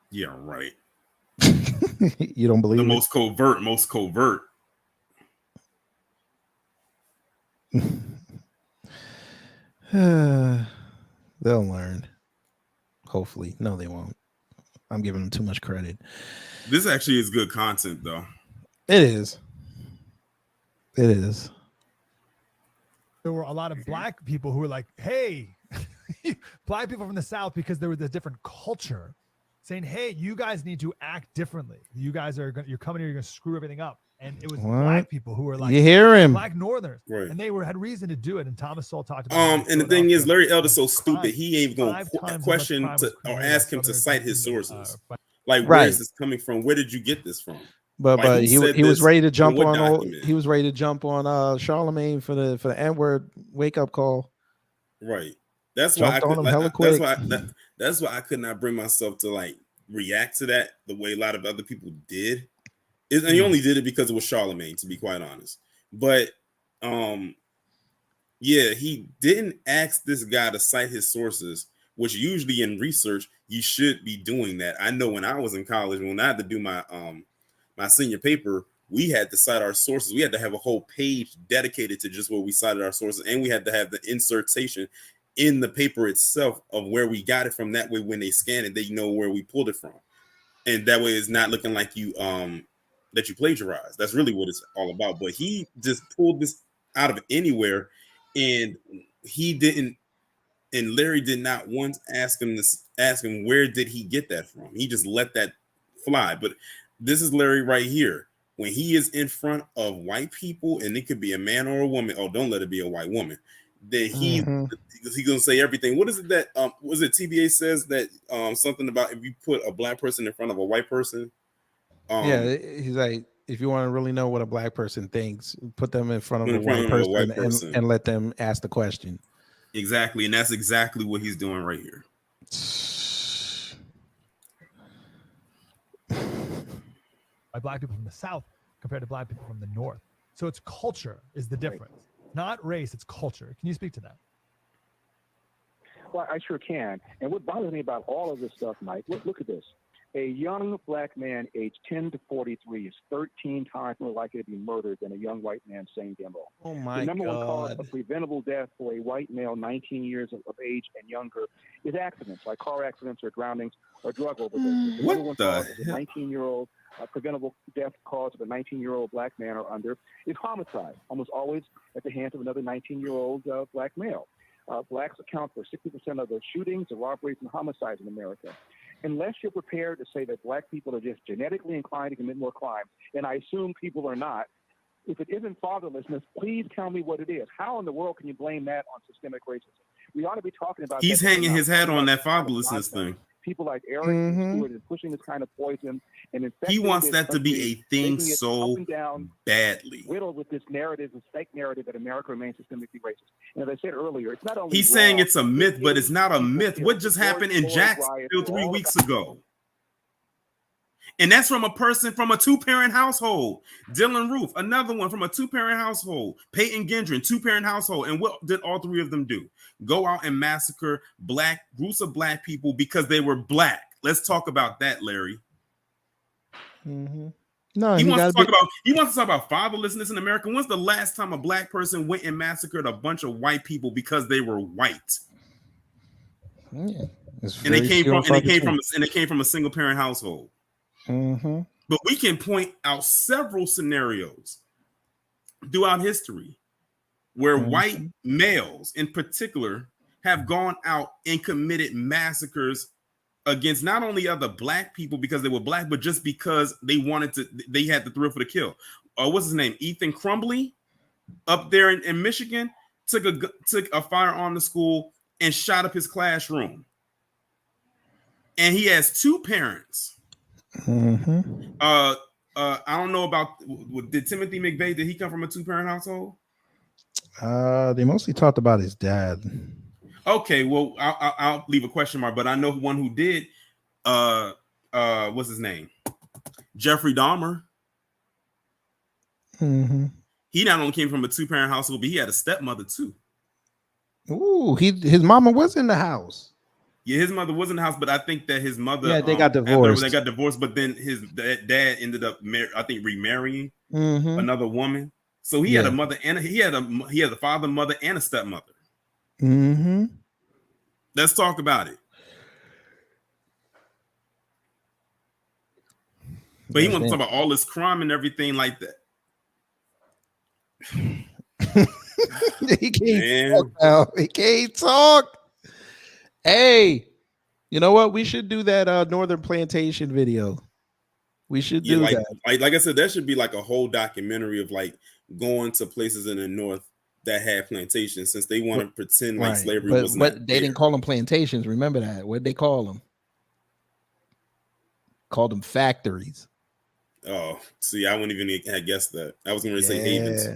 Yeah, right. You don't believe the it? most covert. They'll learn. Hopefully. No, they won't. I'm giving them too much credit. This actually is good content, though. It is. It is. There were a lot of black people who were like, hey, black people from the South, because there was a different culture, saying, hey, you guys need to act differently. You guys you're coming here, you're going to screw everything up. And it was black people who were like, you hear him, black Northerners, right. And they had reason to do it. And Thomas Sowell talked about and the thing is, Larry Elder's so stupid, he ain't going to question or ask him to cite his sources. Where is this coming from? Where did you get this from? But he was ready to jump on. He was ready to jump on Charlemagne for the N-word wake up call. Right. That's why I could not bring myself to react to that the way a lot of other people did. And he only did it because it was Charlemagne, to be quite honest. But he didn't ask this guy to cite his sources, which usually in research you should be doing that. I know when I was in college, when I had to do my senior paper, we had to cite our sources. We had to have a whole page dedicated to just where we cited our sources, and we had to have the insertation in the paper itself of where we got it from. That way, when they scan it, they know where we pulled it from, and that way it's not looking like you that you plagiarized. That's really what it's all about. But he just pulled this out of anywhere, and he didn't. And Larry did not once ask him where did he get that from. He just let that fly. But this is Larry right here. When he is in front of white people, and it could be a man or a woman. Oh, don't let it be a white woman. Then he's gonna say everything. What is it that was it TBA says that something about if you put a black person in front of a white person, Yeah, he's like, if you want to really know what a black person thinks, put them in front of a white of a white person and let them ask the question. Exactly, and that's exactly what he's doing right here. By black people from the South compared to black people from the North. So it's culture is the difference, not race. It's culture. Can you speak to that? Well, I sure can. And what bothers me about all of this stuff, Mike, look at this. A young black man aged 10 to 43 is 13 times more likely to be murdered than a young white man, same demo. Oh, my The number one cause God. of preventable death for a white male 19 years of age and younger is accidents, like car accidents or drownings or drug overdoses. The number one cause of a 19-year-old preventable death cause of a 19-year-old black man or under is homicide, almost always at the hands of another 19-year-old black male. Blacks account for 60% of the shootings, the robberies, and homicides in America. Unless you're prepared to say that black people are just genetically inclined to commit more crime, and I assume people are not, if it isn't fatherlessness, please tell me what it is. How in the world can you blame that on systemic racism? We ought to be talking about He's that, hanging his hat on that kind of fatherlessness nonsense. thing. People like Eric and Stewart is pushing this kind of poison and infecting He wants this that to be country, a thing making it so up and down, badly. riddled with this narrative, this fake narrative that America remains systemically racist. And as I said earlier, it's not only He's saying wrong, it's a myth, but it's not a myth. killed. What just The George happened in Floyd Jacksonville riots were 3 all weeks about- ago? And that's from a person from a two-parent household. Dylan Roof, another one from a two-parent household. Peyton Gendron, two-parent household. And what did all three of them do? Go out and massacre groups of black people because they were black. Let's talk about that, Larry. No, He wants to talk about fatherlessness in America. When's the last time a black person went and massacred a bunch of white people because they were white? Yeah, And they came from a single parent household. But we can point out several scenarios throughout history where white males in particular have gone out and committed massacres against not only other black people because they were black, but just because they had the thrill for the kill. What's his name? Ethan Crumbly up there in Michigan took a firearm to school and shot up his classroom. And he has two parents. I don't know about, did Timothy McVeigh, did he come from a two-parent household? They mostly talked about his dad. Okay, well, I'll leave a question mark, but I know one who did. What's his name? Jeffrey Dahmer. He not only came from a two-parent household, but he had a stepmother too. Ooh, his mama was in the house. Yeah, his mother was in the house, but I think that his mother, Yeah, they got divorced. They got divorced, but then his dad ended up, I think, remarrying another woman. So he had a mother and he had a father, mother, and a stepmother. Let's talk about it. But he wants to talk about all this crime and everything like that. He can't talk now. He can't talk. Hey, you know what? We should do that Northern Plantation video. We should do that. Like I said, that should be like a whole documentary of like going to places in the North that had plantations, since they want to pretend like slavery was not. But they didn't call them plantations. Remember that? What did they call them? Called them factories. Oh, see, I wouldn't even have guessed that. I was going to say havens.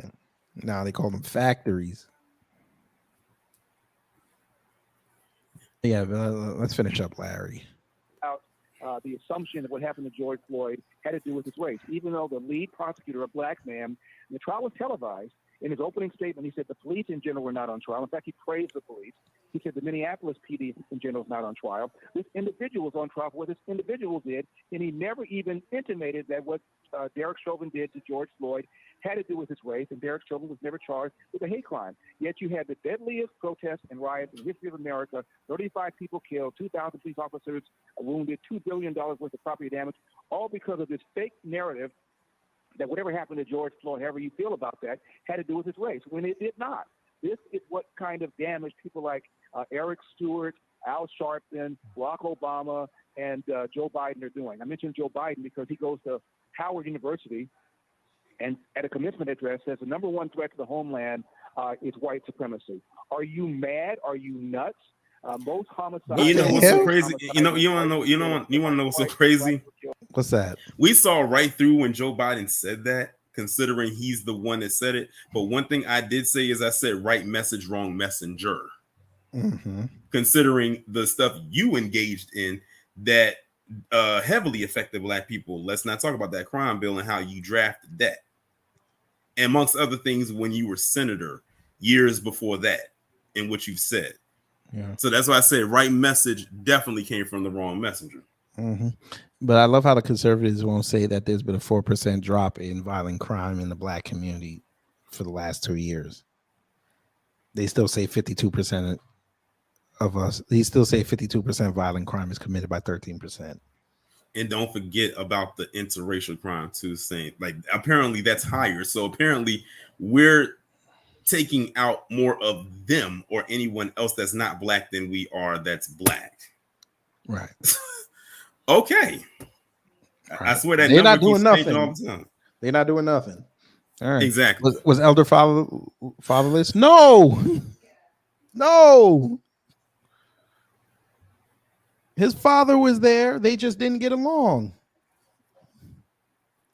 No, they call them factories. Yeah, let's finish up, Larry. The assumption that what happened to George Floyd had to do with his race, even though the lead prosecutor, a black man, the trial was televised. In his opening statement, he said the police in general were not on trial. In fact, he praised the police. He said the Minneapolis PD in general is not on trial. This individual was on trial for what this individual did, and he never even intimated that what Derek Chauvin did to George Floyd had to do with his race, and Derek Chauvin was never charged with a hate crime. Yet you had the deadliest protests and riots in the history of America, 35 people killed, 2,000 police officers wounded, $2 billion worth of property damage, all because of this fake narrative that whatever happened to George Floyd, however you feel about that, had to do with his race, when it did not. This is what kind of damage people like Eric Stewart, Al Sharpton, Barack Obama, and Joe Biden are doing. I mentioned Joe Biden because he goes to Howard University and at a commencement address says the number one threat to the homeland is white supremacy. Are you mad? Are you nuts? Most homicides. You know what's so crazy? homicides You want to know what's so crazy? What's that? We saw right through when Joe Biden said that, considering he's the one that said it. But one thing I did say is I said right message, wrong messenger. Mm-hmm. Considering the stuff you engaged in that heavily affected Black people. Let's not talk about that crime bill and how you drafted that. And amongst other things, when you were senator years before that, in what you've said. Yeah. So that's why I said right message definitely came from the wrong messenger. Mm-hmm. But I love how the conservatives won't say that there's been a 4% drop in violent crime in the Black community for the last 2 years. They still say 52% of us. They still say 52% violent crime is committed by 13%. And don't forget about the interracial crime too. Saying like apparently that's higher. So apparently we're taking out more of them or anyone else that's not Black than we are that's Black. Right. Okay. Right. I swear that they're not number doing keeps changing nothing. all the time. They're not doing nothing. All right. Exactly. Was Elder fatherless? No. No. His father was there. They just didn't get along.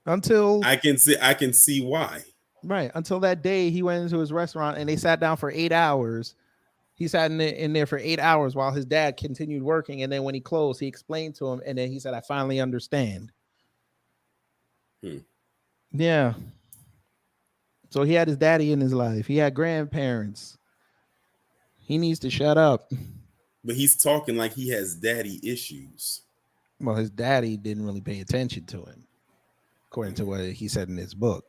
Until I can see why. Right. Until that day he went into his restaurant and they sat down for 8 hours. He sat in there for 8 hours while his dad continued working. And then when he closed, he explained to him. And then he said, I finally understand. Yeah. So he had his daddy in his life. He had grandparents. He needs to shut up. But he's talking like he has daddy issues. Well, his daddy didn't really pay attention to him, according to what he said in his book.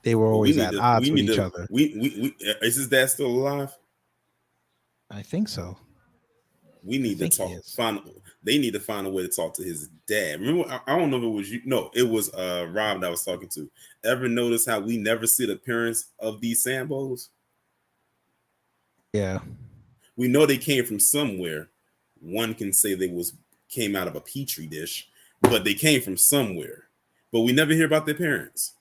They were always at odds with each other. Is his dad still alive? I think so. We need to talk. They need to find a way to talk to his dad. Remember, I don't know if it was you. No, it was Rob that I was talking to. Ever notice how we never see the appearance of these Sambos? Yeah. We know they came from somewhere. One can say came out of a petri dish, but they came from somewhere. But we never hear about their parents.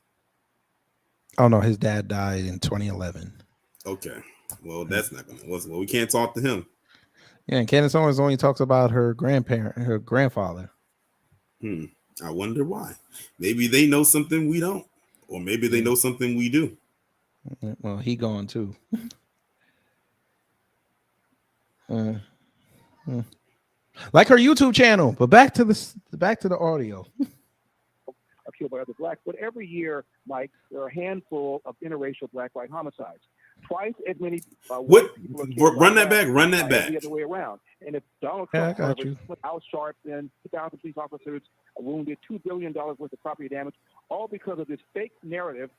Oh no, his dad died in 2011. Okay. Well, that's not gonna. Well, we can't talk to him. Yeah, and Candace Owens only talks about her grandfather. I wonder why. Maybe they know something we don't, or maybe they know something we do. Well, he gone too. Like her YouTube channel, but back to the audio. Are killed by other Blacks, but every year, Mike, there are a handful of interracial Black-white homicides. Twice as many. What? Run that back. Run that back. The other way around. And if Donald Trump, Al Sharpton, 2,000 police officers wounded, $2 billion worth of property damage, all because of this fake narrative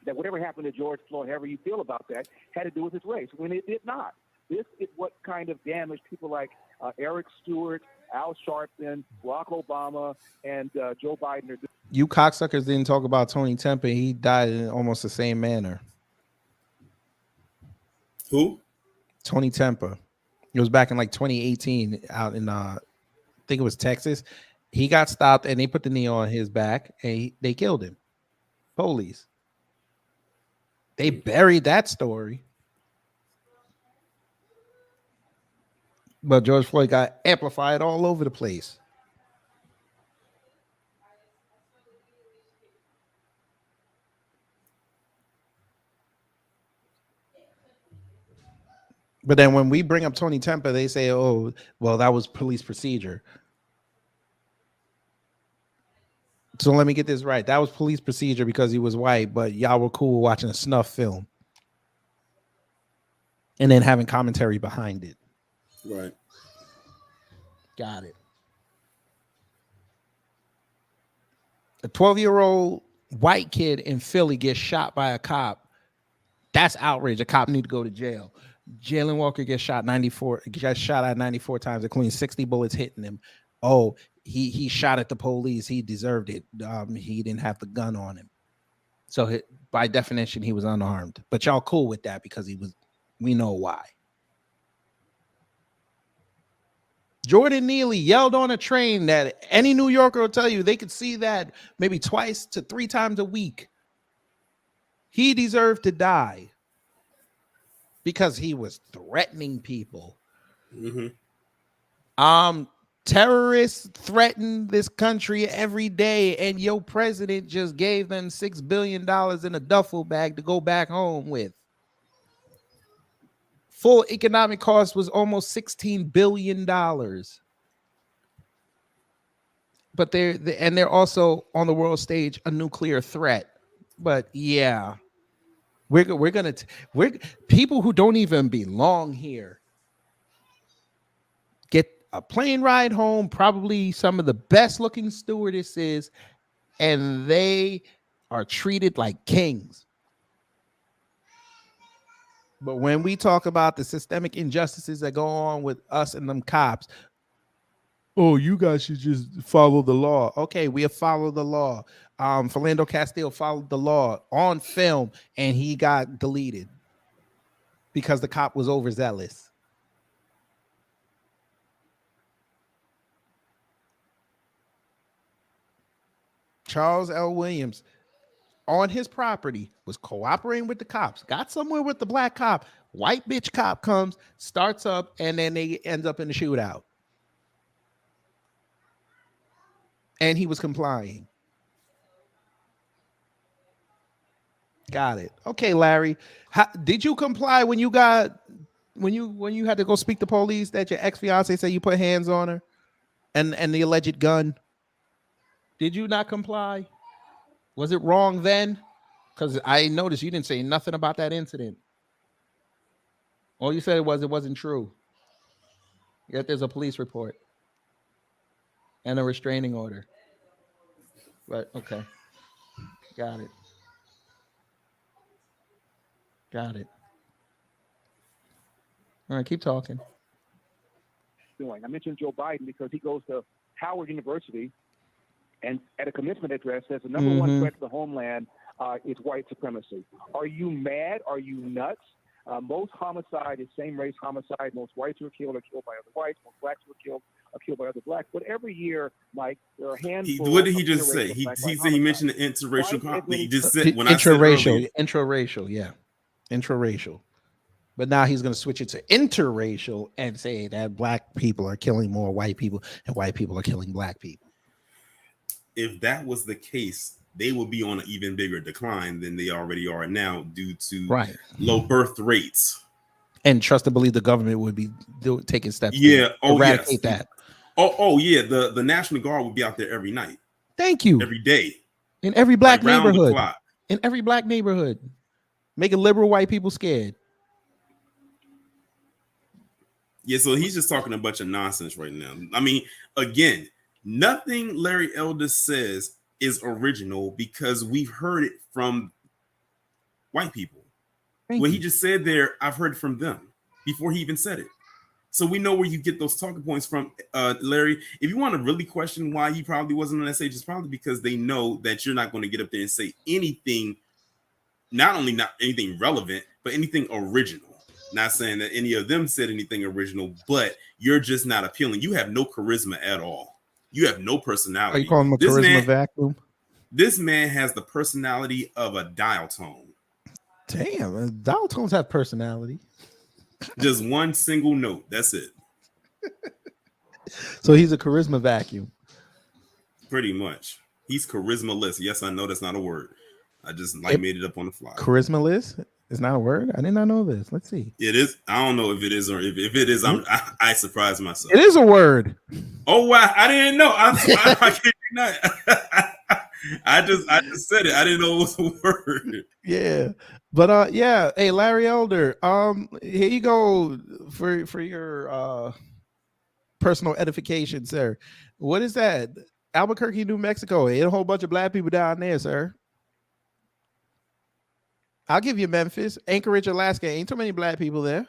that whatever happened to George Floyd, however you feel about that, had to do with his race, when it did not. This is what kind of damage people like Eric Stewart, Al Sharpton, Barack Obama, and Joe Biden are doing. You cocksuckers didn't talk about Tony Tempe. He died in almost the same manner. Who? Tony Tempe. It was back in like 2018 out in I think it was Texas. He got stopped and they put the knee on his back and they killed him. Police. They buried that story. But George Floyd got amplified all over the place. But then when we bring up Tony Tempe, they say, oh, well, that was police procedure. So let me get this right. That was police procedure because he was white, but y'all were cool watching a snuff film. And then having commentary behind it. Right. Got it. A 12-year-old white kid in Philly gets shot by a cop. That's outrage. A cop need to go to jail. Jalen Walker gets shot at 94 times, including 60 bullets hitting him. Oh, he shot at the police. He deserved it. He didn't have the gun on him. So by definition, he was unarmed. But y'all cool with that because we know why. Jordan Neely yelled on a train that any New Yorker will tell you they could see that maybe 2 to 3 times a week. He deserved to die because he was threatening people Terrorists threaten this country every day, and your president just gave them $6 billion in a duffel bag to go back home with. Full economic cost was almost $16 billion. But they're also on the world stage a nuclear threat. But yeah, we're people who don't even belong here get a plane ride home, probably some of the best looking stewardesses, and they are treated like kings. But when we talk about the systemic injustices that go on with us and them cops, oh, you guys should just follow the law. Okay, we have followed the law. Philando Castile followed the law on film, and he got deleted because the cop was overzealous. Charles L. Williams on his property was cooperating with the cops, got somewhere with the black cop. White bitch cop comes, starts up, and then they end up in the shootout. And he was complying. Got it. Okay, Larry. Did you comply when you had to go speak to police that your ex-fiance said you put hands on her and the alleged gun? Did you not comply? Was it wrong then? Because I noticed you didn't say nothing about that incident. All you said was it wasn't true. Yet there's a police report and a restraining order. Right, okay. Got it. Got it. All right, keep talking. I mentioned Joe Biden because he goes to Howard University and at a commencement address says the number one threat to the homeland is white supremacy. Are you mad? Are you nuts? Most homicide is same-race homicide. Most whites who are killed by other whites. Most blacks who are killed by other blacks. But every year, Mike, there are a handful. What did he just say? He said he mentioned the interracial conflict. He just said when intraracial, yeah, intraracial. But now he's going to switch it to interracial and say that black people are killing more white people and white people are killing black people. If that was the case, they will be on an even bigger decline than they already are now due to low birth rates. And trust and believe the government would be taking steps to eradicate that. Oh, yeah. The National Guard would be out there every night. Thank you. Every day. In every black neighborhood. In every black neighborhood. Making liberal white people scared. Yeah, so he's just talking a bunch of nonsense right now. I mean, again, nothing Larry Elder says is original because we've heard it from white people. What he just said there, I've heard it from them before he even said it. So we know where you get those talking points from, Larry. If you want to really question why he probably wasn't on that stage, it's probably because they know that you're not going to get up there and say anything, not anything relevant, but anything original. Not saying that any of them said anything original, but you're just not appealing. You have no charisma at all. You have no personality. Are you calling him a charisma vacuum? This man has the personality of a dial tone. Damn, dial tones have personality. Just one single note. That's it. So he's a charisma vacuum. Pretty much. He's charisma-less. Yes, I know that's not a word. I just made it up on the fly. Charisma-less is not a word? I did not know this. Let's see. It is. I don't know if it is or if it is. I surprised myself. It is a word. Oh wow! I didn't know. I kid you not. I just said it. I didn't know it was a word. Yeah, but yeah. Hey, Larry Elder. Here you go for your personal edification, sir. What is that? Albuquerque, New Mexico. Ain't a whole bunch of black people down there, sir. I'll give you Memphis. Anchorage, Alaska. Ain't too many black people there.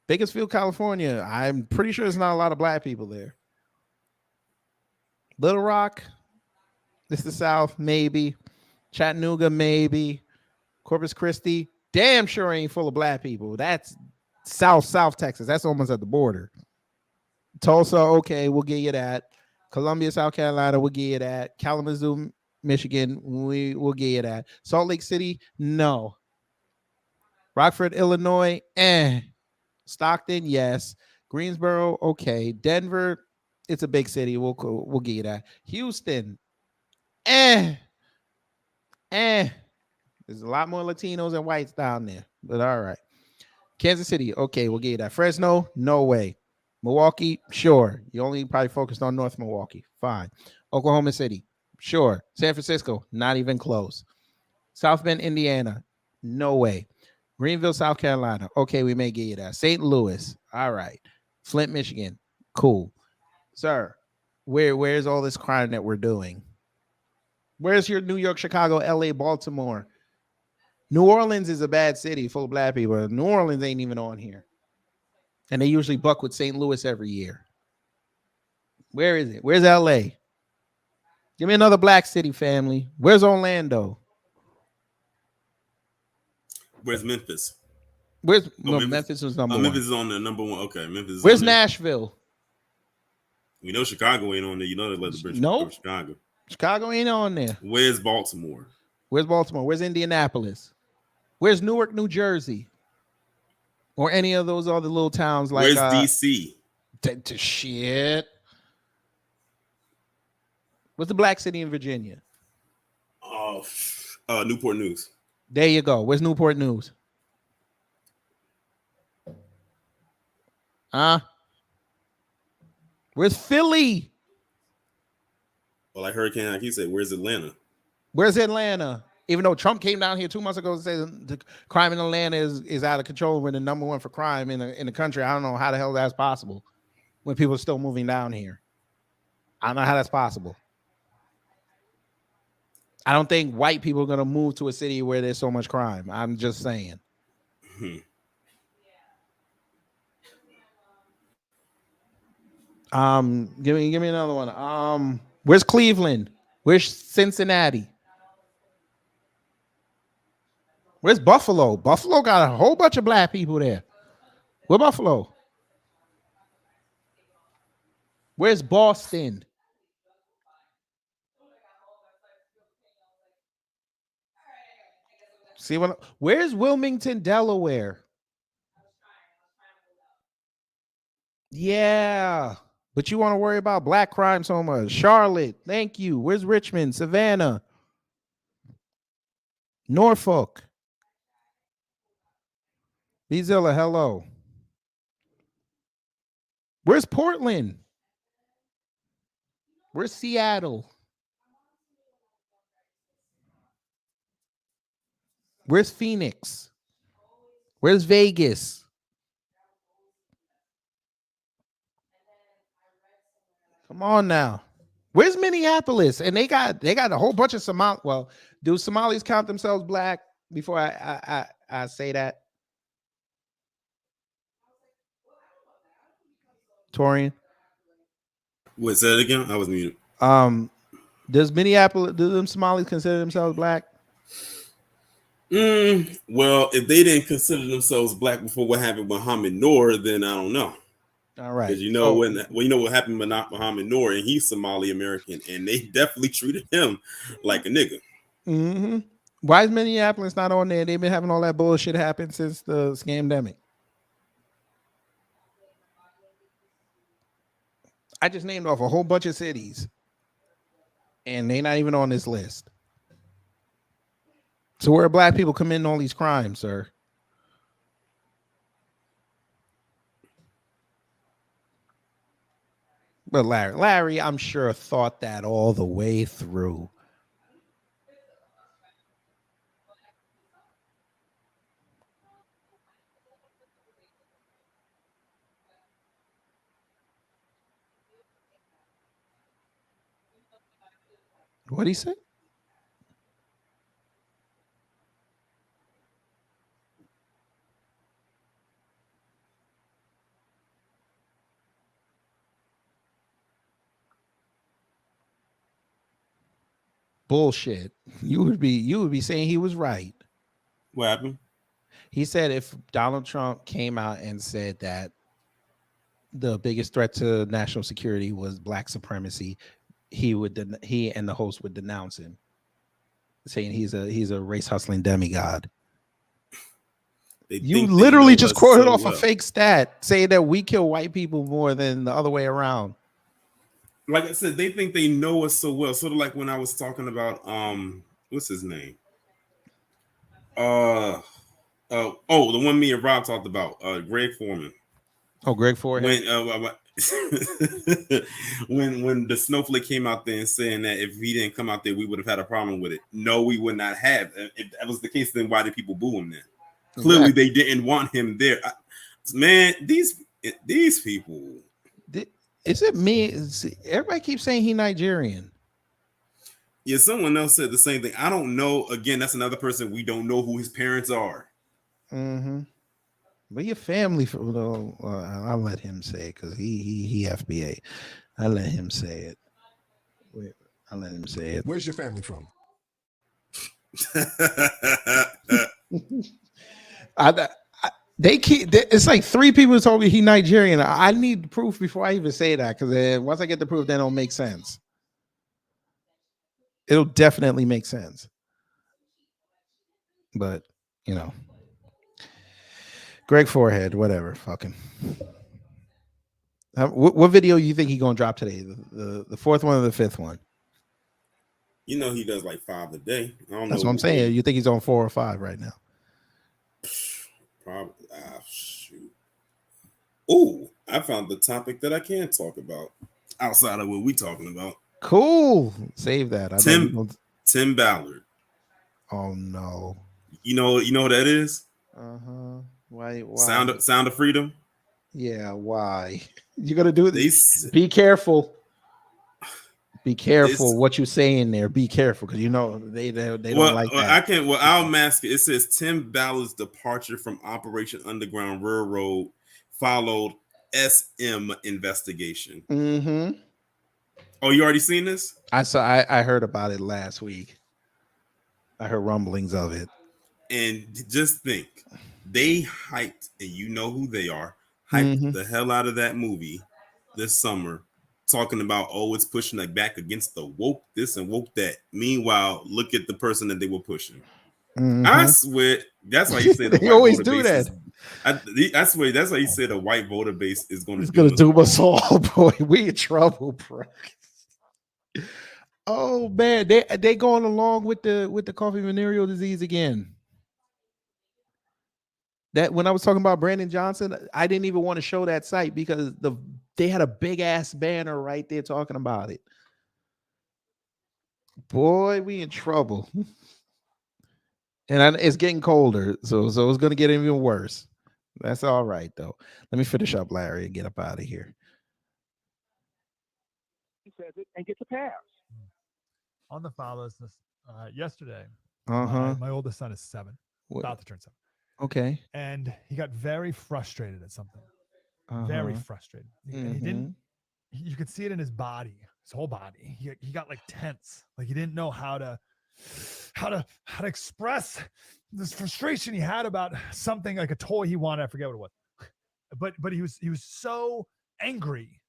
Bakersfield, California. I'm pretty sure there's not a lot of black people there. Little Rock. This is the South, maybe. Chattanooga, maybe. Corpus Christi. Damn sure ain't full of black people. That's South Texas. That's almost at the border. Tulsa, okay, we'll give you that. Columbia, South Carolina, we'll give you that. Kalamazoo, Michigan, we will give you that. Salt Lake City, no. Rockford, Illinois, Stockton, yes. Greensboro, okay. Denver, it's a big city. We'll get you that. Houston, There's a lot more Latinos and whites down there, but all right. Kansas City, okay, we'll get you that. Fresno, no way. Milwaukee, sure. You only probably focused on North Milwaukee. Fine. Oklahoma City, sure. San Francisco, not even close. South Bend, Indiana, no way. Greenville, South Carolina, okay, we may get you that. St. Louis, all right. Flint, Michigan, cool. Sir, where's all this crime that we're doing? Where's your New York, Chicago, LA, Baltimore? New Orleans is a bad city full of black people. New Orleans ain't even on here. And they usually buck with St. Louis every year. Where is it? Where's LA? Give me another black city, family. Where's Orlando? Where's Memphis? Memphis was number one. Memphis is on the number one. Okay, Memphis. Where's Nashville? We know Chicago ain't on there. You know they let the British Nope. Chicago. Chicago ain't on there. Where's Baltimore? Where's Baltimore? Where's Indianapolis? Where's Newark, New Jersey? Or any of those other little towns like where's DC? To shit. What's the black city in Virginia? Oh, Newport News. There you go. Where's Newport News? Where's Philly? Well, like Hurricane Haki said, where's Atlanta? Where's Atlanta? Even though Trump came down here 2 months ago and said the crime in Atlanta is out of control. We're the number one for crime in the country. I don't know how the hell that's possible when people are still moving down here. I don't know how that's possible. I don't think white people are going to move to a city where there's so much crime. I'm just saying. Give me another one. Where's Cleveland? Where's Cincinnati? Where's Buffalo? Buffalo got a whole bunch of black people there. Where's Buffalo? Where's Boston? See what? Where's Wilmington, Delaware? Yeah, but you want to worry about black crime so much. Charlotte, thank you. Where's Richmond, Savannah, Norfolk? Bezilla, hello. Where's Portland? Where's Seattle? Where's Phoenix? Where's Vegas? Come on now. Where's Minneapolis? And they got a whole bunch of Somali. Well, do Somalis count themselves black? Before I say that, Torian. Wait, say that again. I was muted. Does Minneapolis, do them Somalis consider themselves black? Well, if they didn't consider themselves black before what happened with Muhammad Noor, then I don't know. All right. Because you know you know what happened with Muhammad Noor, and he's Somali American, and they definitely treated him like a nigga. Mm-hmm. Why is Minneapolis not on there? They've been having all that bullshit happen since the scamdemic. I just named off a whole bunch of cities, and they're not even on this list. So where black people committing all these crimes, sir? But Larry, I'm sure thought that all the way through. What'd he say? Bullshit. You would be saying he was right. What happened? He said if Donald Trump came out and said that the biggest threat to national security was black supremacy, he and the host would denounce him, saying he's a race hustling demigod. You literally just quoted off a fake stat saying that we kill white people more than the other way around. Like I said, they think they know us so well. Sort of like when I was talking about what's his name? The one me and Rob talked about, Greg Foreman. Oh, Greg Forehead. When the snowflake came out there and saying that if he didn't come out there, we would have had a problem with it. No, we would not have. If that was the case, then why did people boo him then? Clearly, they didn't want him there. Man, these people. Is it me? Everybody keeps saying he Nigerian. Yeah, someone else said the same thing. I don't know. Again, that's another person. We don't know who his parents are. Mm-hmm. But your family, I'll let him say it because he FBA. I'll let him say it. I'll let him say it. Where's your family from? It's like 3 people told me he Nigerian. I need proof before I even say that because once I get the proof, then it'll make sense. It'll definitely make sense. But Greg Forehead, whatever, fucking. What video you think he gonna drop today? The 4th one or the 5th one? He does like 5 a day. I don't know. That's what I'm saying. You think he's on 4 or 5 right now? Probably. Shoot. Oh, I found the topic that I can talk about outside of what we talking about. Cool. Save that. Tim Ballard. Oh no. You know who that is? Uh-huh. Why? Sound of Freedom. Yeah. Why? You gonna do this? Be careful. Be careful what you say in there. Be careful because they don't like that. I'll mask it. It says Tim Ballard's departure from Operation Underground Railroad followed SM investigation. Mm-hmm. Oh, you already seen this? I heard about it last week. I heard rumblings of it. And just think, they hyped, and you know who they are, hyped the hell out of that movie this summer, talking about, it's pushing like back against the woke this and woke that. Meanwhile, look at the person that they were pushing. Mm-hmm. I swear, that's why you say the they white always voter do base that. I swear that's why you said the white voter base is going to do us all, boy. We in trouble, bro. Oh man, they going along with the coffee venereal disease again. That when I was talking about Brandon Johnson, I didn't even want to show that site because they had a big ass banner right there talking about it. Boy, we in trouble. And it's getting colder, so it's going to get even worse. That's all right though. Let me finish up, Larry, and get up out of here. He says it and gets a pass. On the fatherlessness, yesterday, Uh-huh. my oldest son is 7, about to turn 7. Okay. And he got very frustrated at something. Very frustrated. And he didn't. You could see it in his body, his whole body. He got like tense, like he didn't know how to express this frustration he had about something, like a toy he wanted. I forget what it was, but he was so angry.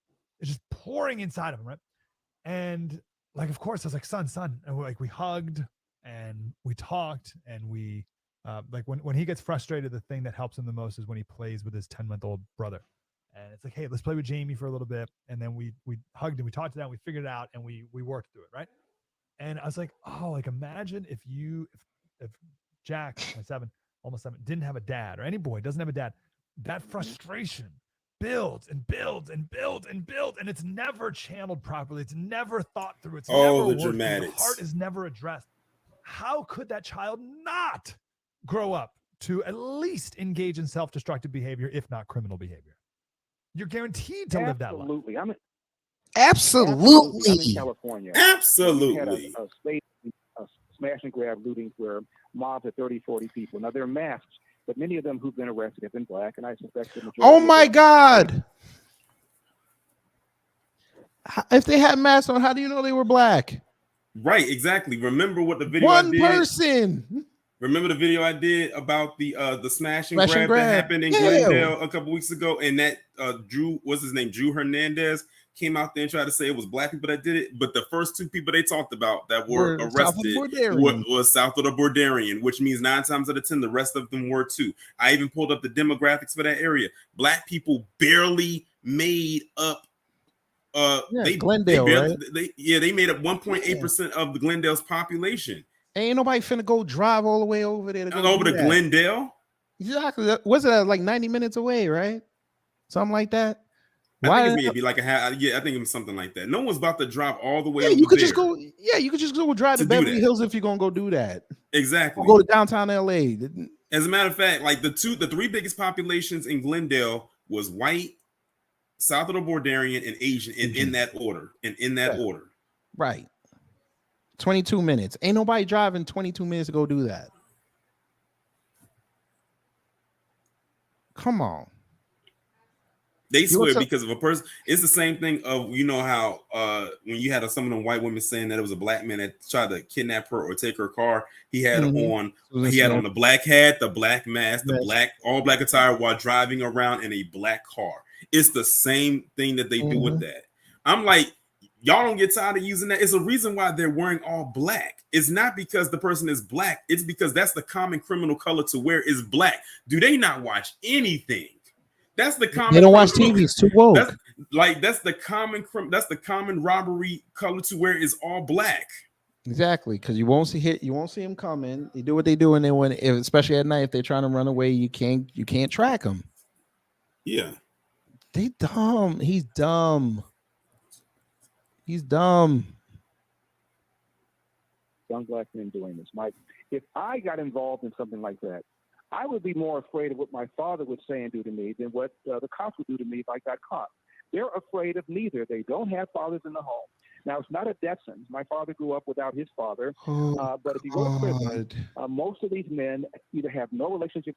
It's just pouring inside of him, right? And like, of course, I was like, son, and we hugged and we talked and we. Like when he gets frustrated, the thing that helps him the most is when he plays with his 10-month-old brother. And it's like, hey, let's play with Jamie for a little bit. And then we hugged and we talked it out, we figured it out, and we worked through it, right? And I was like, oh, like imagine if Jack, my 7, almost 7, didn't have a dad, or any boy doesn't have a dad, that frustration builds and builds and builds and builds, and it's never channeled properly. It's never thought through. It's never the worked. dramatics. The heart is never addressed. How could that child not grow up to at least engage in self-destructive behavior, if not criminal behavior? You're guaranteed to live that life. Absolutely. I'm in California. Absolutely. We had a smash and grab lootings where mobs of 30, 40 people. Now they're masked, but many of them who've been arrested have been black, and I suspect the majority. Oh my God. If they had masks on, how do you know they were black? Right, exactly. Remember what the video One I did? person. Remember the video I did about the smash and grab that happened in Glendale a couple weeks ago, and that Drew, what's his name, Drew Hernandez, came out there and tried to say it was black people that did it, but the first 2 people they talked about that were South of arrested Bordarian. was south of the Bordarian, which means 9 times out of 10 the rest of them were too. I even pulled up the demographics for that area. Black people barely made up. Glendale, right? They made up 1.8% of the Glendale's population. Ain't nobody finna go drive all the way over there to go Over do to that. Glendale. Exactly. Was it like 90 minutes away, right? Something like that. I think it'd be like a half. Yeah, I think it was something like that. No one's about to drive all the way. Yeah, over you could there just go. Yeah, you could just go drive to to do Beverly that. Hills if you're gonna go do that. Exactly. Or go to downtown LA. As a matter of fact, like the 3 biggest populations in Glendale was white, south of the Bordarian, and Asian, in that order. Order. Right. 22 minutes. Ain't nobody driving 22 minutes to go do that. Come on. They swear because of a person. It's the same thing of, you know how when you had some of them white women saying that it was a black man that tried to kidnap her or take her car. He had on the black hat, the black mask, the black all black attire while driving around in a black car. It's the same thing that they do with that. I'm like, y'all don't get tired of using that. It's a reason why they're wearing all black. It's not because the person is black. It's because that's the common criminal color to wear is black. Do they not watch anything? That's the common. They don't watch TV. It's too woke. That's the common robbery color to wear is all black. Exactly, because you won't see them coming. They do what they do, and then especially at night, if they're trying to run away, you can't track them. Yeah, they dumb. He's dumb. He's dumb. Young black men doing this, Mike. If I got involved in something like that, I would be more afraid of what my father would say and do to me than what the cops would do to me if I got caught. They're afraid of neither. They don't have fathers in the home. Now, it's not a death sentence. My father grew up without his father. But if you go to prison, most of these men either have no relationship.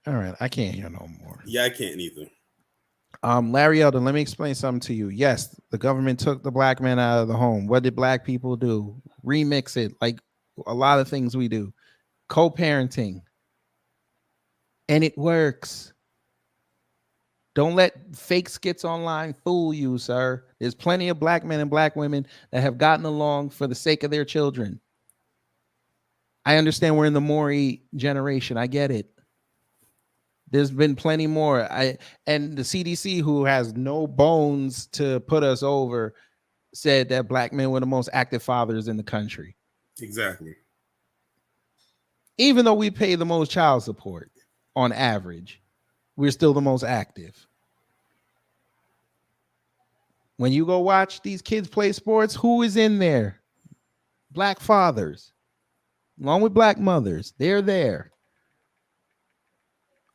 All right, I can't hear no more. Yeah, I can't either. Larry Elden, let me explain something to you. Yes, the government took the black man out of the home. What did black people do? Remix it, like a lot of things we do. Co-parenting. And it works. Don't let fake skits online fool you, sir. There's plenty of black men and black women that have gotten along for the sake of their children. I understand we're in the Maury generation. I get it. There's been plenty more. And the CDC, who has no bones to put us over, said that black men were the most active fathers in the country. Exactly. Even though we pay the most child support on average, we're still the most active. When you go watch these kids play sports, who is in there? Black fathers, along with black mothers. They're there.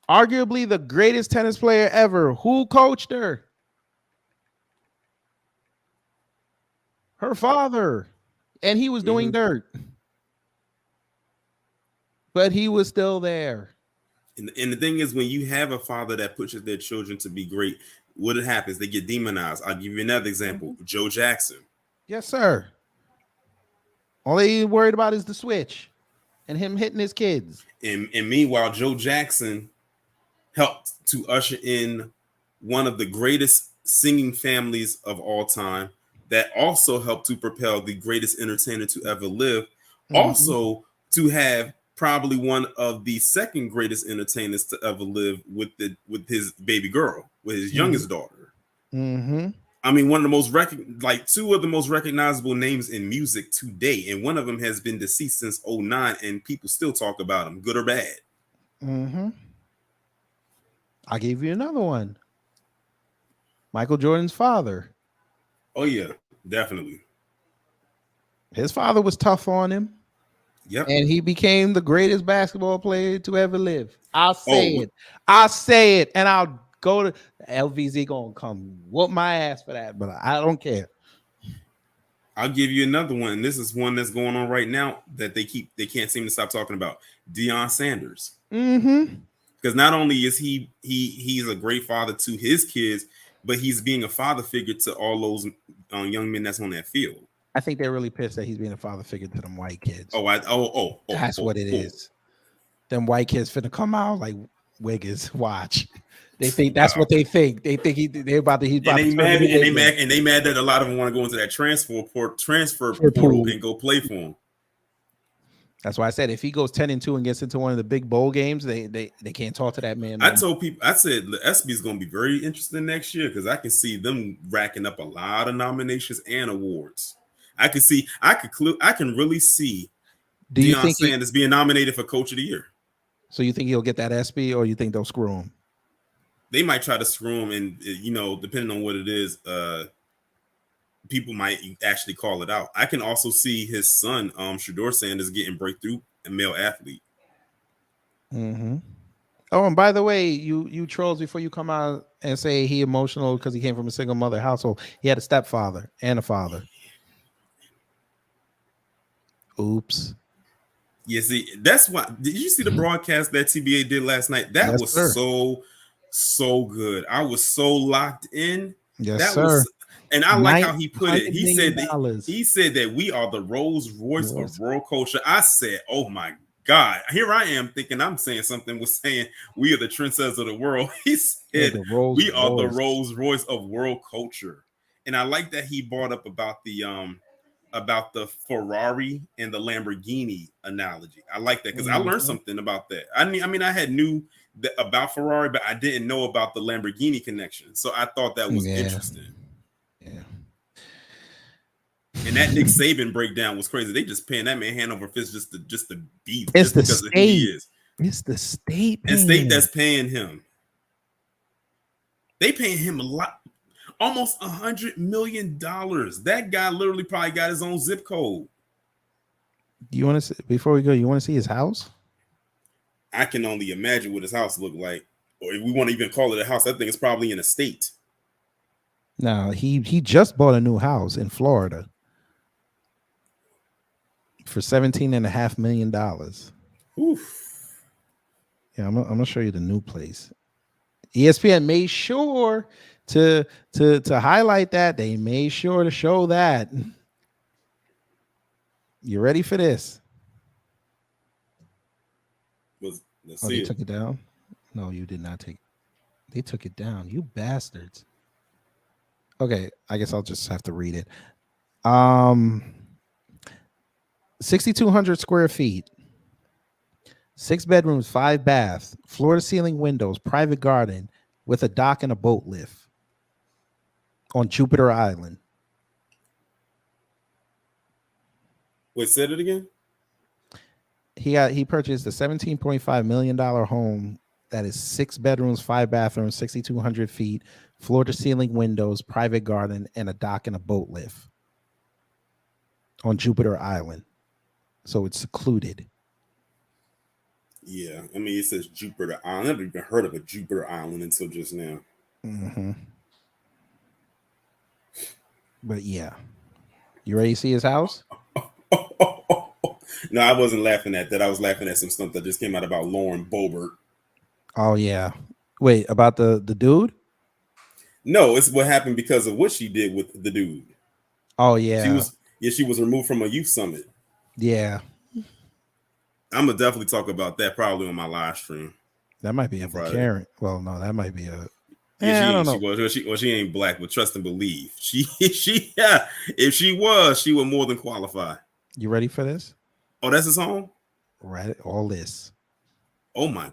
Arguably the greatest tennis player ever. Who coached her? Her father. And he was doing dirt. But he was still there. And the thing is, when you have a father that pushes their children to be great, what happens? They get demonized. I'll give you another example. Joe Jackson. Yes, sir. All they worried about is the switch and him hitting his kids. And meanwhile, Joe Jackson helped to usher in one of the greatest singing families of all time that also helped to propel the greatest entertainer to ever live. Also to have probably one of the second greatest entertainers to ever live with his baby girl, with his youngest daughter. I mean, one of the most two of the most recognizable names in music today, and one of them has been deceased since 2009, and people still talk about him, good or bad. I gave you another one. Michael Jordan's father. Oh yeah, definitely. His father was tough on him. Yep. And he became the greatest basketball player to ever live. I'll say it. I'll say it. And I'll go to LVZ gonna come whoop my ass for that, but I don't care. I'll give you another one. And this is one that's going on right now that they can't seem to stop talking about. Deion Sanders. Because not only is he's a great father to his kids, but he's being a father figure to all those young men that's on that field. I think they're really pissed that he's being a father figure to them white kids. That's what it is. Them white kids finna come out like, Wiggins. Watch. They think that's what they think. They think he's about to And they turn mad, into and they Wiggins. mad, and they mad that a lot of them want to go into that transfer For portal pool. and go play for him. That's why I said if he goes 10-2 and gets into one of the big bowl games, they can't talk to that man. I told people, I said the SB is going to be very interesting next year because I can see them racking up a lot of nominations and awards. I can really see Do you Deion think Sanders being nominated for Coach of the Year. So you think he'll get that SB, or you think they'll screw him? They might try to screw him, and depending on what it is, people might actually call it out. I can also see his son, Shador Sanders, getting breakthrough and male athlete. Mm-hmm. Oh, and by the way, you trolls, before you come out and say he emotional because he came from a single mother household, he had a stepfather and a father. Oops. Yeah, see, that's why. Did you see the broadcast that TBA did last night? That Yes, was sir. so good. I was so locked in. Yes, that sir. was, and I like how he put it. $900 He said million. he said that we are the Rolls Royce of rural culture. I said, oh my God, here I am thinking I'm saying something with saying we are the trendsetters of the world. He said we are the Rolls Royce of world culture, and I like that he brought up about the Ferrari and the Lamborghini analogy. I like that because I learned something about that. I mean, I had knew about Ferrari, but I didn't know about the Lamborghini connection. So I thought that was interesting. Yeah. And that Nick Saban breakdown was crazy. They just paying that man hand over fist just to beef. It's just the because of who he state. is. It's the state. And state that's paying him. They paying him a lot. Almost $100 million. That guy literally probably got his own zip code. You want to see, before we go? You want to see his house? I can only imagine what his house looked like, or if we want to even call it a house, I think it's probably in a state. No, he just bought a new house in Florida for $17.5 million. Oof. Yeah, I'm gonna show you the new place. ESPN made sure to highlight that. They made sure to show that. You ready for this? Let's Oh, see they it. took it down? No, you did not take it. They took it down. You bastards. Okay, I guess I'll just have to read it. 6,200 square feet. 6 bedrooms, 5 baths, floor to ceiling windows, private garden with a dock and a boat lift on Jupiter Island. Wait, said it again? He purchased a $17.5 million home that is 6 bedrooms, 5 bathrooms, 6,200 feet, floor to ceiling windows, private garden, and a dock and a boat lift on Jupiter Island. So it's secluded. Yeah, I mean, it says Jupiter Island. I've never even heard of a Jupiter Island until just now. Mm-hmm. But yeah, you ready to see his house? No, I wasn't laughing at that. I was laughing at some stuff that just came out about Lauren Boebert. Oh yeah. Wait, about the dude? No, it's what happened because of what she did with the dude. Oh yeah. She was removed from a youth summit. Yeah. I'm gonna definitely talk about that probably on my live stream. That might be a Friday. Karen. Well, no, that might be a. Yeah, I don't know. She ain't black, but trust and believe. Yeah. If she was, she would more than qualify. You ready for this? Oh, that's his home? Right. All this. Oh my.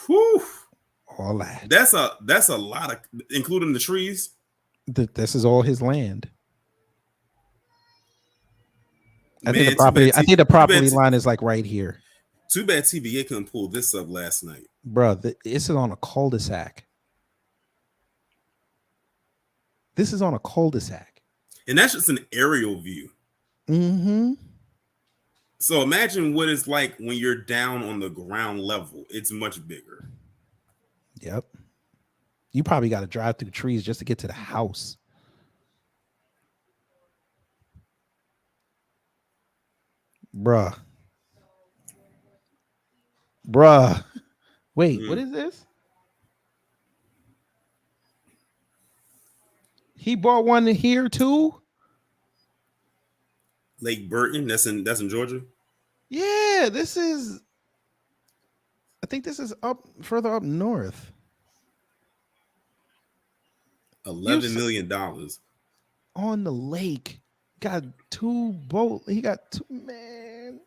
Whew. All that. That's a lot of, including the trees. This is all his land. I Man, think the property line is like right here. Too bad TVA couldn't pull this up last night. Bro, this is on a cul-de-sac. This is on a cul-de-sac. And that's just an aerial view. Mm-hmm. So imagine what it's like when you're down on the ground level. It's much bigger. Yep. You probably got to drive through the trees just to get to the house. Bruh. Wait, what is this? He bought one here too? Lake Burton, that's in Georgia. Yeah, this is I think this is further up north. $11 million on the lake. Got 2 boat. He got 2. Man,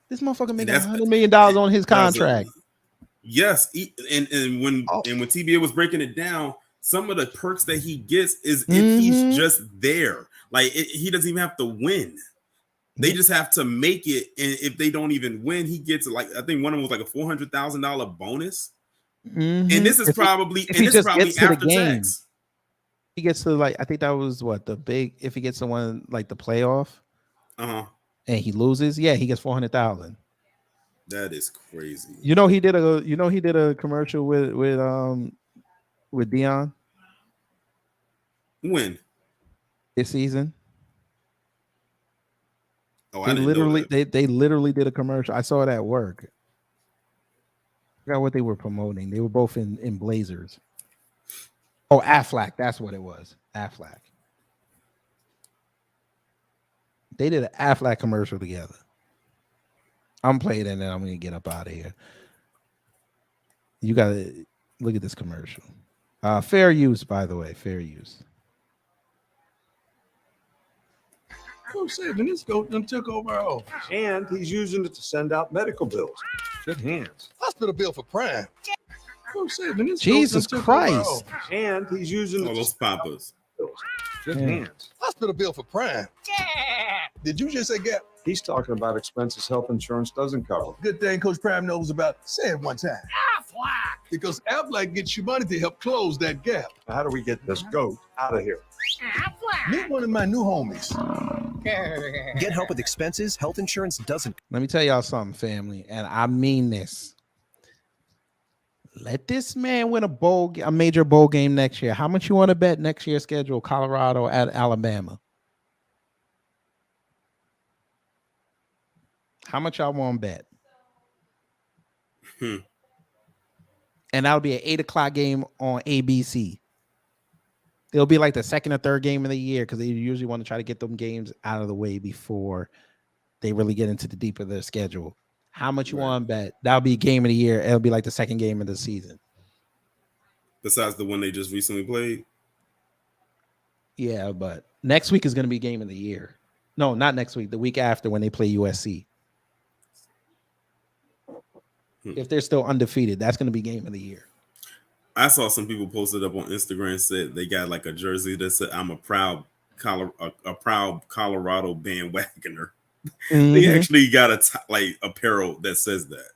this motherfucker making $100 million on his contract. Yes, and when TBA was breaking it down, some of the perks that he gets is if he's just there. Like he doesn't even have to win. They just have to make it, and if they don't even win, he gets like I think one of them was like a $400,000 bonus. And this is probably after tax. He gets to like I think that was what the big if he gets to one like the playoff, and he loses, he gets 400,000. That is crazy. He did a commercial with Dion. When? This season. Oh, they literally did a commercial. I saw it at work. I forgot what they were promoting. They were both in Blazers. Oh, Aflac. That's what it was. Aflac. They did an Aflac commercial together. I'm playing it and then I'm going to get up out of here. You got to look at this commercial. Fair use, by the way. Fair use. Oh, shit, then this goat done took over our office. And he's using it to send out medical bills. Good hands. Hospital bill for Prime. Oh, shit, then this Jesus goat done took over our Christ. office. And he's using all those papas. Good hands. Hospital bill for Prime. Did you just say Gap? He's talking about expenses health insurance doesn't cover. Good thing Coach Prime knows about. Say it one time. Aflac. Because Aflac gets you money to help close that gap. How do we get this goat out of here? Aflac. Meet one of my new homies. Get help with expenses health insurance doesn't. Let me tell y'all something, family, and I mean this. Let this man win a major bowl game next year. How much you want to bet next year's schedule? Colorado at Alabama. How much y'all want to bet? And that'll be an 8:00 game on ABC. It'll be like the second or third game of the year because they usually want to try to get them games out of the way before they really get into the deep of their schedule. How much you want to bet? That'll be game of the year. It'll be like the second game of the season. Besides the one they just recently played? Yeah, but next week is going to be game of the year. No, not next week. The week after when they play USC. If they're still undefeated, that's going to be game of the year. I saw some people posted up on Instagram said they got like a jersey that said I'm a proud Colorado bandwagoner. They actually got like apparel that says that.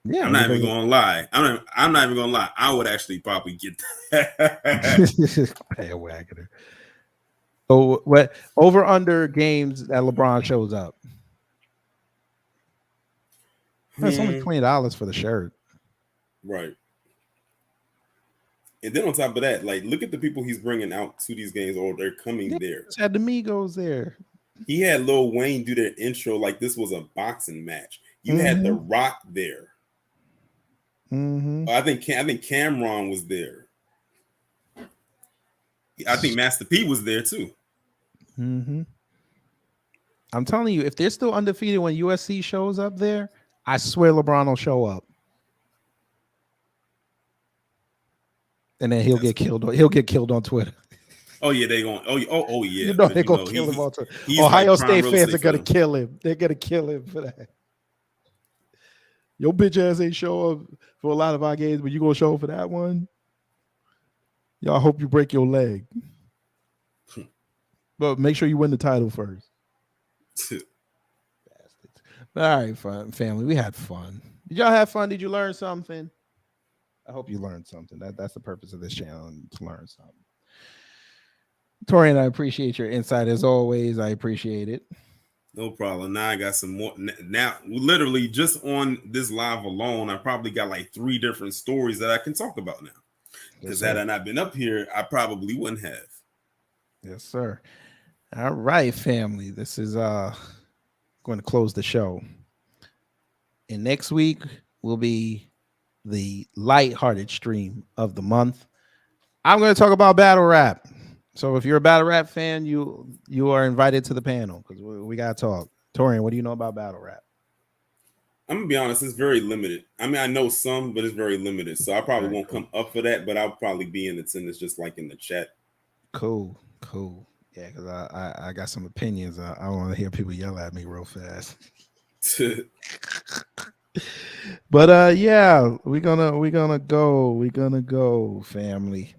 Yeah, I'm not even gonna lie. I'm not even gonna lie. I would actually probably get that. Bandwagoner. So what over under games that LeBron shows up? It's only $20 for the shirt. Right. And then on top of that, like, look at the people he's bringing out to these games, or they're coming there. Had the Migos there. He had Lil Wayne do their intro like this was a boxing match. You had The Rock there. I think Cameron was there. I think Master P was there too. I'm telling you, if they're still undefeated when USC shows up there, I swear LeBron will show up. And then he'll get killed. He'll get killed on Twitter. Oh yeah, they going. Oh yeah. You know they're gonna kill him on Twitter. Ohio State fans are gonna kill him. They're gonna kill him for that. Your bitch ass ain't show up for a lot of our games, but you gonna show up for that one? Y'all hope you break your leg. But make sure you win the title first. All right, family. We had fun. Did y'all have fun? Did you learn something? I hope you learned something. That's the purpose of this channel, to learn something. Torian, I appreciate your insight as always. I appreciate it. No problem. Now I got some more. Now, literally, just on this live alone, I probably got like 3 different stories that I can talk about now. Because had I not been up here, I probably wouldn't have. Yes, sir. All right, family. This is going to close the show. And next week will be the lighthearted stream of the month. I'm going to talk about battle rap. So if you're a battle rap fan, you are invited to the panel because we got to talk. Torian, what do you know about battle rap? I'm gonna be honest, it's very limited. I mean, I know some, but it's very limited. So I probably won't come up for that, but I'll probably be in attendance just like in the chat. Cool. Yeah, because I got some opinions. I want to hear people yell at me real fast. But yeah, we're gonna go, family.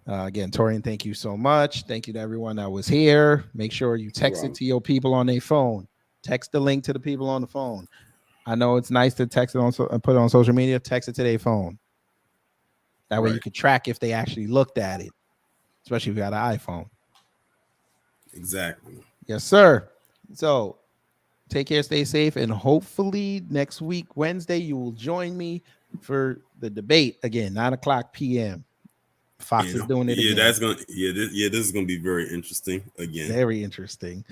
Again, Torian, thank you so much. Thank you to everyone that was here. Make sure you text it to your people on their phone. Text the link to the people on the phone. I know it's nice to text it on and put it on social media. Text it to their phone. That way you can track if they actually looked at it, especially if you got an iPhone. Exactly. Yes, sir. So take care, stay safe, and hopefully next week, Wednesday, you will join me for the debate again, 9:00 p.m. Fox is doing it again. This is gonna be very interesting again. Very interesting.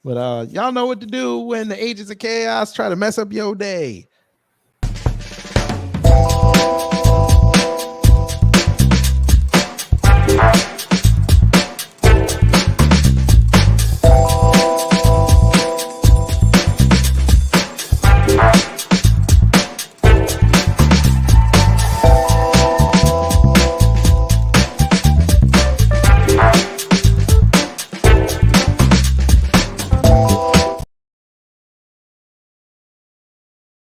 But y'all know what to do when the agents of chaos try to mess up your day.